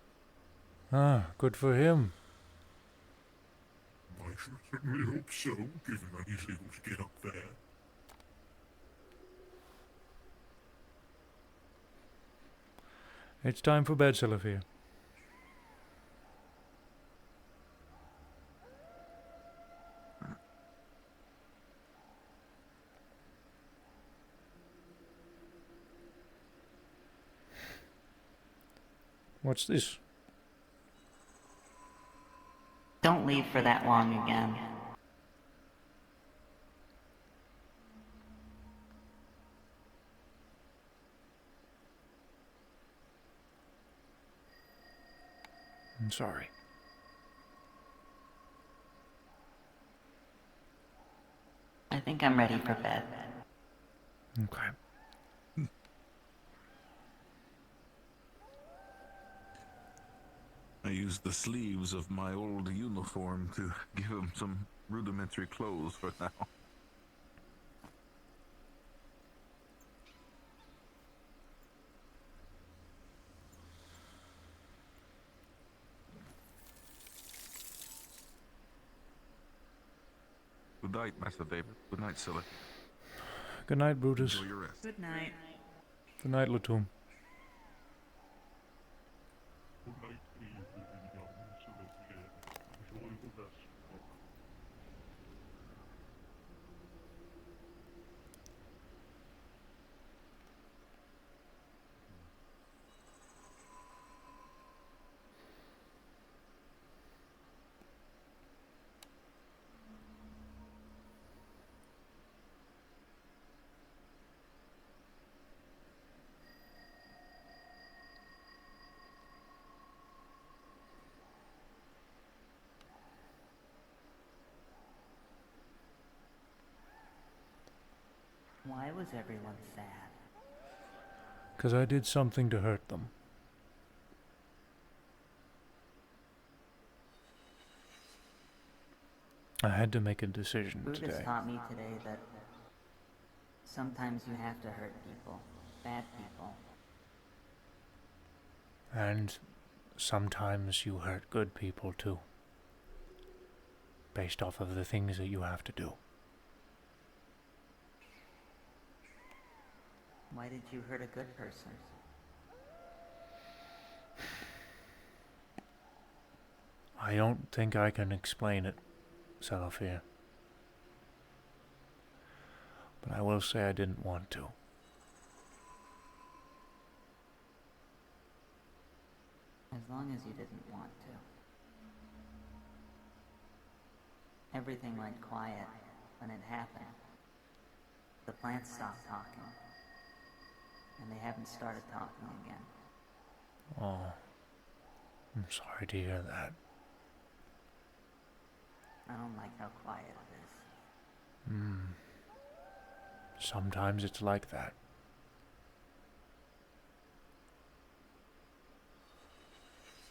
Ah, good for him. I should certainly hope so, given that he's able to get up there. It's time for bed, Selithir. What's this? Don't leave for that long again. I'm sorry. I think I'm ready for bed. Okay. I used the sleeves of my old uniform to give him some rudimentary clothes for now. Good night, Master David. Good night, Scylla. Good night, Brutus. Enjoy your rest. Good night. Good night, Latum. Good night, Eve, and young Scylla. Enjoy the rest. Why was everyone sad? 'Cause I did something to hurt them. I had to make a decision Brutus today. taught me today that sometimes you have to hurt people, bad people. And sometimes you hurt good people too. Based off of the things that you have to do. Why did you hurt a good person? I don't think I can explain it, Cellophia. But I will say I didn't want to. As long as you didn't want to. Everything went quiet when it happened. The plants stopped talking. And they haven't started talking again. Oh, I'm sorry to hear that. I don't like how quiet it is. Sometimes it's like that.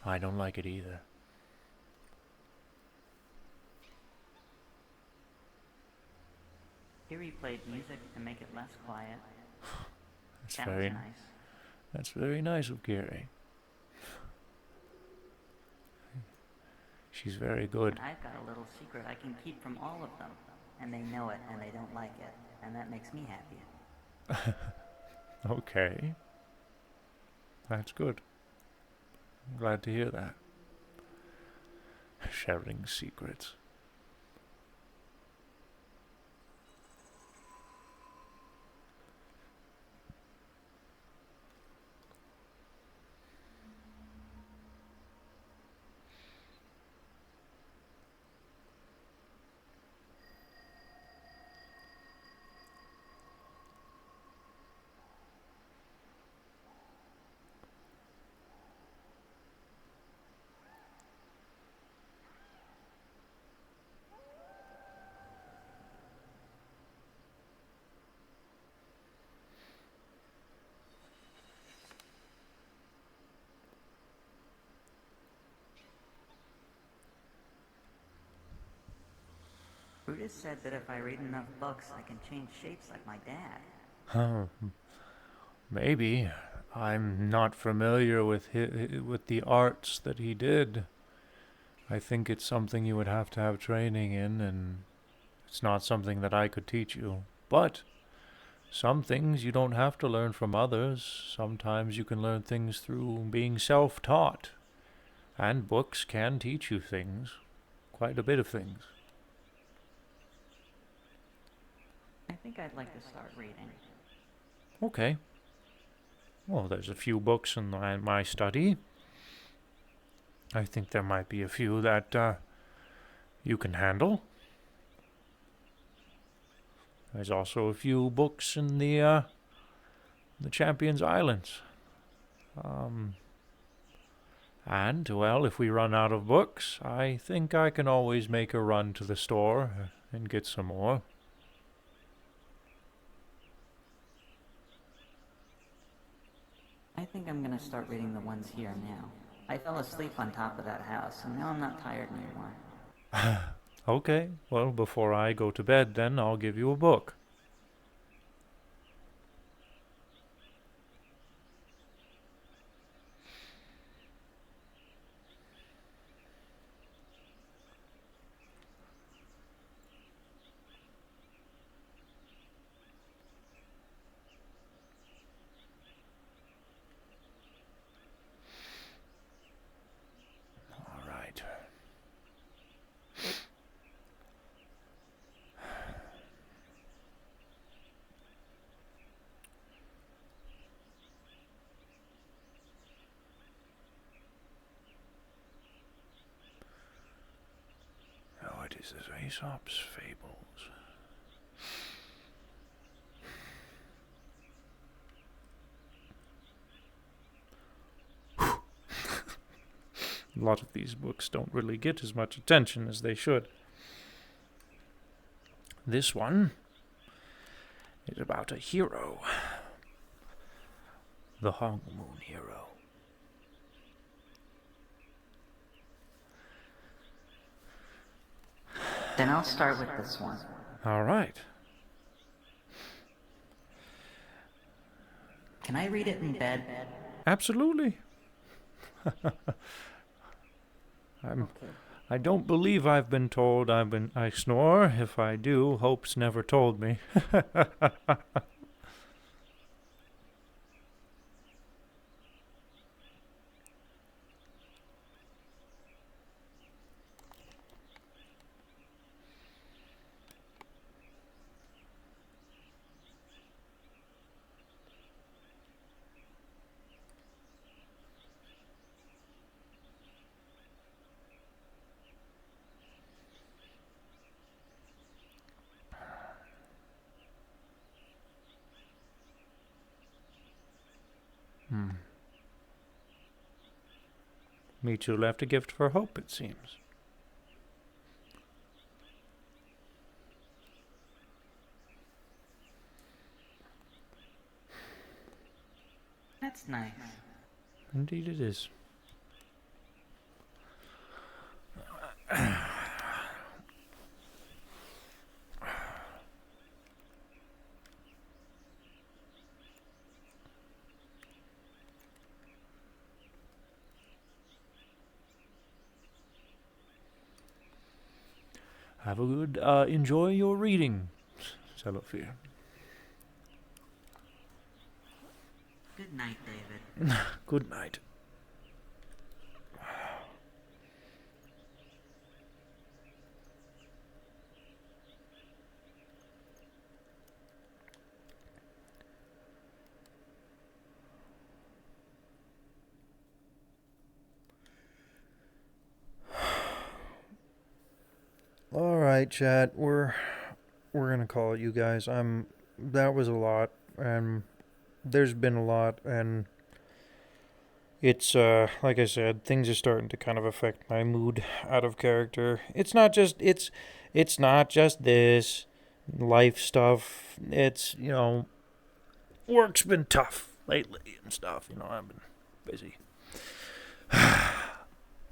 I don't like it either. Here played music to make it less quiet. That's very nice. That's very nice of Gary. She's very good. And I've got a little secret I can keep from all of them. And they know it and they don't like it. And that makes me happy. Okay. That's good. I'm glad to hear that. Sharing secrets. Brutus said that if I read enough books, I can change shapes like my dad. Maybe. I'm not familiar with with the arts that he did. I think it's something you would have to have training in, and it's not something that I could teach you. But some things you don't have to learn from others. Sometimes you can learn things through being self-taught. And books can teach you things. Quite a bit of things. I think I'd like to start reading. Okay. Well, there's a few books in my study. I think there might be a few that you can handle. There's also a few books in the Champions Islands. And, well, if we run out of books, I think I can always make a run to the store and get some more. I think I'm gonna start reading the ones here now. I fell asleep on top of that house, and now I'm not tired anymore. Okay, well, before I go to bed, then I'll give you a book. This is Aesop's Fables. A lot of these books don't really get as much attention as they should. This one is about a hero. The Hong Moon hero. Then I'll start with this one. All right. Can I read it in bed? Absolutely. I don't believe I've been told I snore. If I do, Hope's never told me. Me too left a gift for Hope, it seems. That's nice. Indeed it is. Have a good, enjoy your reading, Cellophir. Good night, David. Good night. All right, chat. We're gonna call it, you guys. That was a lot, and there's been a lot, and it's like I said, things are starting to kind of affect my mood out of character. It's not just this life stuff. It's, work's been tough lately and stuff. I've been busy.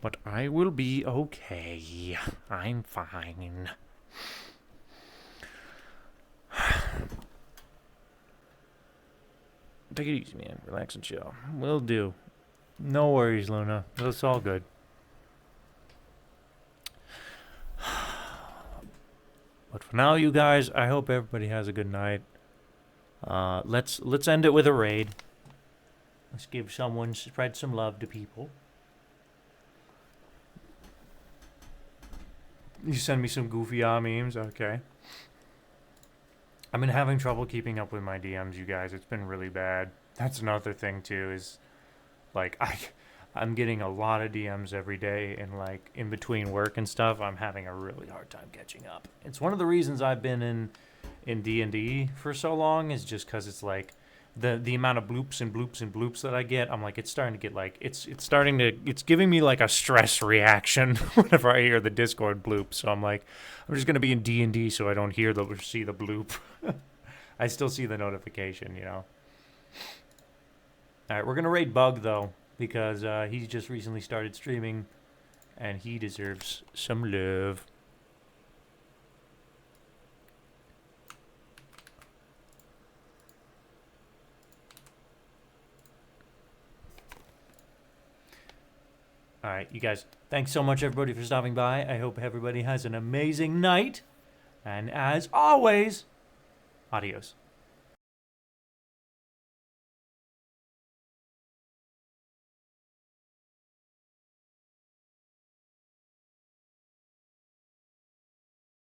But I will be okay. I'm fine. Take it easy, man. Relax and chill. Will do. No worries, Luna. It's all good. But for now, you guys, I hope everybody has a good night. Let's end it with a raid. Let's spread some love to people. You send me some goofy memes? Okay. I've been having trouble keeping up with my DMs, you guys. It's been really bad. That's another thing, too, is, I'm getting a lot of DMs every day, and, in between work and stuff, I'm having a really hard time catching up. It's one of the reasons I've been in D&D for so long, is just because it's, the amount of bloops and bloops and bloops that I get, I'm it's starting to get it's giving me a stress reaction whenever I hear the Discord bloop. So I'm just gonna be in D&D so I don't see the bloop. I still see the notification, All right, we're gonna raid Bug though, because he just recently started streaming, and he deserves some love. All right, you guys, thanks so much, everybody, for stopping by. I hope everybody has an amazing night. And as always, adios.